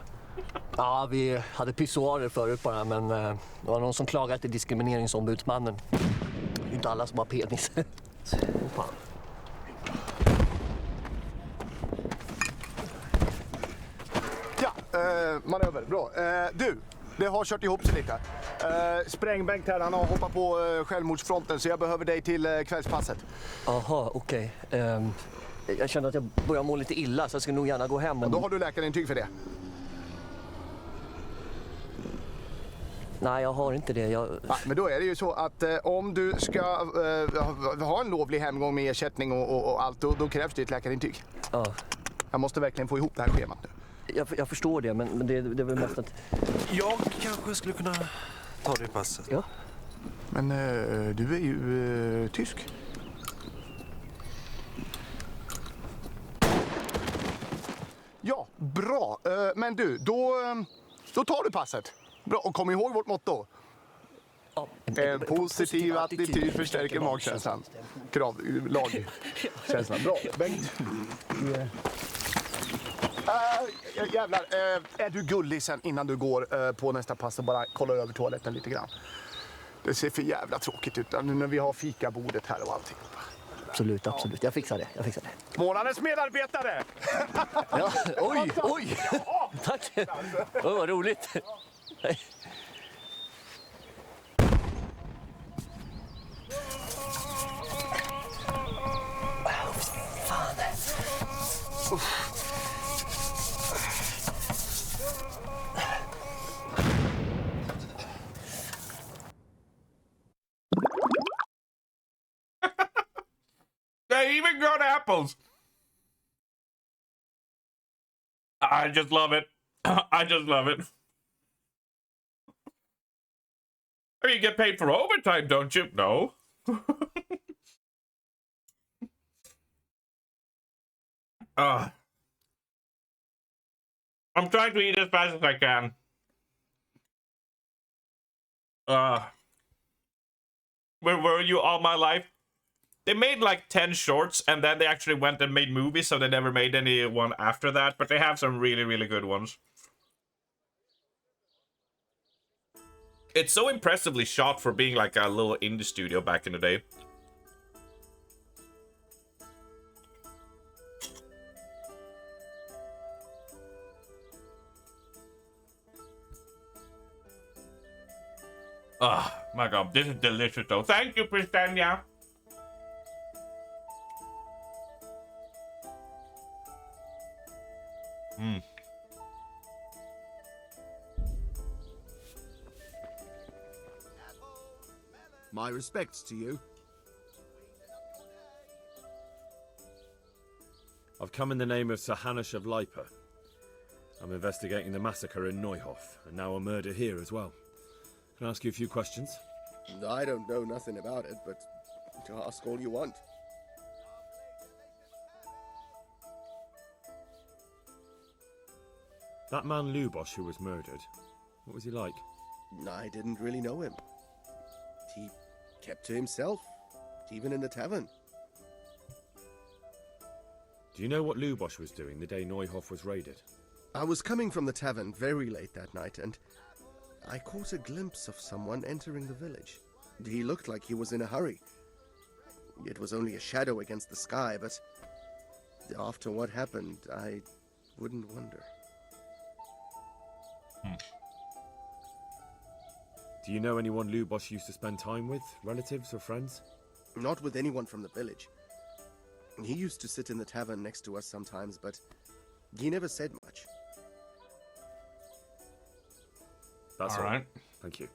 Ja, vi hade pissoarer förut bara, men det var någon som klagade till diskrimineringsombudsmannen. Det är inte alla som har penis. Fan. Ja, manöver. Bra. Du, det har kört ihop sig lite. Sprängbänk här, han har hoppat på självmordsfronten, så jag behöver dig till kvällspasset. Jaha, okej. Jag känner att jag börjar må lite illa, så jag ska nog gärna gå hem. Ja, då har du läkarintyg för det. Nej, jag har inte det. Ja, men då är det ju så att om du ska ha en lovlig hemgång med ersättning och allt, då krävs det ett läkarintyg. Ja. Jag måste verkligen få ihop det här schemat nu. Jag förstår det, men det är väl mest att... Jag kanske skulle kunna ta det passet. Ja. Men du är ju tysk. Ja, bra. Men du, då tar du passet. Bra, och kom ihåg vårt motto. En positiv attityd förstärker magkänslan. Lagkänslan. Bra, Bengt. Jävlar, är du gullig sen innan du går på nästa pass och bara kollar över toaletten lite grann? Det ser för jävla tråkigt ut nu när vi har fikabordet här och allting. Absolut, absolut. Jag fixar det. Månadens medarbetare! Ja, oj! Tack! Vad roligt. Fan. They even grown apples. I just love it. I just love it. I mean, you get paid for overtime, don't you? No. I'm trying to eat as fast as I can. Where were you all my life? They made like 10 shorts and then they actually went and made movies, so they never made any one after that, but they have some really, really good ones. It's so impressively shot for being like a little indie studio back in the day. Oh my god, this is delicious though. Thank you, Pristania. My respects to you. I've come in the name of Sir Hanush of Lipa. I'm investigating the massacre in Neuhof, and now a murder here as well. Can I ask you a few questions? I don't know nothing about it, but to ask all you want. That man Lubosh who was murdered, what was he like? I didn't really know him. He kept to himself, even in the tavern. Do you know what Lubosh was doing the day Neuhof was raided? I was coming from the tavern very late that night, and I caught a glimpse of someone entering the village. He looked like he was in a hurry. It was only a shadow against the sky, but after what happened, I wouldn't wonder. Do you know anyone Lubosh used to spend time with? Relatives or friends? Not with anyone from the village. He used to sit in the tavern next to us sometimes, but he never said much. That's all right. Thank you.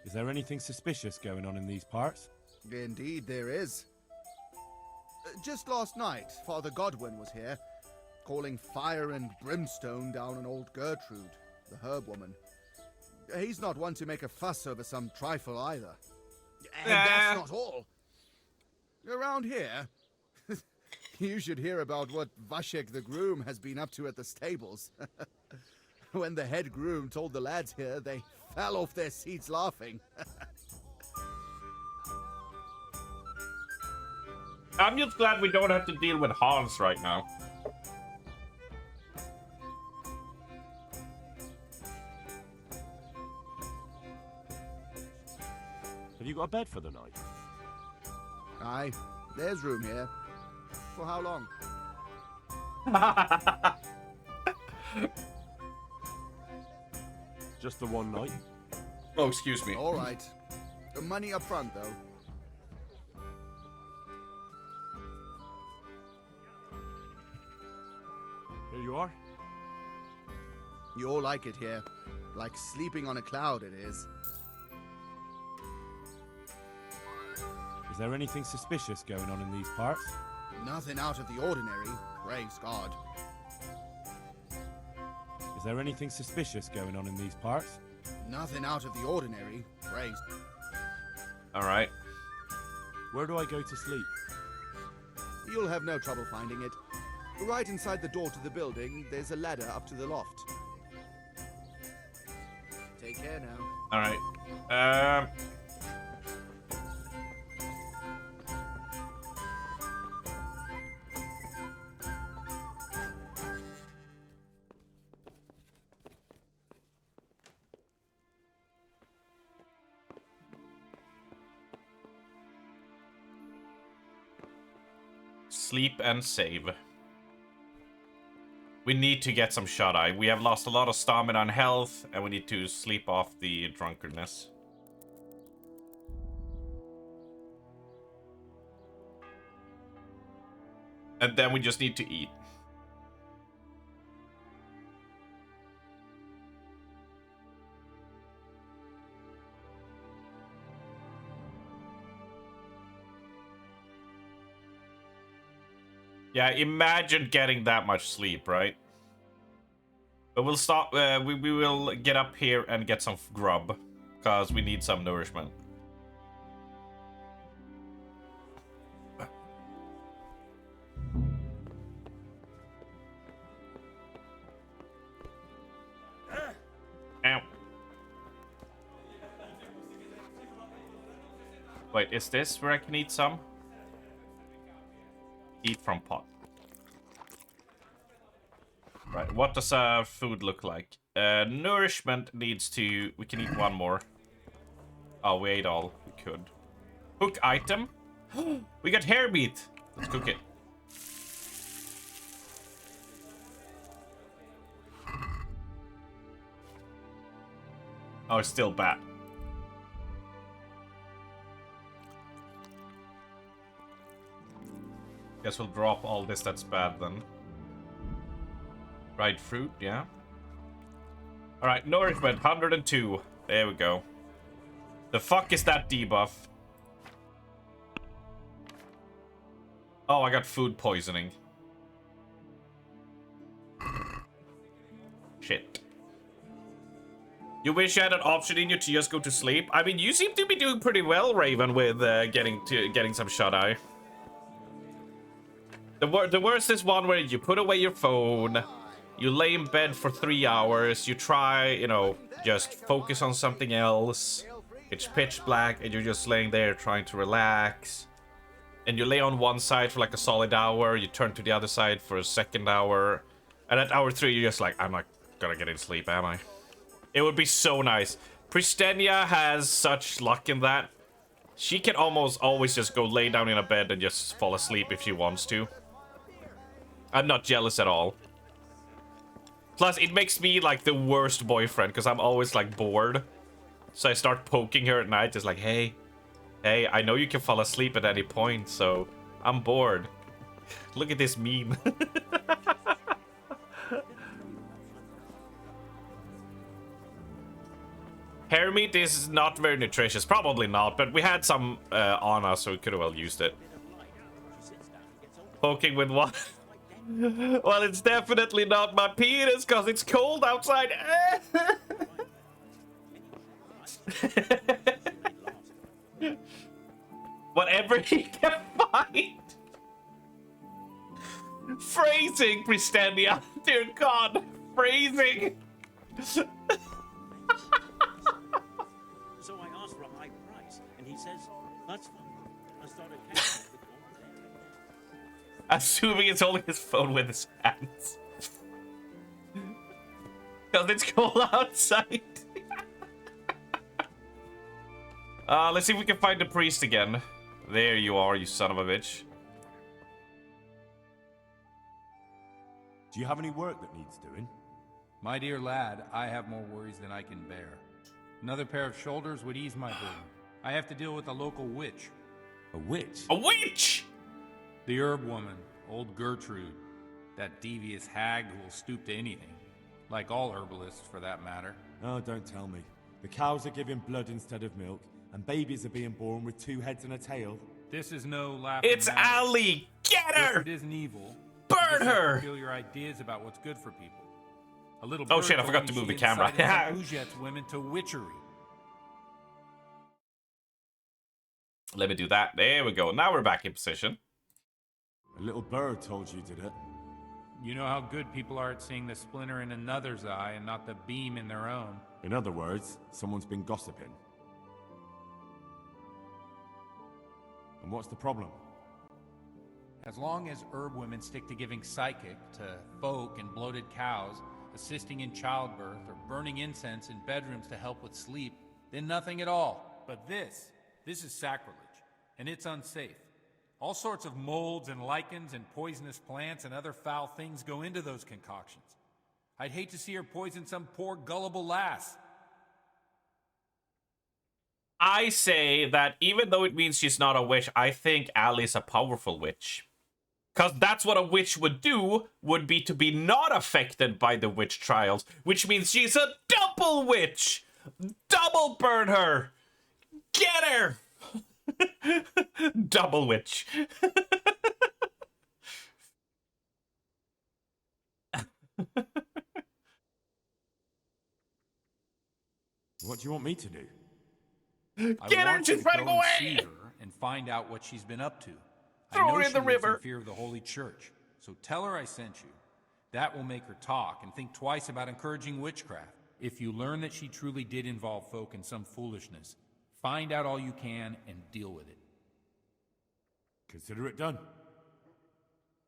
Is there anything suspicious going on in these parts? Indeed there is. Just last night, Father Godwin was here, calling fire and brimstone down on old Gertrude, the herb woman. He's not one to make a fuss over some trifle either. And that's not all. Around here, you should hear about what Vashek the groom has been up to at the stables. When the head groom told the lads here, they fell off their seats laughing. I'm just glad we don't have to deal with Hans right now. Have you got a bed for the night? Aye, there's room here. For how long? Just the one night? Oh, excuse me. All right. Money up front, though. Here you are. You'll like it here. Like sleeping on a cloud, it is. Is there anything suspicious going on in these parts? Nothing out of the ordinary, praise God. Is there anything suspicious going on in these parts? Nothing out of the ordinary, praise. All right. Where do I go to sleep? You'll have no trouble finding it. Right inside the door to the building, there's a ladder up to the loft. Take Take care now. All right. Sleep and save. We need to get some shut-eye. We have lost a lot of stamina and health, and we need to sleep off the drunkenness. And then we just need to eat. Yeah, imagine getting that much sleep, right? But we'll stop. We will get up here and get some grub, because we need some nourishment. Ow. Wait, is this where I can eat some? Eat from pot. Right, what does food look like? Nourishment needs to... We can eat one more. Oh, we ate all we could. Cook item? We got hare meat! Let's cook it. Oh, it's still bad. Guess we'll drop all this that's bad then. Dried fruit, yeah. Alright, nourishment, 102. There we go. The fuck is that debuff? Oh, I got food poisoning. Shit. You wish you had an option in you to just go to sleep? I mean, you seem to be doing pretty well, Raven, with getting some shut-eye. The worst is one where you put away your phone, you lay in bed for 3 hours, you try, you know, just focus on something else. It's pitch black and you're just laying there trying to relax. And you lay on one side for like a solid hour, you turn to the other side for a second hour. And at hour 3, you're just like, I'm not gonna get any sleep, am I? It would be so nice. Pristenia has such luck in that. She can almost always just go lay down in a bed and just fall asleep if she wants to. I'm not jealous at all. Plus, it makes me like the worst boyfriend because I'm always like bored. So I start poking her at night, just like, hey, I know you can fall asleep at any point, so I'm bored. Look at this meme. Hare meat is not very nutritious. Probably not, but we had some on us, so we could have well used it. Poking with what? Well, it's definitely not my penis, because it's cold outside. Whatever he can find. Phrasing, Pristenia. Dear God, phrasing. So I asked for a high price, and he says, that's fine. I started counting. Assuming it's holding his phone with his hands. Because it's cold outside. Let's see if we can find the priest again. There you are, you son of a bitch. Do you have any work that needs doing? My dear lad, I have more worries than I can bear. Another pair of shoulders would ease my burden. I have to deal with a local witch. A witch? A witch! The herb woman, old Gertrude. That devious hag who will stoop to anything. Like all herbalists, for that matter. Oh, don't tell me. The cows are giving blood instead of milk, and babies are being born with 2 heads and a tail. This is no laughing It's matter. Ali! Get her! If it isn't evil, burn you just have her! to feel your ideas about what's good for people. A little Oh shit, I bird forgot told to me move the she camera. incited Ujet's women to witchery. Let me do that. There we go. Now we're back in position. A little bird told you did it. You know how good people are at seeing the splinter in another's eye and not the beam in their own. In other words, someone's been gossiping. And what's the problem? As long as herb women stick to giving psychic to folk and bloated cows, assisting in childbirth, or burning incense in bedrooms to help with sleep, then nothing at all. But this is sacrilege, and it's unsafe. All sorts of molds and lichens and poisonous plants and other foul things go into those concoctions. I'd hate to see her poison some poor gullible lass. I say that even though it means she's not a witch, I think Allie's a powerful witch. Because that's what a witch would do, would be to be not affected by the witch trials. Which means she's a double witch! Double burn her! Get her! Double witch. What do you want me to do? Get her! She's running away! See her and find out what she's been up to. Throw I know her in the she lives river. in fear of the Holy Church, so tell her I sent you. That will make her talk and think twice about encouraging witchcraft. If you learn that she truly did involve folk in some foolishness, find out all you can and deal with it. Consider it done.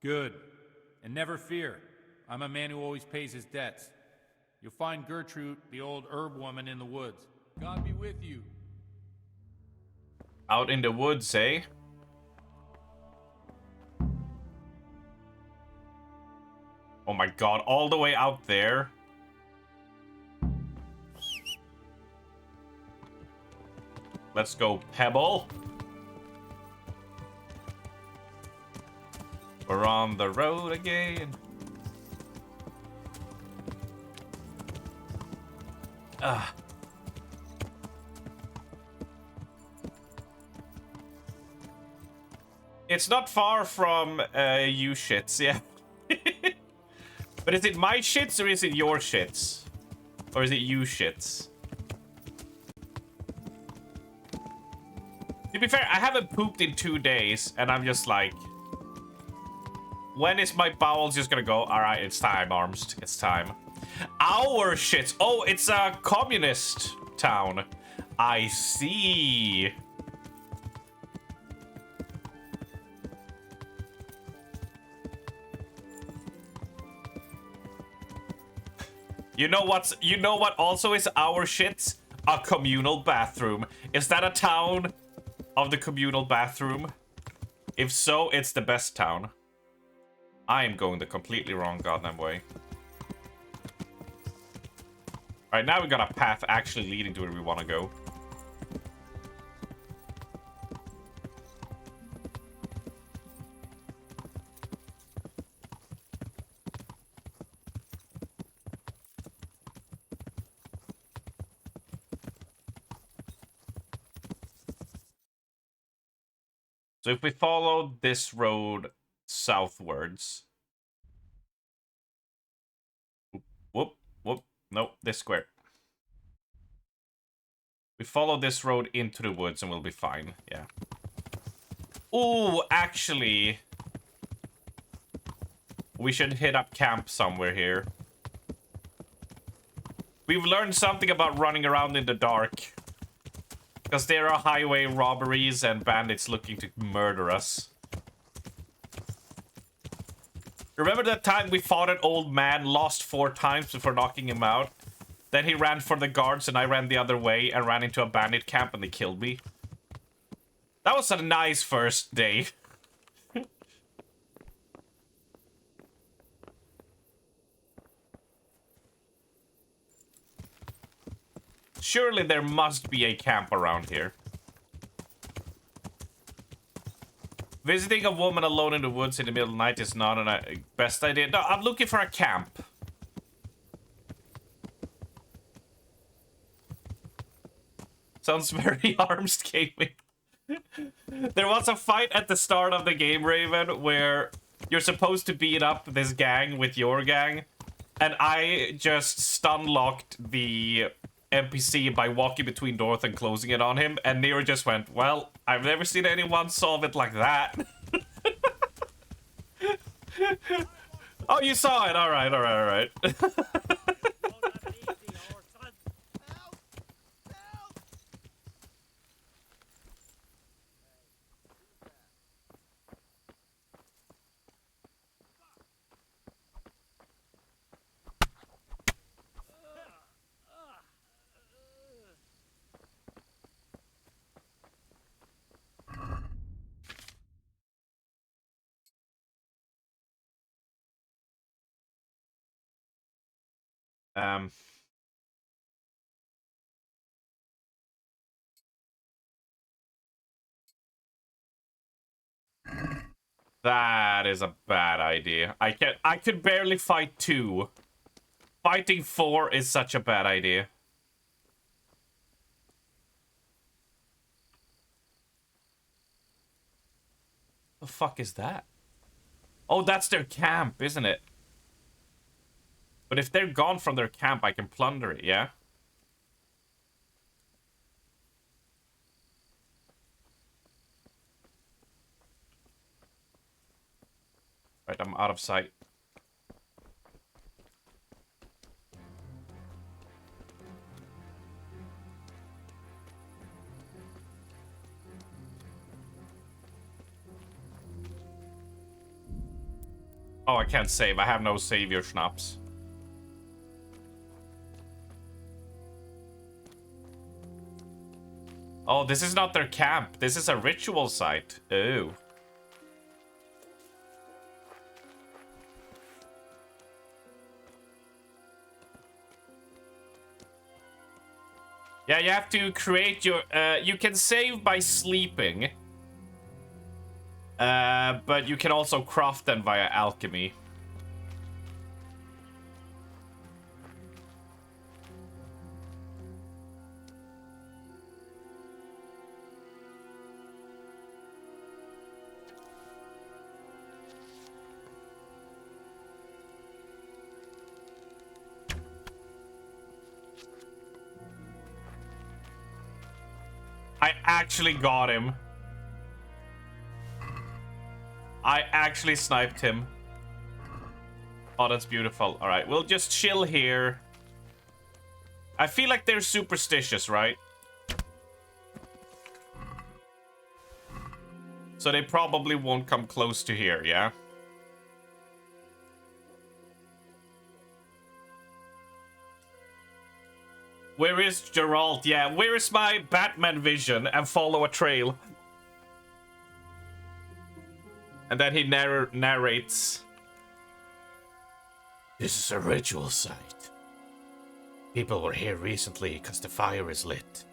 Good. And never fear. I'm a man who always pays his debts. You'll find Gertrude, the old herb woman, in the woods. God be with you. Out in the woods, eh? Oh my god, all the way out there? Let's go, Pebble. We're on the road again. Ah. It's not far from you shits, yeah. But is it my shits or is it your shits? Or is it you shits? To be fair, I haven't pooped in 2 days, and I'm just like... When is my bowels just gonna go? Alright, it's time, Armst. It's time. Our shits! Oh, it's a communist town. I see. You know what also is our shits? A communal bathroom. Is that a town of the communal bathroom? If so, it's the best town. I am going the completely wrong goddamn way. Alright, now we got a path actually leading to where we want to go. So if we follow this road southwards... Whoop, whoop. Nope, this square. We follow this road into the woods and we'll be fine. Yeah. Ooh, actually... we should hit up camp somewhere here. We've learned something about running around in the dark. Because there are highway robberies and bandits looking to murder us. Remember that time we fought an old man, lost 4 times before knocking him out? Then he ran for the guards and I ran the other way and ran into a bandit camp and they killed me. That was a nice first day. Surely there must be a camp around here. Visiting a woman alone in the woods in the middle of the night is not a best idea. No, I'm looking for a camp. Sounds very arms gaming. There was a fight at the start of the game, Raven, where you're supposed to beat up this gang with your gang. And I just stun-locked the NPC by walking between doors and closing it on him, and Nero just went, well, I've never seen anyone solve it like that. Oh, you saw it. All right. That is a bad idea. I could barely fight 2. Fighting 4 is such a bad idea. The fuck is that? Oh, that's their camp, isn't it? But if they're gone from their camp, I can plunder it, yeah? Right, I'm out of sight. Oh, I can't save. I have no savior schnapps. Oh, this is not their camp. This is a ritual site. Oh. Yeah, you have to create your... you can save by sleeping. But you can also craft them via alchemy. I actually got him. I actually sniped him. Oh, that's beautiful. All right, we'll just chill here. I feel like they're superstitious, right? So they probably won't come close to here, yeah? Where is Geralt? Yeah, where is my Batman vision and follow a trail? And then he narrates. This is a ritual site. People were here recently because the fire is lit.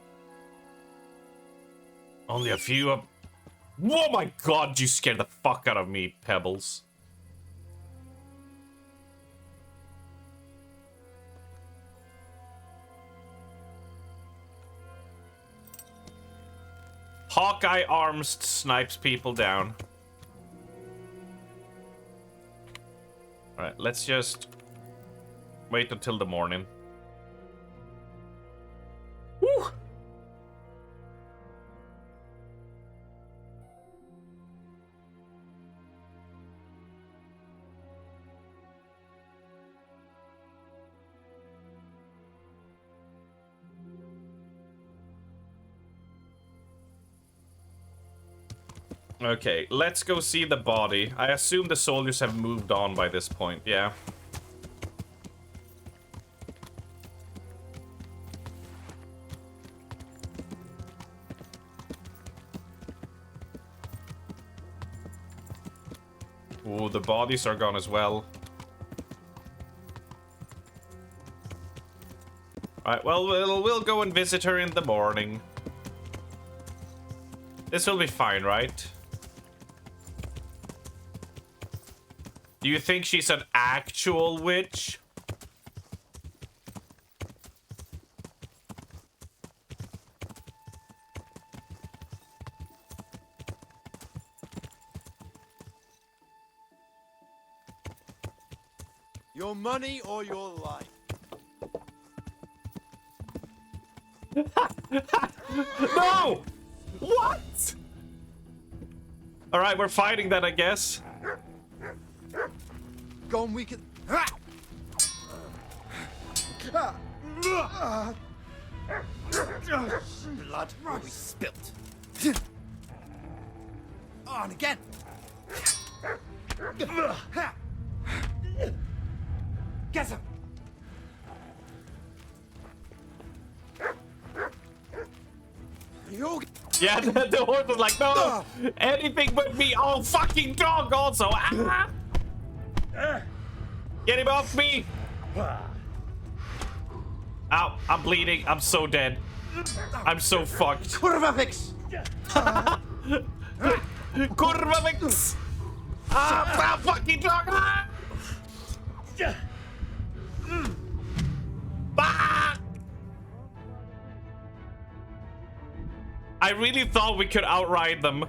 Only a few of... Oh my god, you scared the fuck out of me, Pebbles. Hawkeye arms snipes people down. Alright, let's just wait until the morning. Woo! Okay, let's go see the body. I assume the soldiers have moved on by this point, yeah. Ooh, the bodies are gone as well. Alright, well, we'll go and visit her in the morning. This will be fine, right? Do you think she's an actual witch? Your money or your life? No! What? Alright, we're fighting then, I guess. Gone, we can. Blood will be spilt. On again. Get him. Yeah, the horse was like, no, anything but me. Oh, fucking dog also. Ah! Get him off me. Ow, I'm bleeding. I'm so dead. I'm so fucked. Kurva fix! Kurva fix! Ah, fucking dog! Ah! Ah! I really thought we could outride them.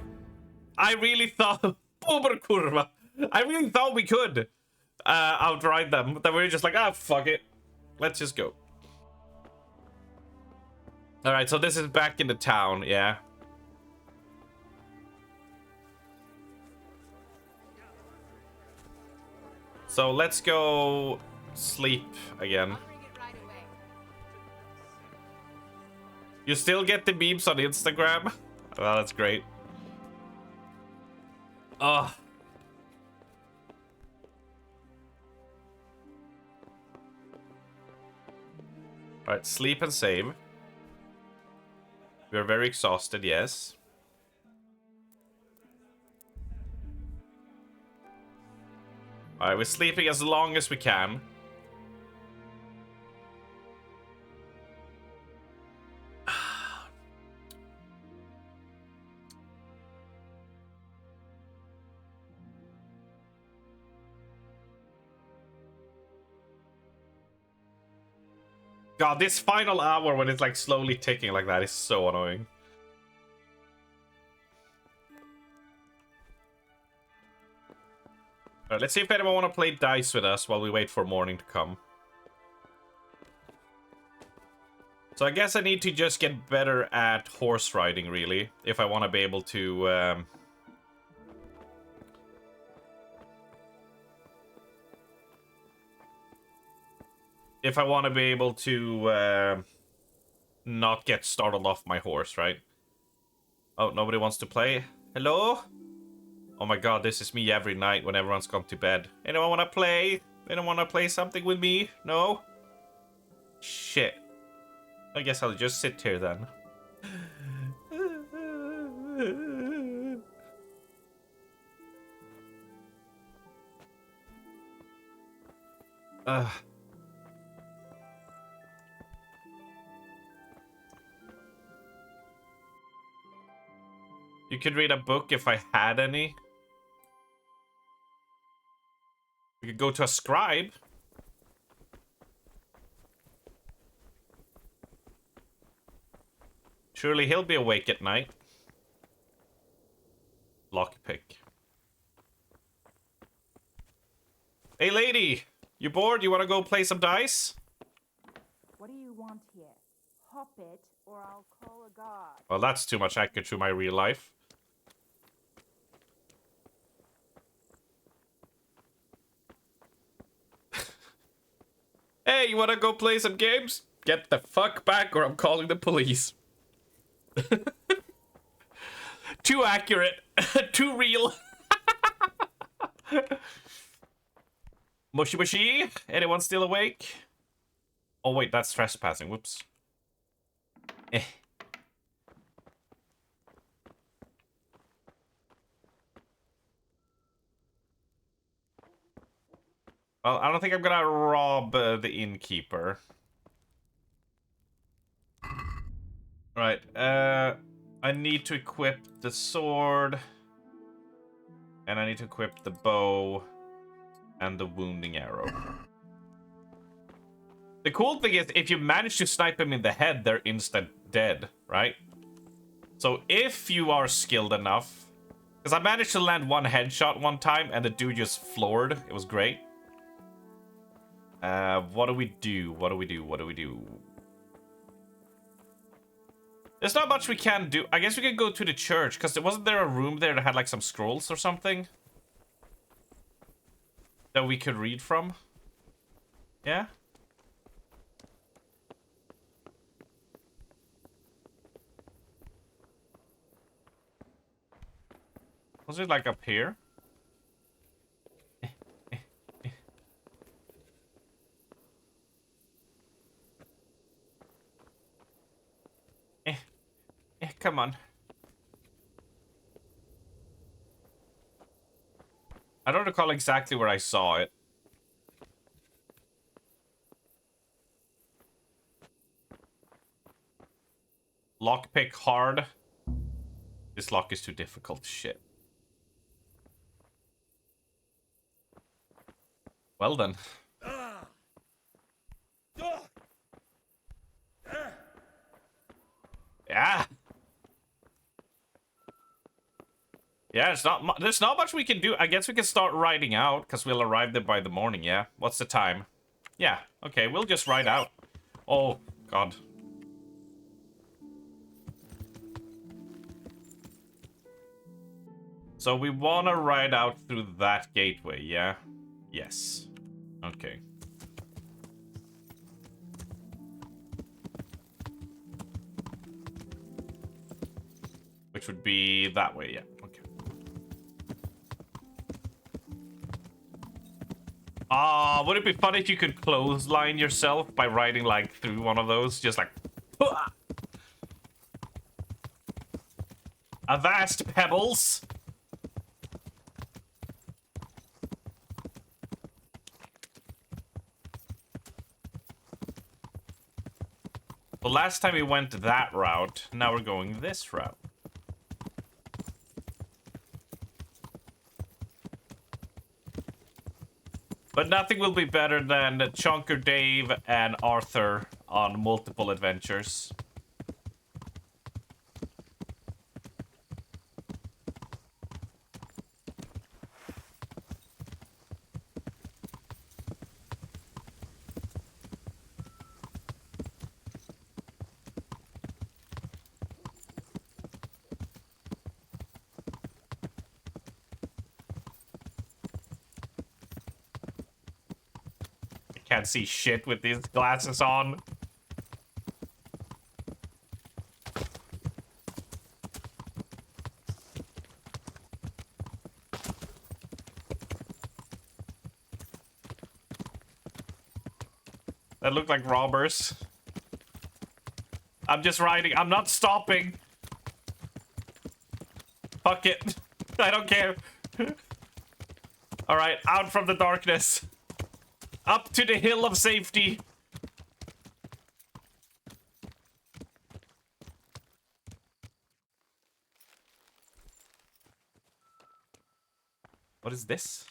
I really thought... Boomer kurva. I really thought we could outride them. That we were just like, ah, fuck it. Let's just go. Alright, so this is back in the town, yeah. So let's go sleep again. You still get the memes on Instagram? Well, that's great. Ugh. Alright, sleep and save. We're very exhausted, yes. Alright, we're sleeping as long as we can. God, this final hour when it's like slowly ticking like that is so annoying. Alright, let's see if anyone want to play dice with us while we wait for morning to come. So I guess I need to just get better at horse riding, really, if I want to be able to... if I want to be able to not get startled off my horse, right? Oh, nobody wants to play? Hello? Oh my god, this is me every night when everyone's gone to bed. Anyone want to play? Anyone want to play something with me? No? Shit. I guess I'll just sit here then. You could read a book if I had any. We could go to a scribe. Surely he'll be awake at night. Lockpick. Hey lady! You bored? You wanna go play some dice? What do you want here? Hop it, or I'll call a guard. Well, that's too much accurate to my real life. Hey, you wanna go play some games? Get the fuck back or I'm calling the police. Too accurate. Too real. Mushy mushy? Anyone still awake? Oh wait, that's trespassing. Whoops. Well, I don't think I'm gonna rob the innkeeper. Right, I need to equip the sword. And I need to equip the bow. And the wounding arrow. The cool thing is, if you manage to snipe them in the head, they're instant dead, right? So if you are skilled enough... Because I managed to land one headshot one time, and the dude just floored. It was great. What do we do? What do we do? What do we do? There's not much we can do. I guess we could go to the church, because wasn't there a room there that had like some scrolls or something? That we could read from? Yeah? Was it like up here? Come on. I don't recall exactly where I saw it. Lockpick hard. This lock is too difficult. Shit. Well then. Yeah. Yeah, there's not much we can do. I guess we can start riding out, because we'll arrive there by the morning, yeah? What's the time? Yeah, okay, we'll just ride out. Oh, God. So we want to ride out through that gateway, yeah? Yes. Okay. Which would be that way, yeah. Okay. Would it be fun if you could clothesline yourself by riding, like, through one of those? Just like... Avast, pebbles! The last time we went that route, now we're going this route. But nothing will be better than Chunker Dave and Arthur on multiple adventures. Can't see shit with these glasses on. That look like robbers. I'm just riding. I'm not stopping. Fuck it. I don't care. Alright, out from the darkness. Up to the hill of safety. What is this?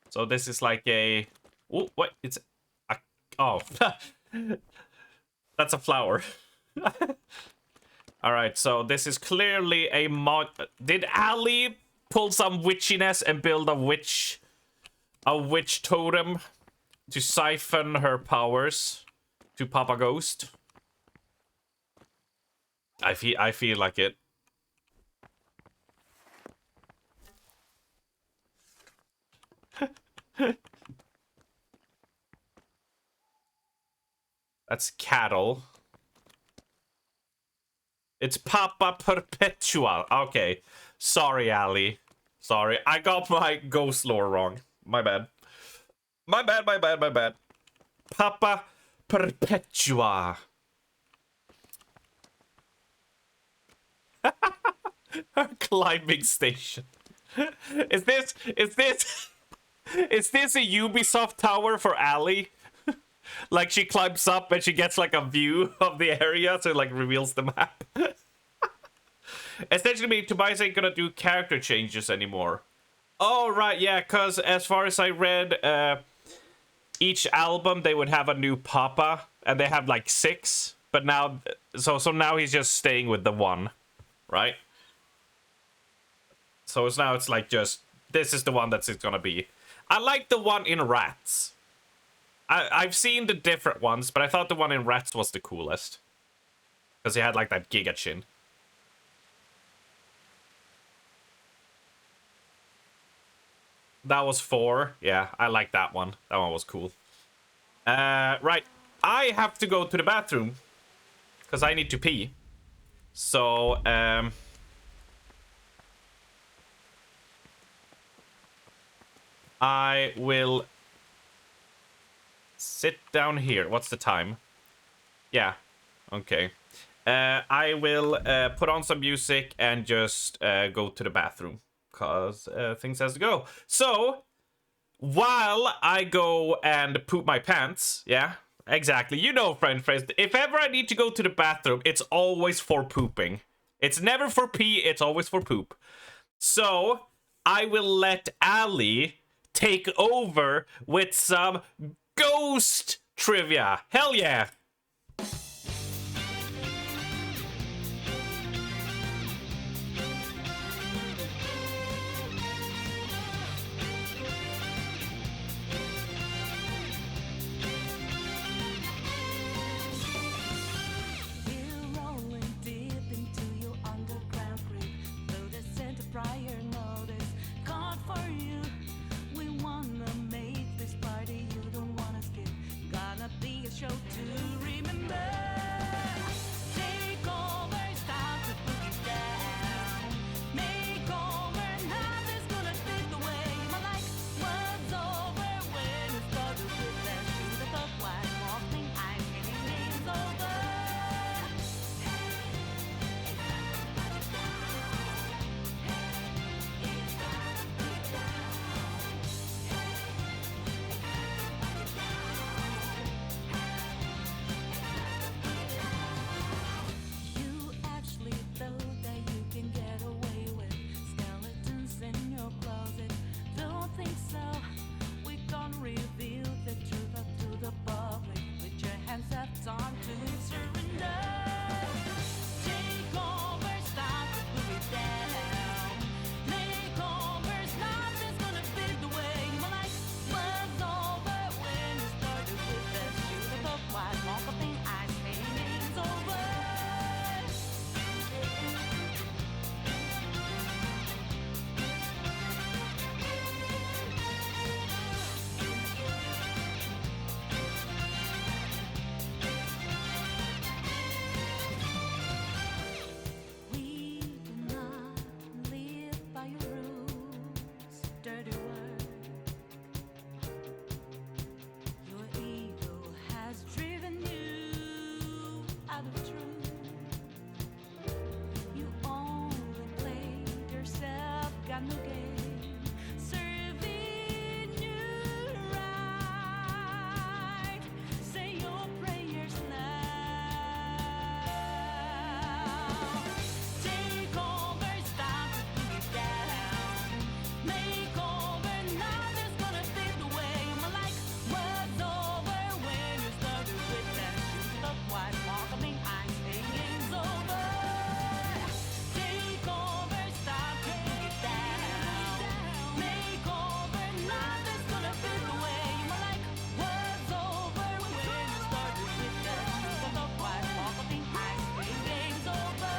So this is like a... Oh, what? It's a... Oh. That's a flower. Alright, so this is clearly a mod... Did Ali pull some witchiness and build a witch totem to siphon her powers to Papa Ghost? I feel like it. That's cattle. It's Papa Perpetual. Okay. Sorry, Ali. Sorry. I got my ghost lore wrong. My bad. My bad, my bad, my bad. Papa Perpetua. Her climbing station. Is this a Ubisoft tower for Ali? Like she climbs up and she gets like a view of the area, so it like reveals the map. Essentially, Tobias ain't gonna do character changes anymore. Oh, right, yeah, because as far as I read, each album they would have a new Papa, and they have like 6. But now, so now he's just staying with the one, right? So it's like just, this is the one that's it's gonna be. I like the one in Rats. I've seen the different ones, but I thought the one in Rats was the coolest. Because he had like that giga chin. That was 4. Yeah, I like that one. That one was cool. Right. I have to go to the bathroom. Because I need to pee. So, I will sit down here. What's the time? Yeah. Okay. I will put on some music and just go to the bathroom. Because things has to go. So, while I go and poop my pants, yeah, exactly. You know, friend, if ever I need to go to the bathroom, it's always for pooping. It's never for pee, it's always for poop. So, I will let Ali take over with some ghost trivia. Hell yeah! Show to remember. Take over, start to boogie down. Make over, nothing's gonna take away. My life was over when it started with that shoe that felt like walking. I'm getting names over. Time to surrender. Take over, start to put it down. Make over, nothing's gonna fade away. My life was over when it started with that shoe that felt like walking. I say it's over. Dirty word. Your ego has driven you out of truth. You only played yourself, got no game, serving you right. Say your prayers now. Take over, stop to put it down. Make over, nothing's gonna fade away. My life was over when you started with that shoe of white welcoming. I'm saying it's over. Take over, stop to put it down. Make over, nothing's gonna fade away. My life was over when you started with that shoe of white welcoming. I'm saying it's over.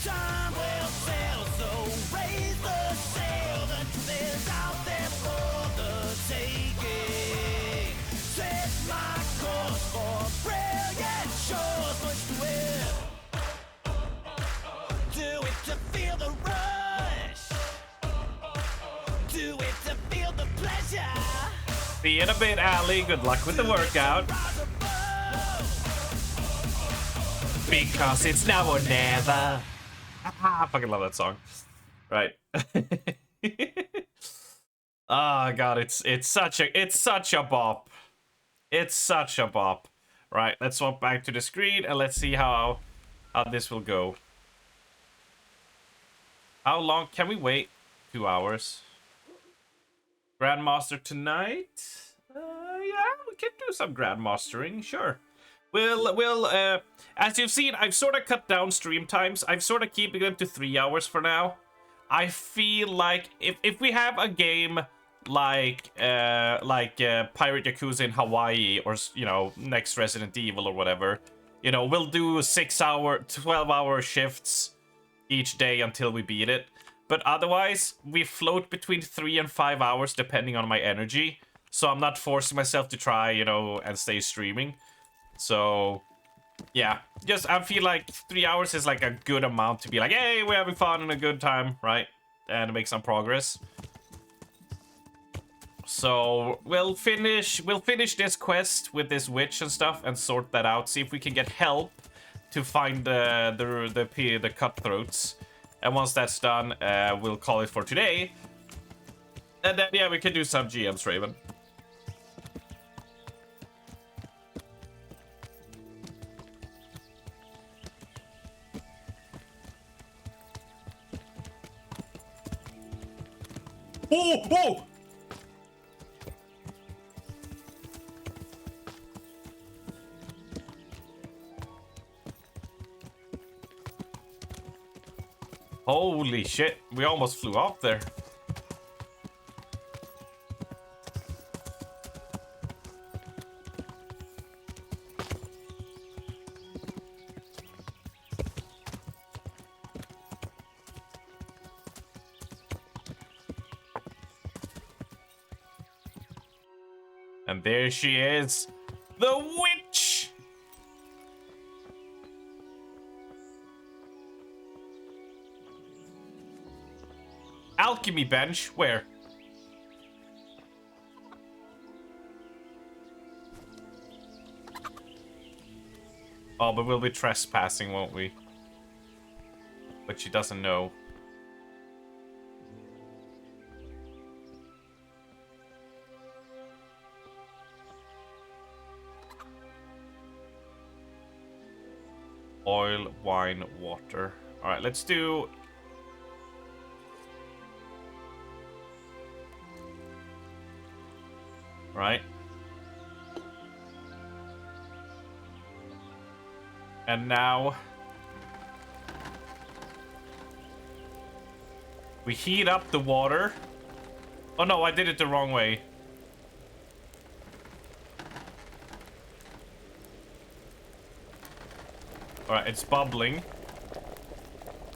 Time will settle, so raise the sail. The truth is out there for the See you in a bit, Ali. Good luck with the workout. Because it's now or never. I fucking love that song. Right. Oh god, it's such a bop. It's such a bop. Right, let's swap back to the screen and let's see how this will go. How long can we wait? 2 hours. Grandmaster tonight? Yeah, we can do some grandmastering, sure. We'll as you've seen, I've sort of cut down stream times. I've sort of keeping them to 3 hours for now. I feel like if we have a game like Pirate Yakuza in Hawaii, or you know, next Resident Evil or whatever, you know, we'll do 6-hour, 12-hour shifts each day until we beat it. But otherwise, we float between 3 and 5 hours depending on my energy. So I'm not forcing myself to try, you know, and stay streaming. So yeah, just I feel like 3 hours is like a good amount to be like, hey, we're having fun and a good time, right? And make some progress. So we'll finish this quest with this witch and stuff and sort that out. See if we can get help to find the cutthroats. And once that's done, we'll call it for today. And then yeah, we can do some GMs, Raven. Oh! Oh! Holy shit, we almost flew off there. And there she is, the witch! Alchemy bench? Where? Oh, but we'll be trespassing, won't we? But she doesn't know. Oil, wine, water. Alright, let's do... Right. And now... we heat up the water. Oh no, I did it the wrong way. Alright, it's bubbling.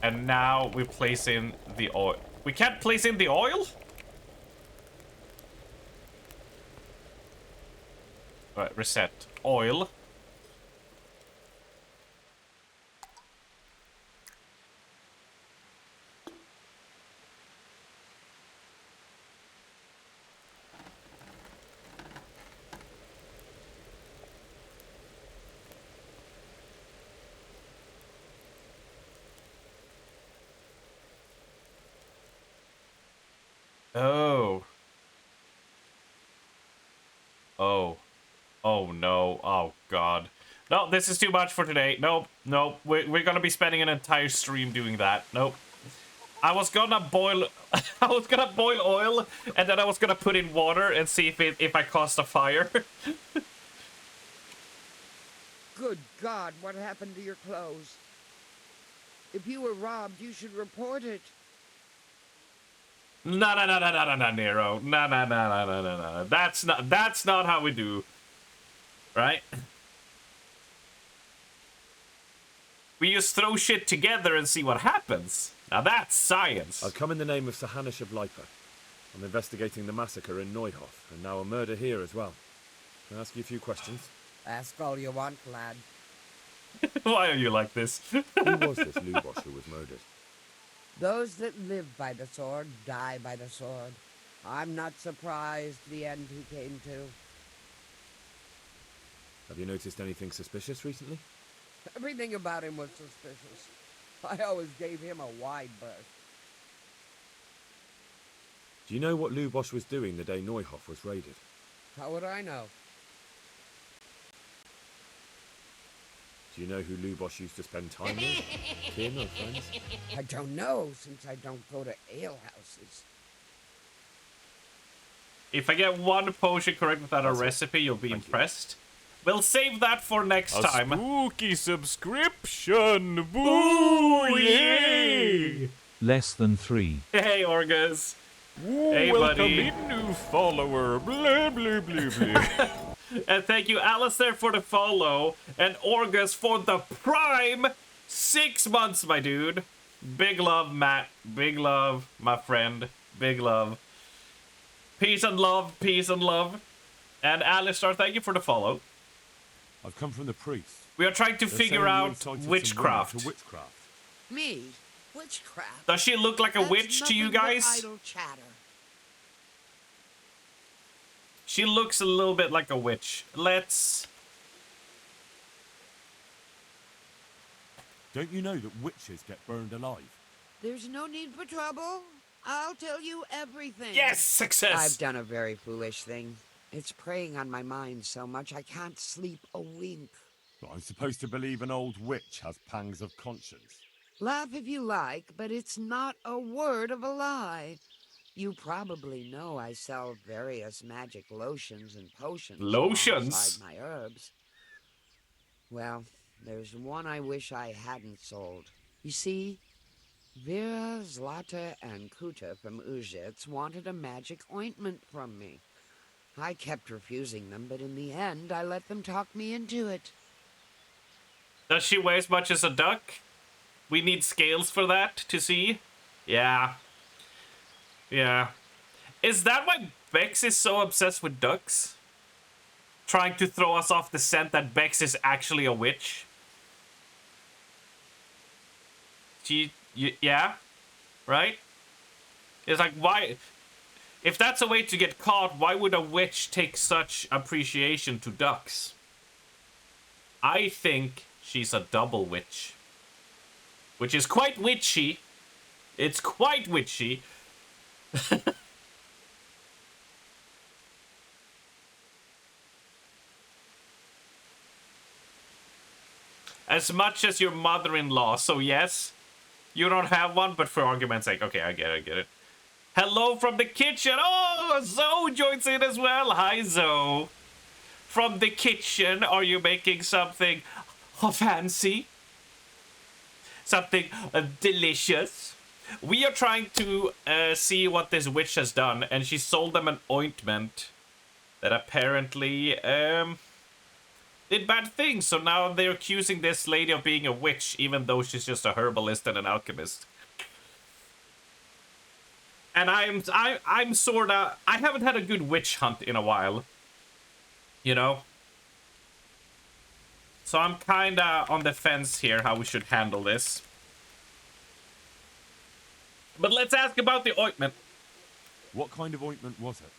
And now we place in the oil. We can't place in the oil? Alright, reset. Oil. Oh. Oh. Oh no. Oh god. No, this is too much for today. Nope. Nope. We're gonna be spending an entire stream doing that. Nope. I was gonna boil I was gonna boil oil and then I was gonna put in water and see if I caused a fire. Good God, what happened to your clothes? If you were robbed, you should report it. No, Nero. No. That's not how we do. Right? We just throw shit together and see what happens. Now that's science. I've come in the name of Sahanish of Lipa. I'm investigating the massacre in Neuhof, and now a murder here as well. Can I ask you a few questions? Ask all you want, lad. Why are you like this? Who was this Lubosh who was murdered? Those that live by the sword die by the sword. I'm not surprised the end he came to. Have you noticed anything suspicious recently? Everything about him was suspicious. I always gave him a wide berth. Do you know what Lubosch was doing the day Neuhoff was raided? How would I know? Do you know who Lubosch used to spend time with? Kin or friends? I don't know, since I don't go to alehouses. If I get one potion correct without a recipe, you'll be impressed. We'll save that for next time. Spooky subscription! Boo! Yay! Less than 3. Hey, Orgas. Ooh, Hey, welcome buddy. in, new follower. Blah, blah, blah, blah. And thank you, Alistair, for the follow. And Orgas for the prime 6 months, my dude. Big love, Matt. Big love, my friend. Big love. Peace and love, peace and love. And Alistair, thank you for the follow. I've come from the priest. We are trying to They're figure saying you out incited some women witchcraft. to witchcraft. Me? Witchcraft? Does she look like a That's witch to you nothing but guys? idle chatter. She looks a little bit like a witch. Let's... Don't you know that witches get burned alive? There's no need for trouble. I'll tell you everything. Yes, success! I've done a very foolish thing. It's preying on my mind so much I can't sleep a wink. But I'm supposed to believe an old witch has pangs of conscience. Laugh if you like, but it's not a word of a lie. You probably know I sell various magic lotions and potions. Lotions? Alongside my herbs. Well, there's one I wish I hadn't sold. You see, Vera, Zlata, and Kuta from Uzhitz wanted a magic ointment from me. I kept refusing them, but in the end, I let them talk me into it. Does she weigh as much as a duck? We need scales for that to see. Yeah. Yeah. Is that why Bex is so obsessed with ducks? Trying to throw us off the scent that Bex is actually a witch? Yeah? Right? It's like, why... If that's a way to get caught, why would a witch take such appreciation to ducks? I think she's a double witch. Which is quite witchy. It's quite witchy. As much as your mother-in-law, so yes. You don't have one, but for argument's sake. Okay, I get it. Hello from the kitchen. Oh, Zoe joins in as well. Hi, Zoe. From the kitchen, are you making something fancy? Something delicious? We are trying to see what this witch has done, and she sold them an ointment that apparently did bad things. So now they're accusing this lady of being a witch, even though she's just a herbalist and an alchemist. And I'm sorta... I haven't had a good witch hunt in a while. You know? So I'm kinda on the fence here how we should handle this. But let's ask about the ointment. What kind of ointment was it?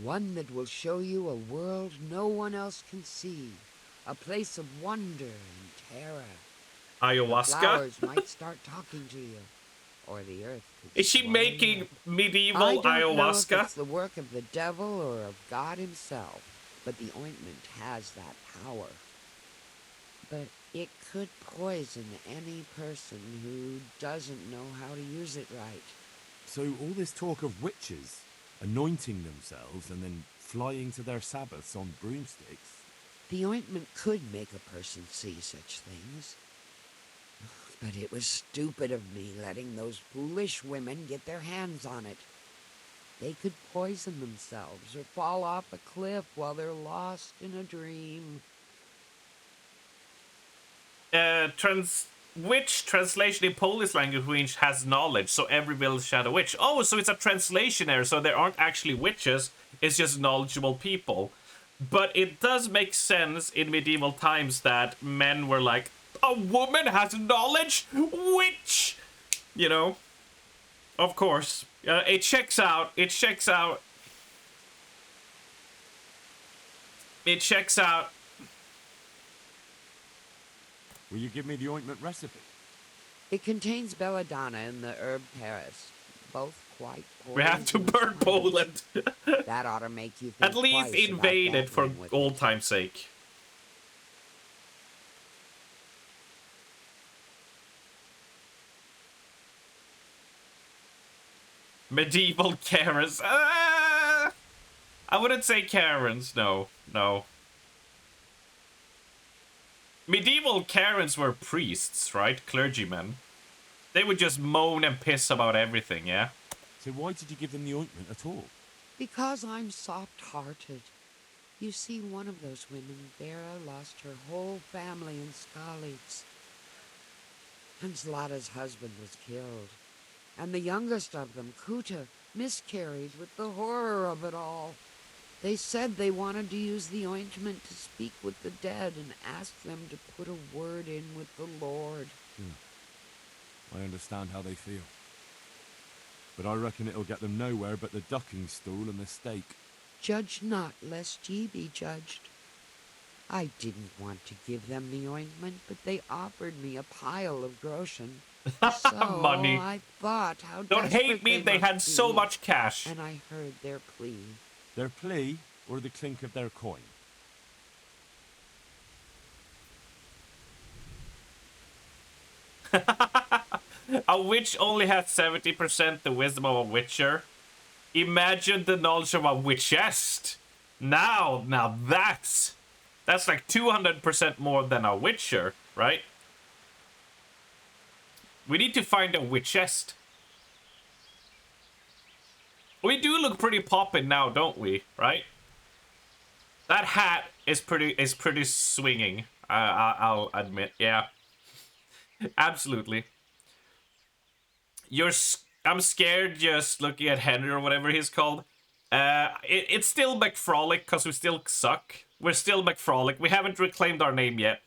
One that will show you a world no one else can see. A place of wonder and terror. Ayahuasca? The flowers might start talking to you. Or the earth could Is she swallow making you. medieval I don't know if ayahuasca? it's the work of the devil or of God himself, but the ointment has that power. But it could poison any person who doesn't know how to use it right. So all this talk of witches anointing themselves and then flying to their sabbaths on broomsticks. The ointment could make a person see such things. But it was stupid of me letting those foolish women get their hands on it. They could poison themselves or fall off a cliff while they're lost in a dream. Which translation in Polish language has knowledge, so every village had a witch. Oh, so it's a translation error, so there aren't actually witches, it's just knowledgeable people. But it does make sense in medieval times that men were like, a woman has knowledge? Witch! You know? Of course. It checks out. It checks out. It checks out. Will you give me the ointment recipe? It contains belladonna and the herb Paris, both quite We have to burn Poland. That ought to make you think At least twice invade about it for gambling with old time's sake. Medieval Karens. I wouldn't say Karens. No, no. Medieval Karens were priests, right? Clergymen. They would just moan and piss about everything, yeah? So why did you give them the ointment at all? Because I'm soft-hearted. You see, one of those women, Vera, lost her whole family in Skalitz. And Zlata's husband was killed. And the youngest of them, Kuta, miscarried with the horror of it all. They said they wanted to use the ointment to speak with the dead and ask them to put a word in with the Lord. I understand how they feel. But I reckon it'll get them nowhere but the ducking stool and the stake. Judge not, lest ye be judged. I didn't want to give them the ointment, but they offered me a pile of groschen. So Money. I thought how Don't hate desperate me, they had must so be, much cash. And I heard their plea. Their plea or the clink of their coin? A witch only has 70% the wisdom of a witcher. Imagine the knowledge of a witchest. Now that's like 200% more than a witcher, right? We need to find a witchest. We do look pretty poppin' now, don't we? Right? That hat is pretty swinging. I'll admit, yeah. Absolutely. I'm scared just looking at Henry or whatever he's called. It's still McFrolic because we still suck. We're still McFrolic. We haven't reclaimed our name yet.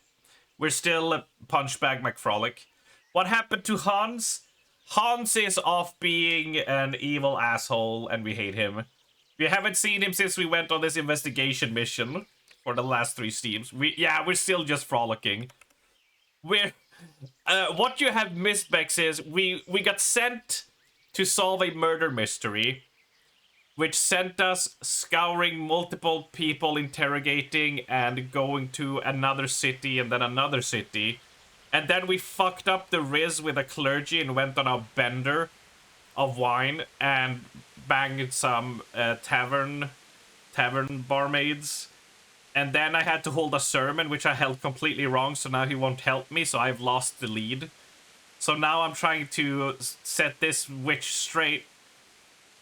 We're still Punchbag McFrolic. What happened to Hans? Hans is off being an evil asshole and we hate him. We haven't seen him since we went on this investigation mission for the last 3 streams. We're still just frolicking. What you have missed, Bex, is we got sent to solve a murder mystery, which sent us scouring multiple people, interrogating, and going to another city and then another city. And then we fucked up the Riz with a clergy and went on a bender of wine and banged some tavern barmaids. And then I had to hold a sermon, which I held completely wrong, so now he won't help me, so I've lost the lead. So now I'm trying to set this witch straight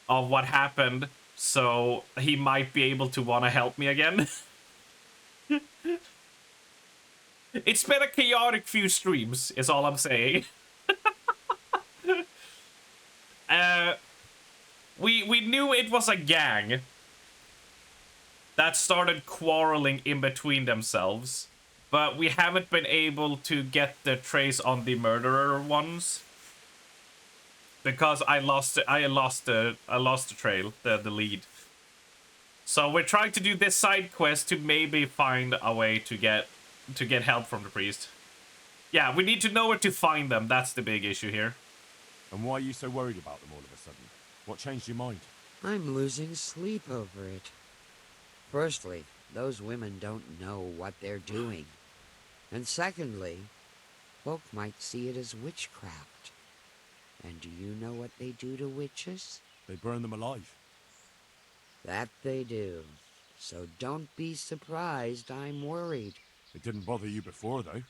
of what happened, so he might be able to want to help me again. It's been a chaotic few streams, is all I'm saying. We knew it was a gang that started quarreling in between themselves, but we haven't been able to get the trace on the murderer ones because I lost the trail, the lead. So we're trying to do this side quest to maybe find a way to get help from the priest. Yeah, we need to know where to find them. That's the big issue here. And why are you so worried about them all of a sudden? What changed your mind? I'm losing sleep over it. Firstly, those women don't know what they're doing. And secondly, folk might see it as witchcraft. And do you know what they do to witches? They burn them alive. That they do. So don't be surprised I'm worried. It didn't bother you before, though.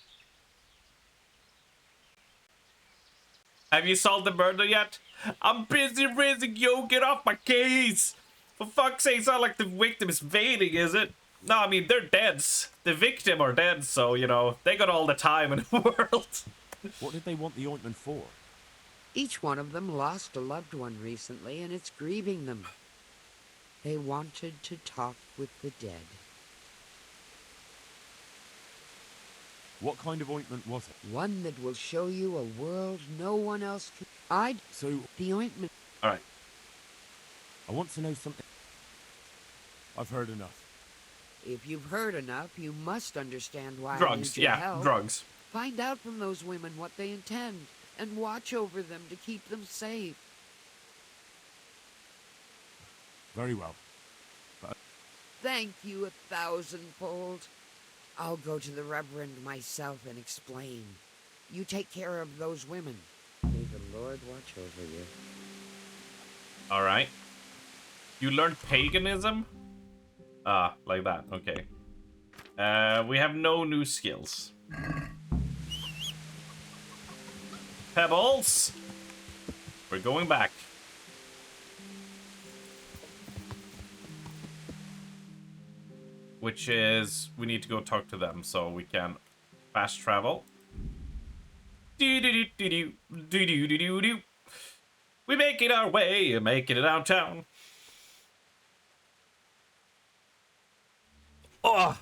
Have you solved the murder yet? I'm busy raising yo, get off my case! For fuck's sake, it's not like the victim is fading, is it? No, I mean, they're dead. The victim are dead, so, you know, they got all the time in the world. What did they want the ointment for? Each one of them lost a loved one recently, and it's grieving them. They wanted to talk with the dead. What kind of ointment was it? One that will show you a world no one else can. The ointment. Alright. I want to know something. I've heard enough. If you've heard enough, you must understand why I Drugs, need your yeah, help. drugs. Find out from those women what they intend, and watch over them to keep them safe. Very well. But Thank you 1,000-fold. I'll go to the Reverend myself and explain. You take care of those women. May the Lord watch over you. All right. You learned paganism? Ah, like that. Okay. We have no new skills. Pebbles! We're going back. Which is, we need to go talk to them so we can fast travel. Do-do-do-do-do, do-do-do-do-do. We making our way, making it downtown. Oh!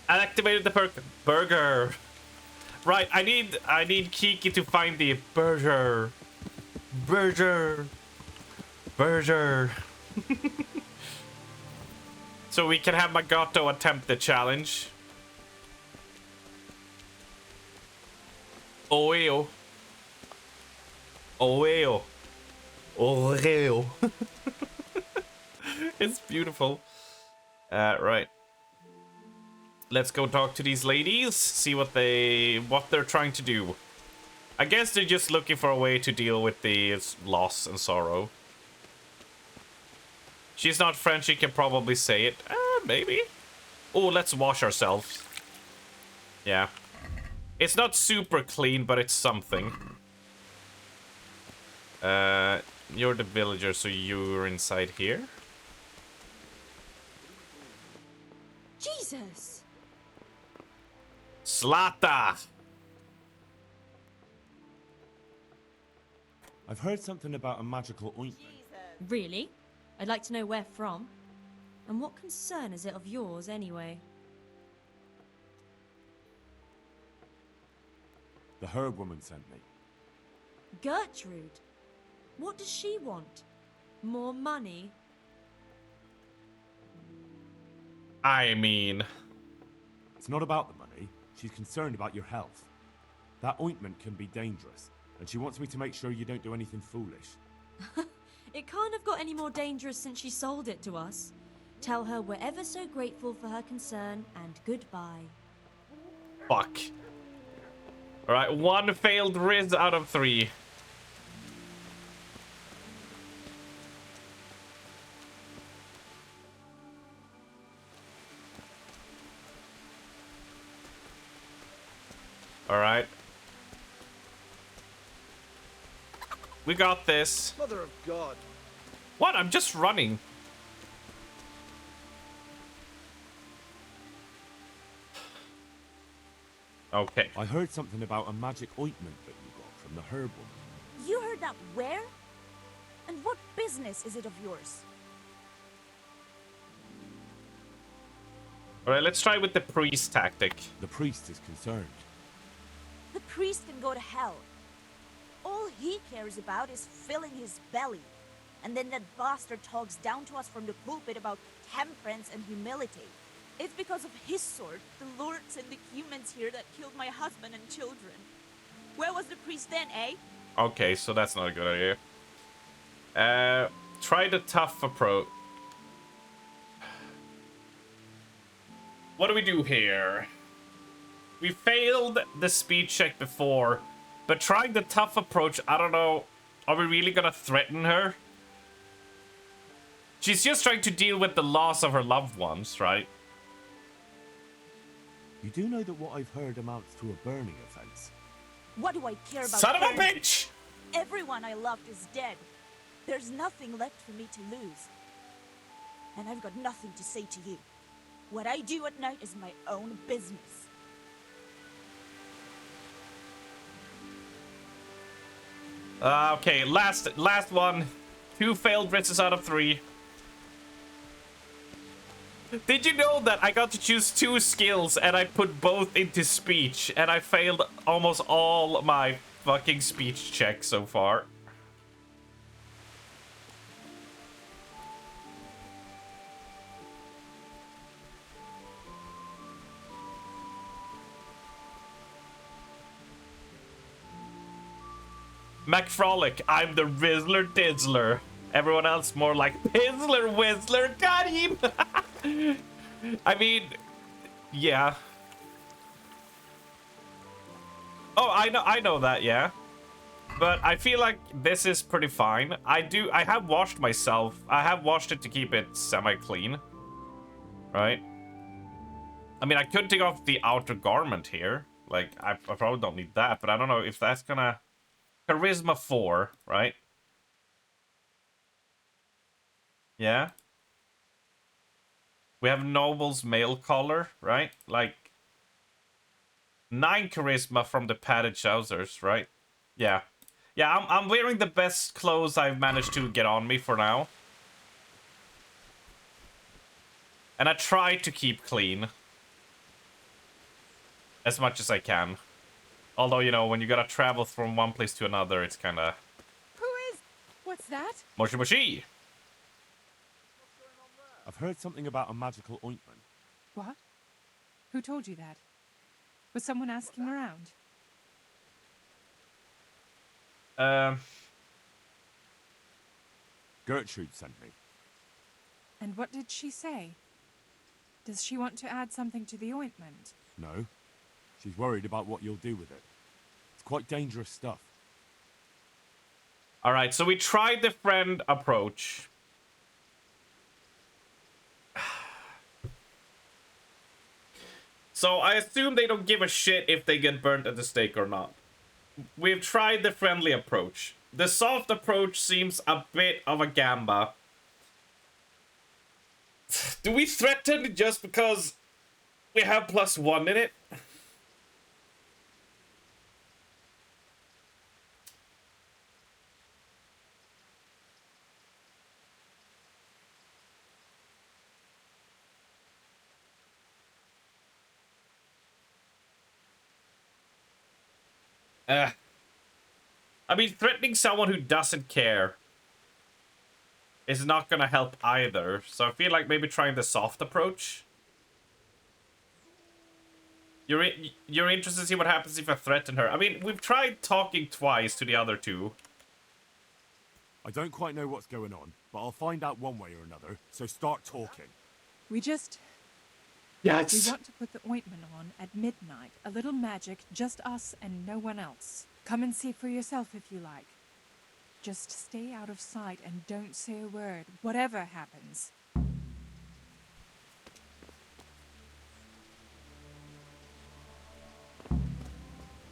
I activated the perk. Burger. Right, I need Kiki to find the burger. Burger. Burger. So we can have Magato attempt the challenge. Oreo. Oreo. Oreo. It's beautiful. Right. Let's go talk to these ladies, see what they're trying to do. I guess they're just looking for a way to deal with the loss and sorrow. She's not French, she can probably say it. Maybe. Oh, let's wash ourselves. Yeah. It's not super clean, but it's something. You're the villager, so you're inside here. Jesus! Slata! I've heard something about a magical ointment. Really? I'd like to know where from. And what concern is it of yours, anyway? The herb woman sent me. Gertrude? What does she want? More money? I mean... It's not about the money. She's concerned about your health. That ointment can be dangerous, and she wants me to make sure you don't do anything foolish. It can't have got any more dangerous since she sold it to us. Tell her we're ever so grateful for her concern, and goodbye. Fuck. Alright, 1 failed Riz out of 3. Alright. We got this. Mother of God. What? I'm just running. Okay. I heard something about a magic ointment that you got from the herb woman. You heard that where? And what business is it of yours? Alright, let's try with the priest tactic. The priest is concerned. The priest can go to hell. All he cares about is filling his belly. And then that bastard talks down to us from the pulpit about temperance and humility. It's because of his sword, the lords and the humans here, that killed my husband and children. Where was the priest then, eh? Okay, so that's not a good idea. Try the tough approach. What do we do here? We failed the speed check before, but trying the tough approach, I don't know. Are we really gonna threaten her? She's just trying to deal with the loss of her loved ones, right? You do know that what I've heard amounts to a burning offense. What do I care about? Son of a burning? bitch! Everyone I loved is dead. There's nothing left for me to lose. And I've got nothing to say to you. What I do at night is my own business. Okay, last one. 2 failed risks out of 3. Did you know that I got to choose 2 skills and I put both into speech and I failed almost all my fucking speech checks so far? McFrolic, I'm the Rizzler Dizzler. Everyone else more like Pizzler Whizzler. Got him! I mean, yeah. Oh, I know that, yeah. But I feel like this is pretty fine. I have washed myself. I have washed it to keep it semi-clean. Right? I mean, I could take off the outer garment here. Like, I probably don't need that, but I don't know if that's gonna... Charisma 4, right? Yeah. We have Noble's male collar, right? Like, 9 charisma from the padded trousers, right? Yeah. Yeah, I'm wearing the best clothes I've managed to get on me for now. And I try to keep clean. As much as I can. Although, you know, when you gotta travel from one place to another, it's kinda... Who is... What's that? Moshi moshi! I've heard something about a magical ointment. What? Who told you that? Was someone asking around? Gertrude sent me. And what did she say? Does she want to add something to the ointment? No. She's worried about what you'll do with it. It's quite dangerous stuff. Alright, so we tried the friend approach. So I assume they don't give a shit if they get burnt at the stake or not. We've tried the friendly approach. The soft approach seems a bit of a gamba. Do we threaten just because we have +1 in it? I mean, threatening someone who doesn't care is not gonna help either. So I feel like maybe trying the soft approach. You're interested to see what happens if I threaten her. I mean, we've tried talking twice to the other two. I don't quite know what's going on, but I'll find out one way or another, so start talking. We just... Yes. We want to put the ointment on at midnight. A little magic, just us and no one else. Come and see for yourself if you like. Just stay out of sight and don't say a word, whatever happens.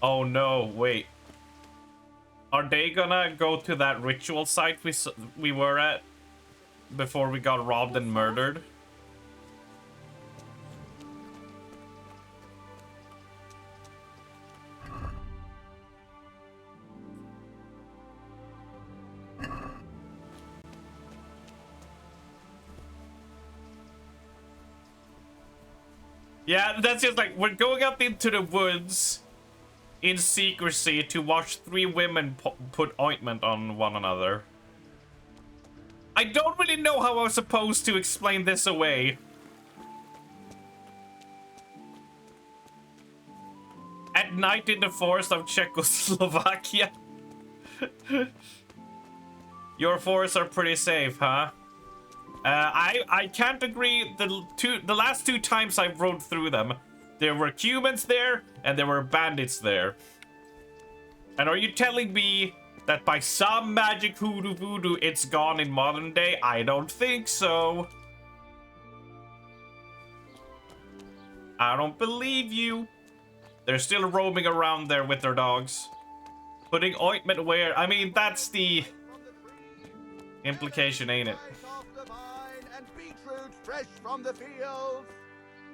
Oh no, wait. Are they gonna go to that ritual site we were at before we got robbed and murdered? Yeah, that's just like, we're going up into the woods in secrecy to watch 3 women put ointment on one another. I don't really know how I'm supposed to explain this away. At night in the forest of Czechoslovakia. Your forests are pretty safe, huh? I can't agree. The last 2 times I rode through them, there were humans there and there were bandits there. And are you telling me that by some magic hoodoo voodoo it's gone in modern day? I don't think so. I don't believe you. They're still roaming around there with their dogs. Putting ointment where? I mean, that's the implication, ain't it? Fresh from the fields.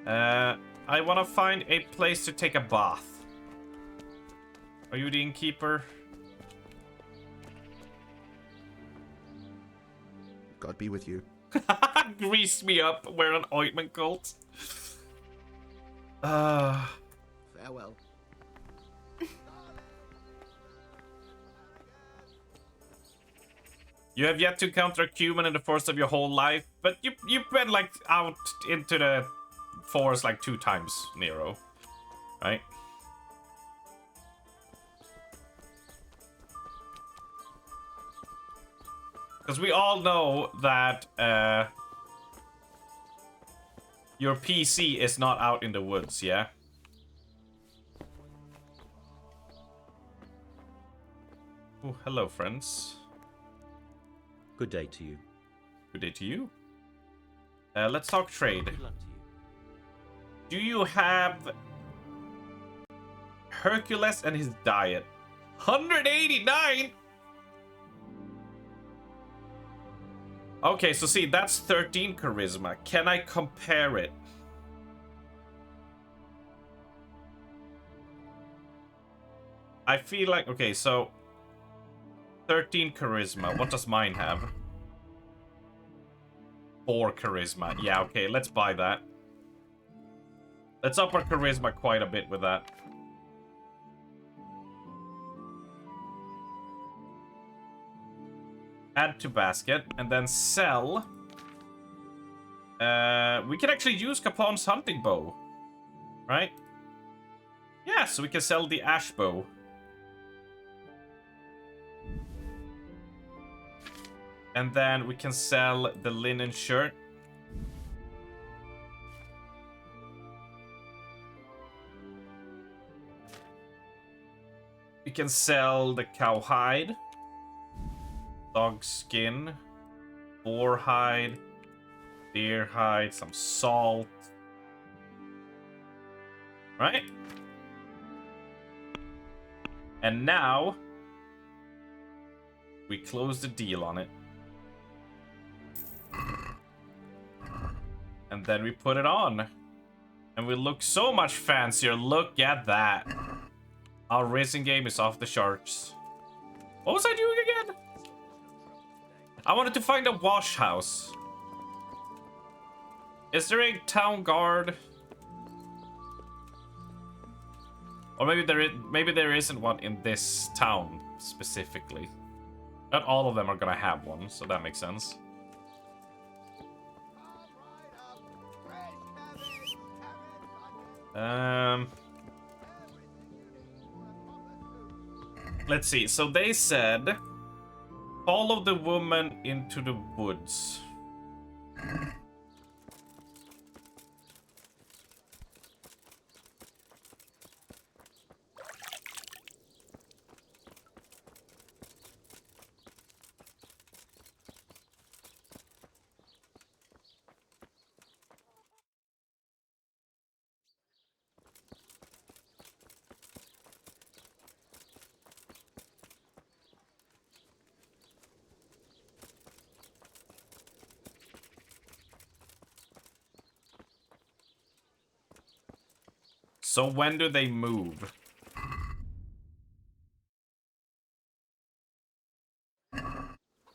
I want to find a place to take a bath. Are you the innkeeper? God be with you. Grease me up, wear an ointment cult. Farewell. You have yet to encounter a human in the forest of your whole life, but you've been like out into the forest like 2 times, Nero, right? Because we all know that your PC is not out in the woods, yeah? Oh, hello, friends. Good day to you. Good day to you. Let's talk trade. Good luck to you. Do you have Hercules and his diet? 189? Okay, so see, that's 13 charisma. Can I compare it? I feel like, okay, so 13 charisma. What does mine have? 4 charisma. Yeah, okay, let's buy that. Let's up our charisma quite a bit with that. Add to basket, and then sell. We can actually use Capon's hunting bow. Right? Yeah, so we can sell the ash bow. And then we can sell the linen shirt. We can sell the cow hide. Dog skin. Boar hide. Deer hide. Some salt. Right? And now we close the deal on it. And then we put it on. And we look so much fancier. Look at that. Our racing game is off the charts. What was I doing again? I wanted to find a wash house. Is there a town guard? Or maybe there isn't one in this town specifically. Not all of them are gonna have one, so that makes sense. Let's see. So they said, follow the woman into the woods. So when do they move?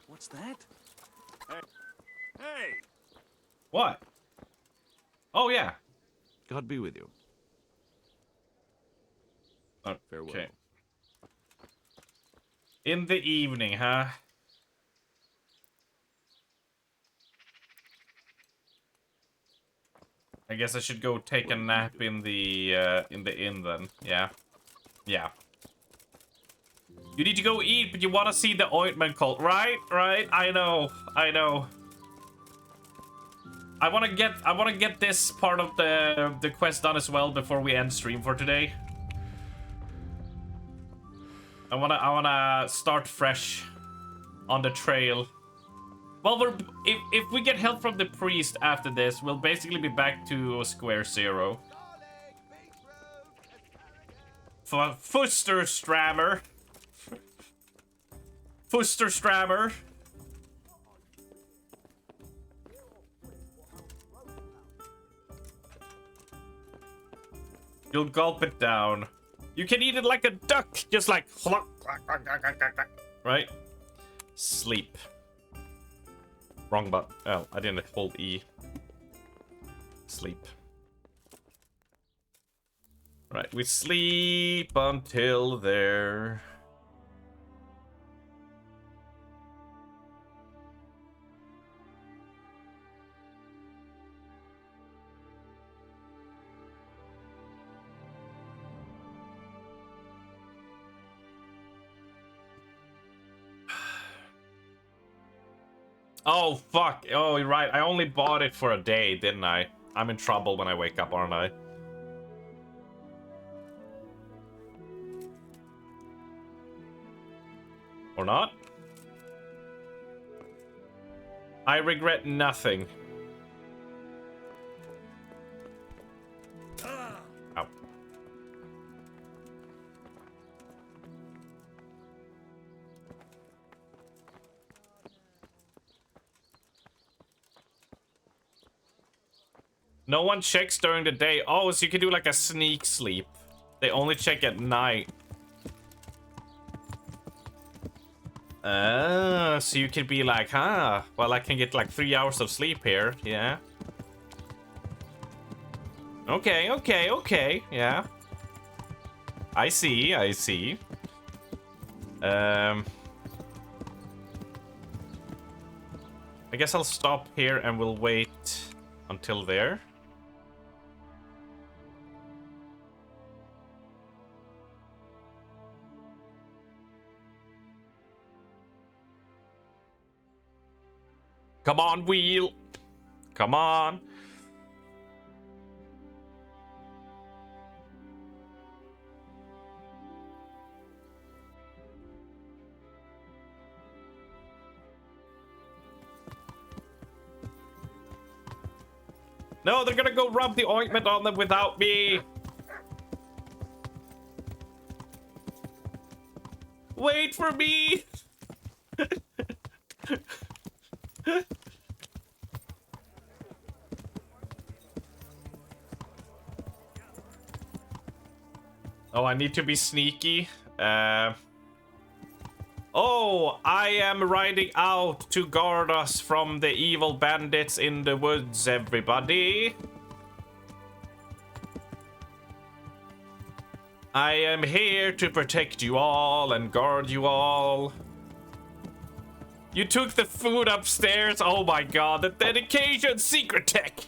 What's that? Hey! Hey! What? Oh, yeah. God be with you. Okay. Farewell. In the evening, huh? I guess I should go take a nap in the inn then. Yeah. Yeah. You need to go eat, but you want to see the ointment cult. Right? Right? I know. I know. I want to get this part of the quest done as well before we end stream for today. I want to start fresh on the trail. Well, if we get help from the priest after this, we'll basically be back to square zero. Fusterstrammer. Fusterstrammer. You'll gulp it down. You can eat it like a duck, just like... Right? Sleep. Wrong button. Oh, I didn't hold E. Sleep. Right, we sleep until there. Oh, fuck. Oh, you're right. I only bought it for a day, didn't I? I'm in trouble when I wake up, aren't I? Or not? I regret nothing. Ow. No one checks during the day. Oh, so you can do like a sneak sleep. They only check at night. So you could be like, huh? Well, I can get like 3 hours of sleep here. Yeah. Okay, okay, okay. Yeah. I see, I see. I guess I'll stop here and we'll wait until there. Come on, wheel. Come on. No, they're gonna go rub the ointment on them without me. Wait for me. Oh, I need to be sneaky. Oh, I am riding out to guard us from the evil bandits in the woods, everybody. I am here to protect you all and guard you all. You took the food upstairs? Oh my god, the dedication, secret tech!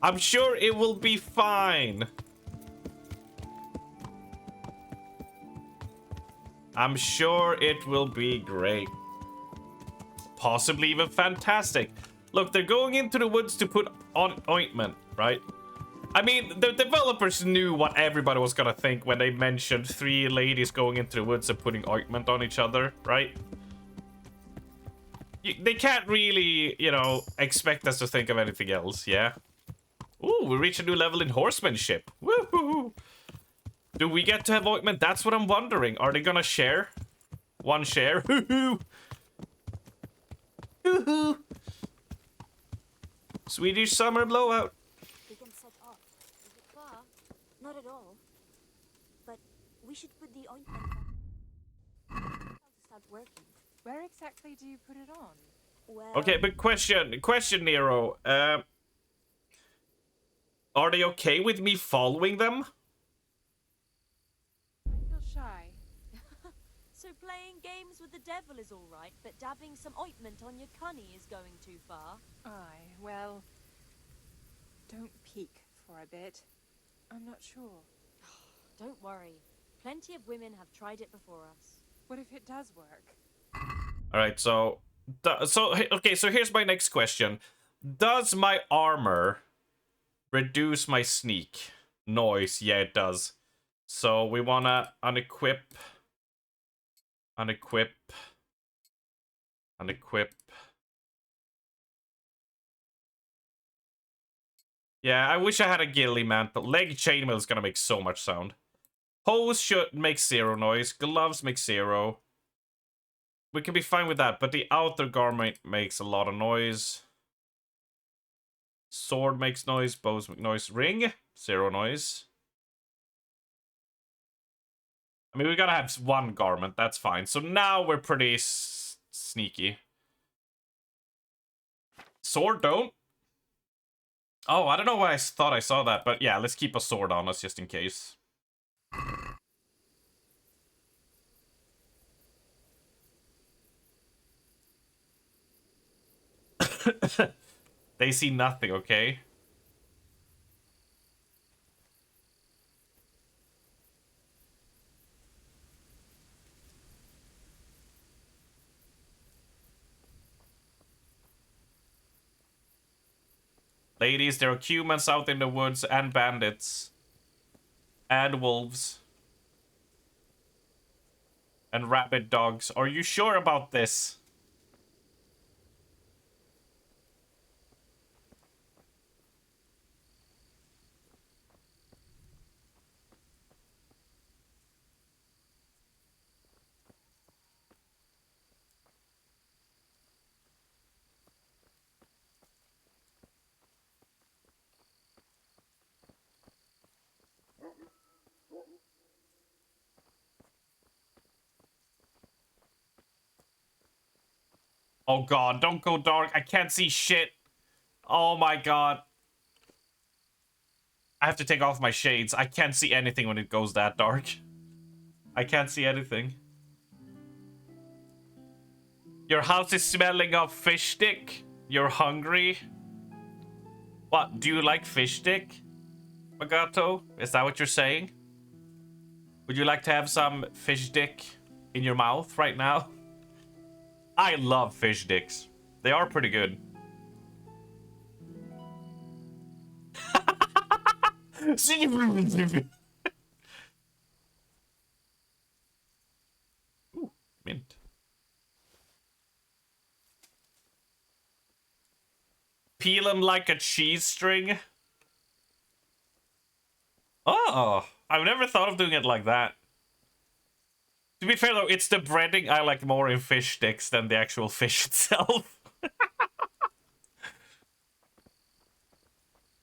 I'm sure it will be fine. I'm sure it will be great. Possibly even fantastic. Look, they're going into the woods to put on ointment, right? I mean, the developers knew what everybody was gonna think when they mentioned 3 ladies going into the woods and putting ointment on each other, right? They can't really, you know, expect us to think of anything else, yeah? Ooh, we reached a new level in horsemanship. Woohoo! Do we get to have ointment? That's what I'm wondering. Are they gonna share? One share? Hoo-hoo! Hoo-hoo! Swedish summer blowout. We can set off. Is it far? Not at all. But we should put the ointment on. Start working. Where exactly do you put it on? Well, Okay, but question, Nero. Are they okay with me following them? I feel shy. So playing games with the devil is all right, but dabbing some ointment on your cunny is going too far. Aye, well, don't peek for a bit. I'm not sure. Don't worry. Plenty of women have tried it before us. What if it does work? All right, so okay, so here's my next question. Does my armor reduce my sneak noise? Yeah, it does. So we want to unequip. Yeah, I wish I had a ghillie mantle. Leg chainmail is gonna make so much sound. Hose should make 0 noise. Gloves make 0. We can be fine with that, but the outer garment makes a lot of noise. Sword makes noise. Bows make noise. Ring, 0 noise. I mean, we gotta have 1 garment. That's fine. So now we're pretty sneaky. Sword don't. Oh, I don't know why I thought I saw that, but yeah, let's keep a sword on us just in case. They see nothing, okay? Ladies, there are humans out in the woods and bandits. And wolves. And rabid dogs. Are you sure about this? Oh god, don't go dark. I can't see shit. Oh my god. I have to take off my shades. I can't see anything when it goes that dark. I can't see anything. Your house is smelling of fish stick. You're hungry. What, do you like fish stick, Magato? Is that what you're saying? Would you like to have some fish dick in your mouth right now? I love fish dicks. They are pretty good. Ooh, mint. Peel them like a cheese string. Oh, I've never thought of doing it like that. To be fair though, it's the breading I like more in fish sticks than the actual fish itself.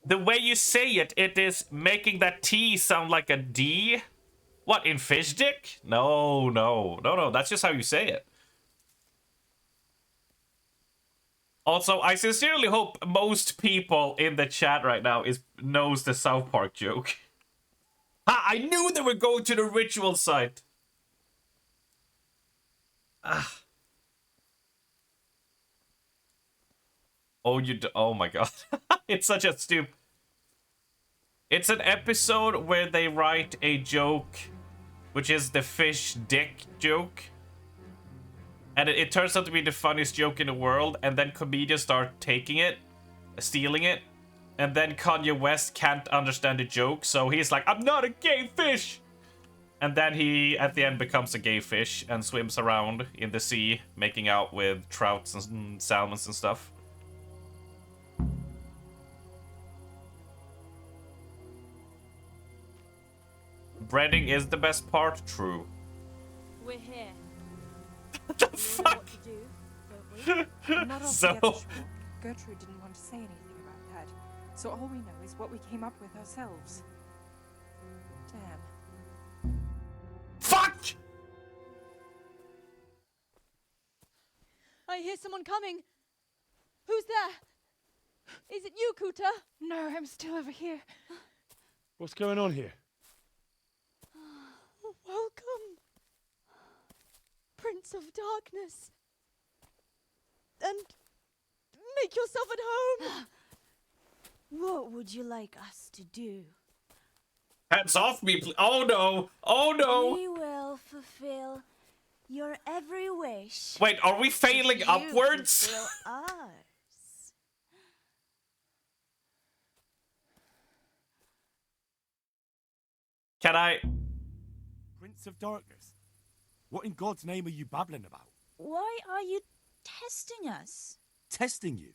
The way you say it, it is making that T sound like a D. What, in fish dick? No, that's just how you say it. Also, I sincerely hope most people in the chat right now knows the South Park joke. Ha! I knew they were going to the ritual site. Ah. Oh, oh my god. It's such a stupid... It's an episode where they write a joke, which is the fish dick joke. And it turns out to be the funniest joke in the world, and then comedians start taking it, stealing it, and then Kanye West can't understand the joke, so he's like, I'm not a gay fish! And then he, at the end, becomes a gay fish and swims around in the sea, making out with trouts and salmons and stuff. Breading is the best part, true. We're here. What the fuck? Not So... altogether sure. Gertrude didn't want to say anything about that, so all we know is what we came up with ourselves. Damn. Fuck! I hear someone coming. Who's there? Is it you, Kuta? No, I'm still over here. What's going on here? Welcome, Prince of Darkness. And make yourself at home. What would you like us to do? Hands off me, please. Oh no! Oh no! We will fulfill your every wish. Wait, are we failing You upwards? fulfill ours. Can I... Prince of Darkness? What in God's name are you babbling about? Why are you testing us? Testing you?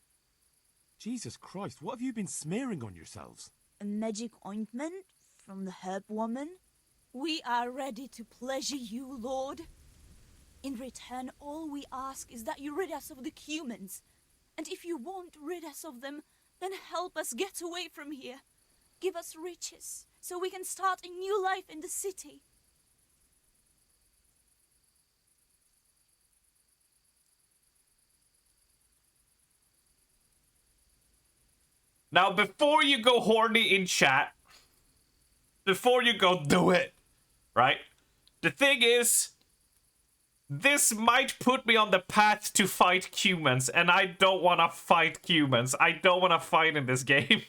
Jesus Christ, what have you been smearing on yourselves? A magic ointment from the herb woman? We are ready to pleasure you, Lord. In return, all we ask is that you rid us of the humans. And if you won't rid us of them, then help us get away from here. Give us riches, so we can start a new life in the city. Now, before you go horny in chat, before you go do it, right? The thing is, this might put me on the path to fight humans, and I don't want to fight humans. I don't want to fight in this game.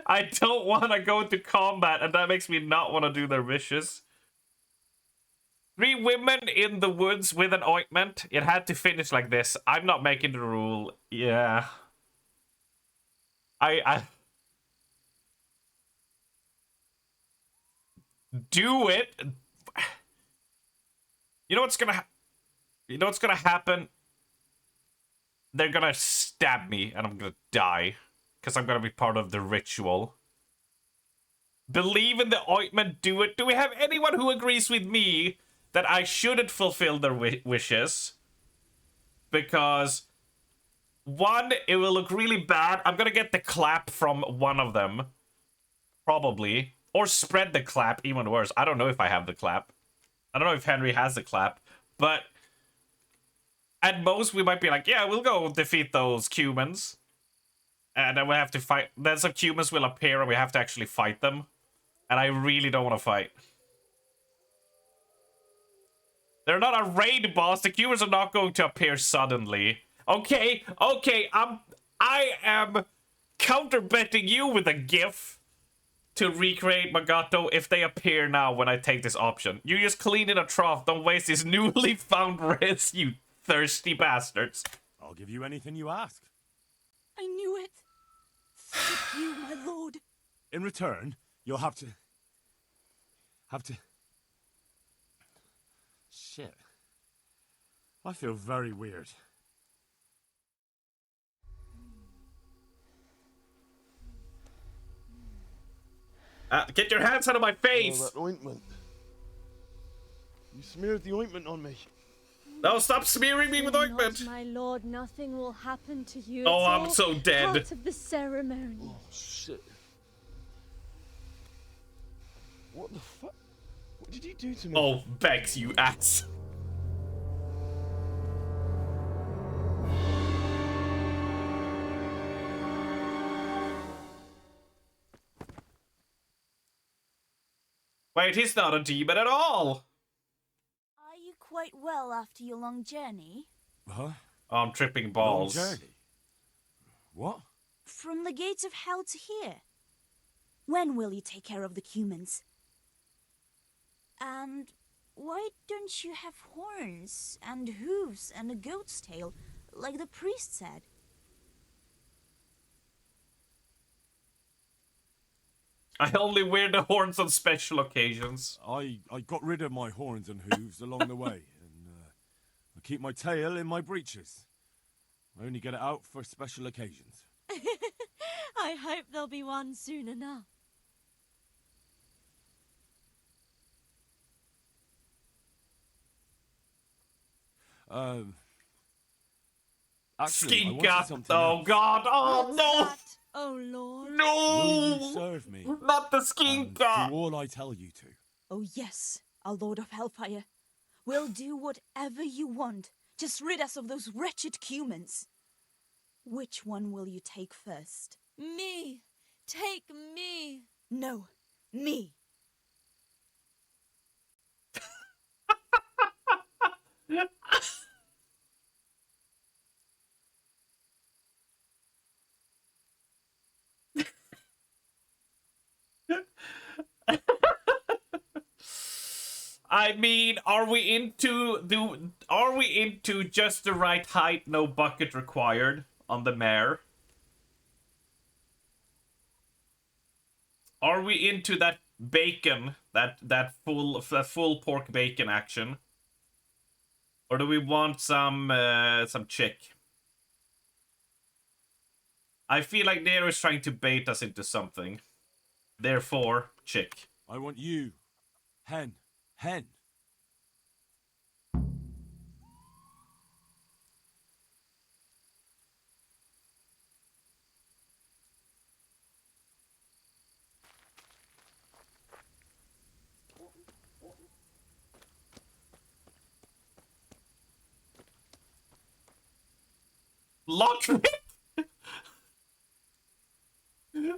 I don't want to go into combat, and that makes me not want to do their wishes. 3 women in the woods with an ointment. It had to finish like this. I'm not making the rule. Yeah. I do it. You know what's gonna happen? They're gonna stab me and I'm gonna die. Because I'm gonna be part of the ritual. Believe in the ointment, do it. Do we have anyone who agrees with me that I shouldn't fulfill their wishes? Because, one, it will look really bad. I'm gonna get the clap from one of them. Probably. Or spread the clap, even worse. I don't know if I have the clap. I don't know if Henry has the clap. But, at most, we might be like, yeah, we'll go defeat those humans. And then we have to fight. Then some humans will appear and we have to actually fight them. And I really don't want to fight. They're not a raid boss. The humans are not going to appear suddenly. Okay, I am counter-betting you with a GIF to recreate Magato if they appear now when I take this option. You just clean in a trough. Don't waste this newly found res, you thirsty bastards. I'll give you anything you ask. I knew it. Thank you, my lord. In return, you'll have to... Shit. I feel very weird. Get your hands out of my face! Oh, that ointment. You smeared the ointment on me. No, stop smearing me with ointment! My lord, nothing will happen to you. Oh, It's I'm all so dead. Part of the ceremony. Oh, shit. What the fuck? What did you do to me? Oh, Bex, you ass. Wait, he's not a demon at all! Are you quite well after your long journey? Huh? Oh, I'm tripping balls. Long journey? What? From the gates of hell to here. When will you take care of the humans? And why don't you have horns and hooves and a goat's tail, like the priest said? I only wear the horns on special occasions. I got rid of my horns and hooves along the way, and I keep my tail in my breeches. I only get it out for special occasions. I hope there'll be one soon enough. Actually, I wanted Skinka! something Oh else. god! Oh no! Oh lord. No! Will you serve me? Not the And skinka! do all I tell you to. Oh yes, our Lord of Hellfire. We'll do whatever you want. Just rid us of those wretched humans. Which one will you take first? Me! Take me! No, me. I mean, are we into just the right height, no bucket required on the mare? Are we into that bacon, that full pork bacon action? Or do we want some chick? I feel like Nero is trying to bait us into something. Therefore, chick. I want you. Hen. Hen. Lockpick?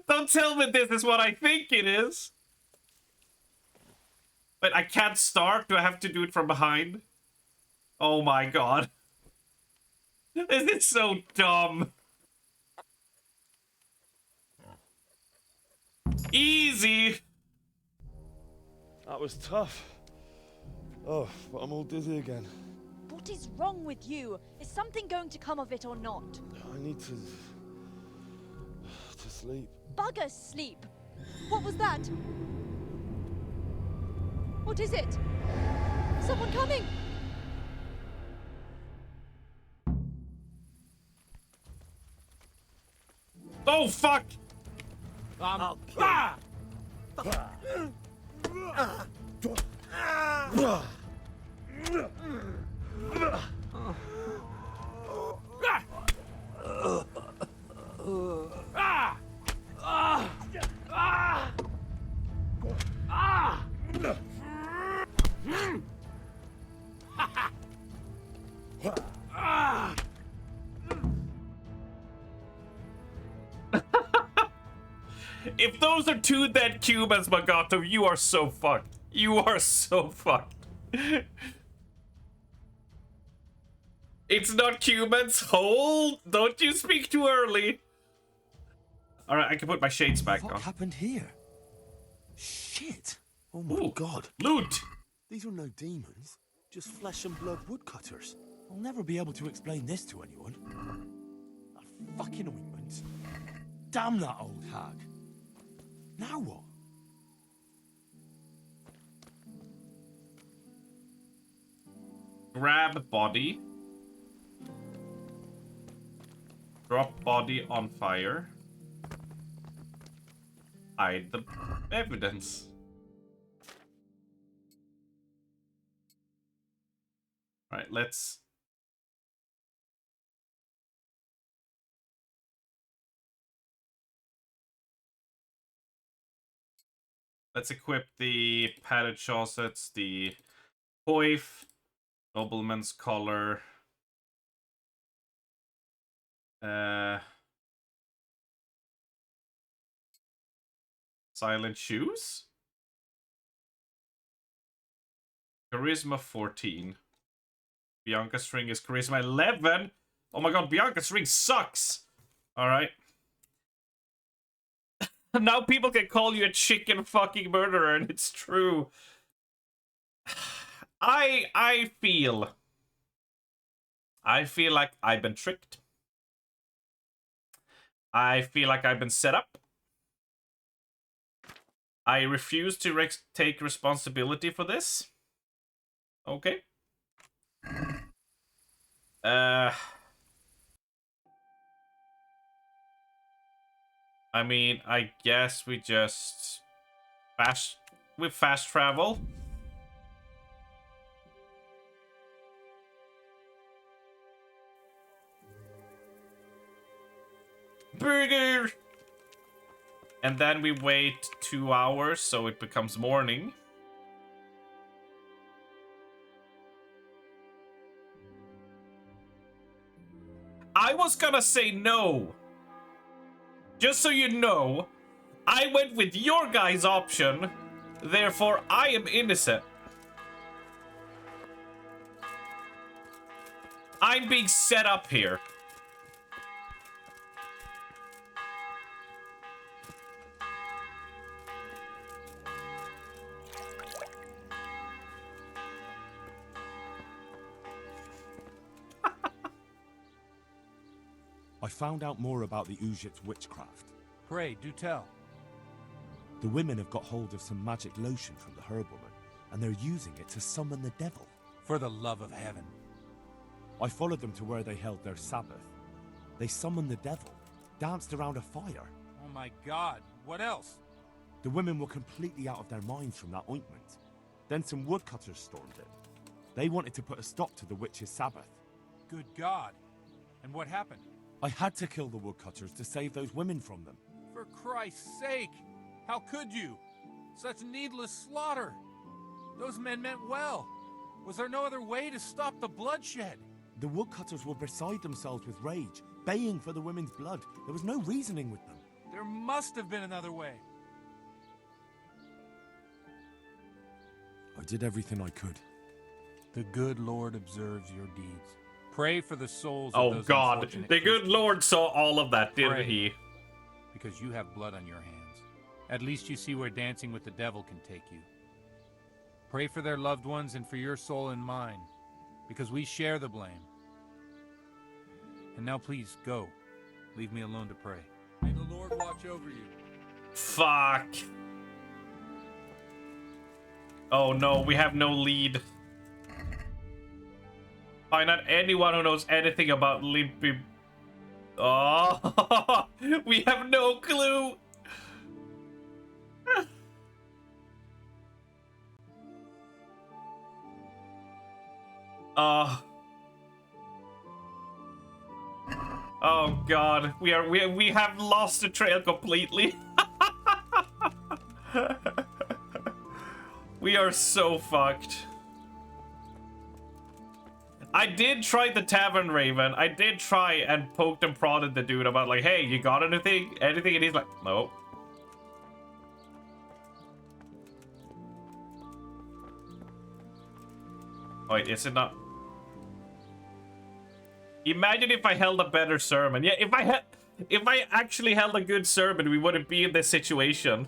Don't tell me this is what I think it is. But I can't start. Do I have to do it from behind? Oh my god. This is so dumb. Easy. That was tough. Oh, but I'm all dizzy again. What is wrong with you? Is something going to come of it or not? I need to sleep. Bugger sleep! What was that? What is it? Someone coming! Oh, fuck! If those are two dead Cubans, Magato, you are so fucked. You are so fucked. It's not Cubans. Hold! Don't you speak too early. Alright, I can put my shades back on. What happened here? Shit! Oh my god. Loot! These are no demons, just flesh and blood woodcutters. I'll never be able to explain this to anyone. That fucking ointment. Damn that old hag. Now what? Grab body. Drop body on fire. Hide the evidence. Alright, let's... Let's equip the padded chaussets, the coif, nobleman's collar, silent shoes, charisma 14. Bianca's ring is charisma 11. Oh my god, Bianca's ring sucks. All right. Now people can call you a chicken fucking murderer, and it's true. I feel like I've been tricked. I feel like I've been set up. I refuse to take responsibility for this. Okay. I mean, I guess we just fast travel. Burger! And then we wait 2 hours so it becomes morning. I was gonna say no. Just so you know, I went with your guys' option, therefore I am innocent. I'm being set up here. I found out more about the Uzhit's witchcraft. Pray, do tell. The women have got hold of some magic lotion from the herb woman, and they're using it to summon the devil. For the love of heaven. I followed them to where they held their Sabbath. They summoned the devil, danced around a fire. Oh my god, what else? The women were completely out of their minds from that ointment. Then some woodcutters stormed it. They wanted to put a stop to the witch's Sabbath. Good god. And what happened? I had to kill the woodcutters to save those women from them. For Christ's sake! How could you? Such needless slaughter! Those men meant well. Was there no other way to stop the bloodshed? The woodcutters were beside themselves with rage, baying for the women's blood. There was no reasoning with them. There must have been another way. I did everything I could. The good Lord observes your deeds. Pray for the souls of Oh those god, unfortunate the good Christians. Lord saw all of that, didn't Pray, he? Because you have blood on your hands. At least you see where dancing with the devil can take you. Pray for their loved ones and for your soul and mine, because we share the blame. And now please, go. Leave me alone to pray. May the Lord Lord watch over you. Fuck. Oh no, we have no lead. Find out anyone who knows anything about Limpy. Oh, we have no clue. Oh god, we have lost the trail completely. We are so fucked. I did try the Tavern Raven. I did try and poked and prodded the dude about like, hey, you got anything? Anything? And he's like, no. Wait, is it not? Imagine if I held a better sermon. Yeah, if I actually held a good sermon, we wouldn't be in this situation.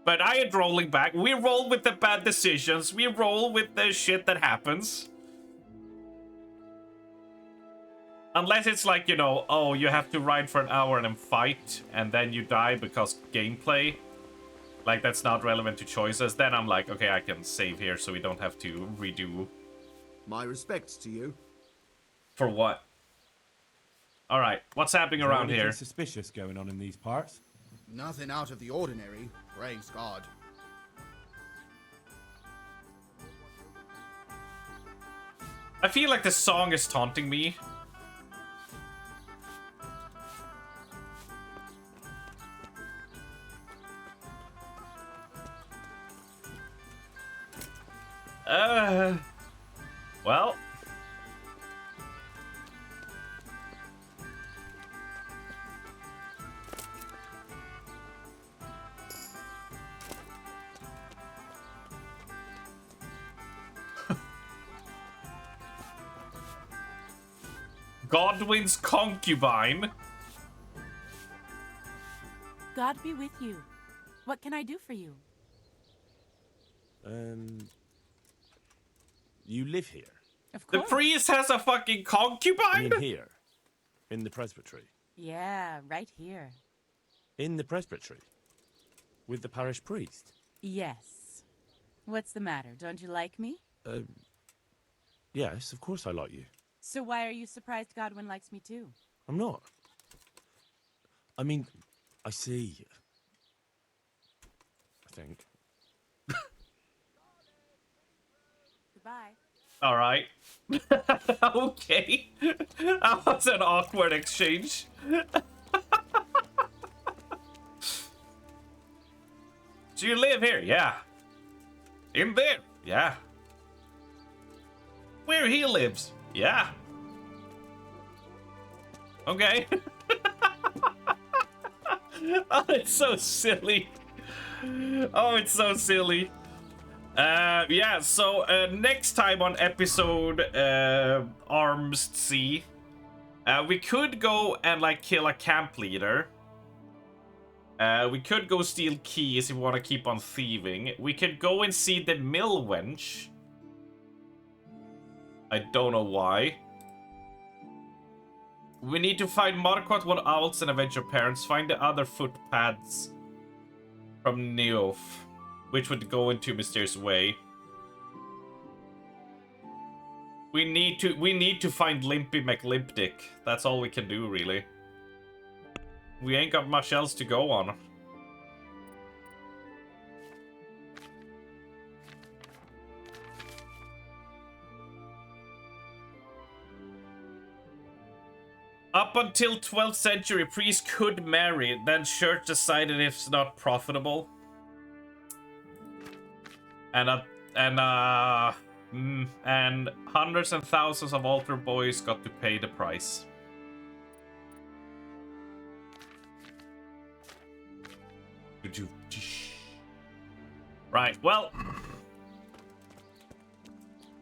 But I ain't rolling back. We roll with the bad decisions. We roll with the shit that happens. Unless it's like, you know, oh, you have to ride for an hour and then fight, and then you die because gameplay. Like, that's not relevant to choices. Then I'm like, okay, I can save here so we don't have to redo. My respects to you. For what? Alright, what's happening Is there around anything here? suspicious going on in these parts? Nothing out of the ordinary, praise God. I feel like the song is taunting me. Well. Godwin's concubine. God be with you. What can I do for you? You live here? Of The course. priest has a fucking concubine? I mean here. In the presbytery. Yeah, right here. In the presbytery? With the parish priest? Yes. What's the matter? Don't you like me? Yes, of course I like you. So why are you surprised Godwin likes me too? I'm not. I mean, I see. I think. Goodbye. All right. Okay. That was an awkward exchange. Do you live here? Yeah. In there? Yeah. Where he lives? Yeah. Okay. Oh, it's so silly. Oh, it's so silly. Yeah, so next time on episode Arms Sea, we could go and like kill a camp leader. We could go steal keys if we want to keep on thieving. We could go and see the mill wench. I don't know why. We need to find Marquardt, One Owls, and avenge your parents. Find the other footpads from Neof, which would go into Mysterious Way. We need to find Limpy McLimpdick. That's all we can do, really. We ain't got much else to go on. Up until 12th century, priests could marry, then church decided it's not profitable. And hundreds and thousands of altar boys got to pay the price. Right, well,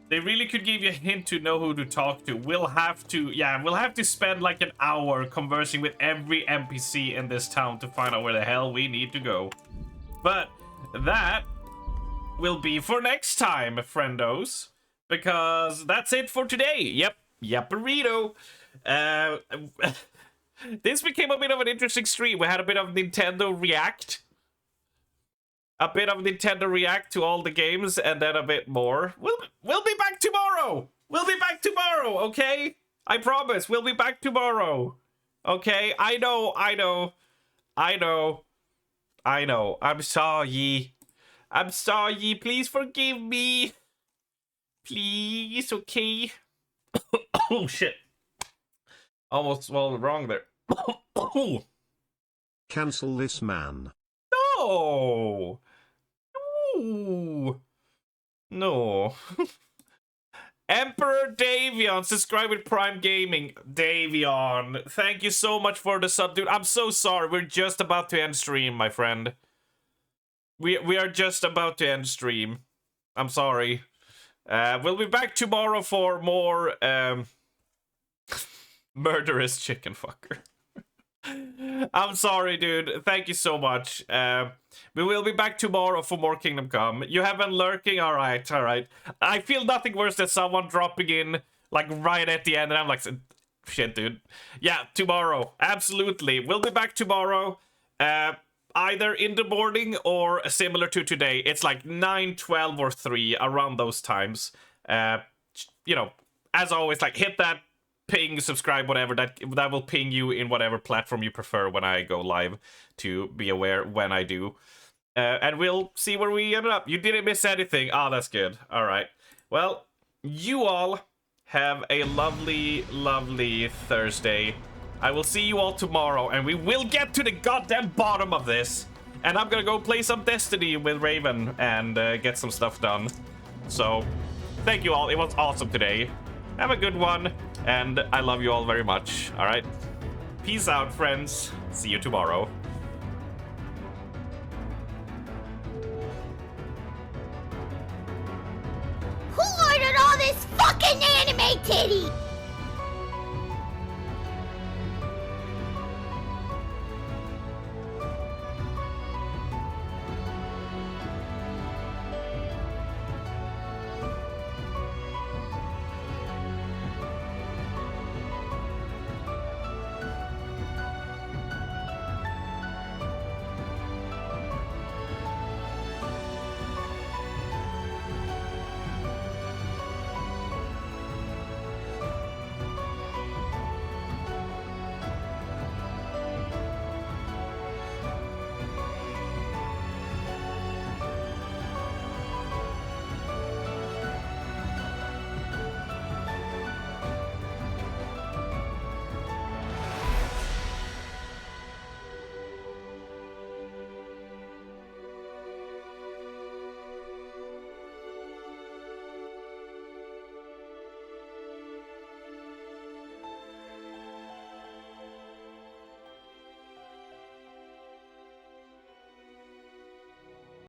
they really could give you a hint to know who to talk to. We'll have to spend like an hour conversing with every NPC in this town to find out where the hell we need to go. But that will be for next time, friendos, because that's it for today. Yep, burrito. This became a bit of an interesting stream. We had a bit of Nintendo React. A bit of Nintendo React to all the games, and then a bit more. We'll be back tomorrow! We'll be back tomorrow, okay? I promise, we'll be back tomorrow. Okay? I know. I'm sorry. I'm sorry. Please forgive me. Please, okay? Oh, shit. Almost swallowed wrong there. Cancel this man. No! Ooh. No. Emperor Davion, subscribe with Prime Gaming. Davion, thank you so much for the sub, dude. I'm so sorry. We're just about to end stream, my friend. We are just about to end stream. I'm sorry. We'll be back tomorrow for more murderous chicken fucker. I'm sorry, dude. Thank you so much. We will be back tomorrow for more Kingdom Come. You have been lurking? Alright. I feel nothing worse than someone dropping in, like, right at the end, and I'm like, shit, dude. Yeah, tomorrow. Absolutely. We'll be back tomorrow. Either in the morning or similar to today. It's like 9, 12, or 3, around those times. You know, as always, like, hit that ping, subscribe, whatever, that will ping you in whatever platform you prefer when I go live, to be aware when I do. And we'll see where we ended up. You didn't miss anything. Ah, that's good. All right. Well, you all have a lovely, lovely Thursday. I will see you all tomorrow, and we will get to the goddamn bottom of this. And I'm gonna go play some Destiny with Raven and get some stuff done. So, thank you all. It was awesome today. Have a good one, and I love you all very much. All right? Peace out, friends. See you tomorrow. Who ordered all this fucking anime titty?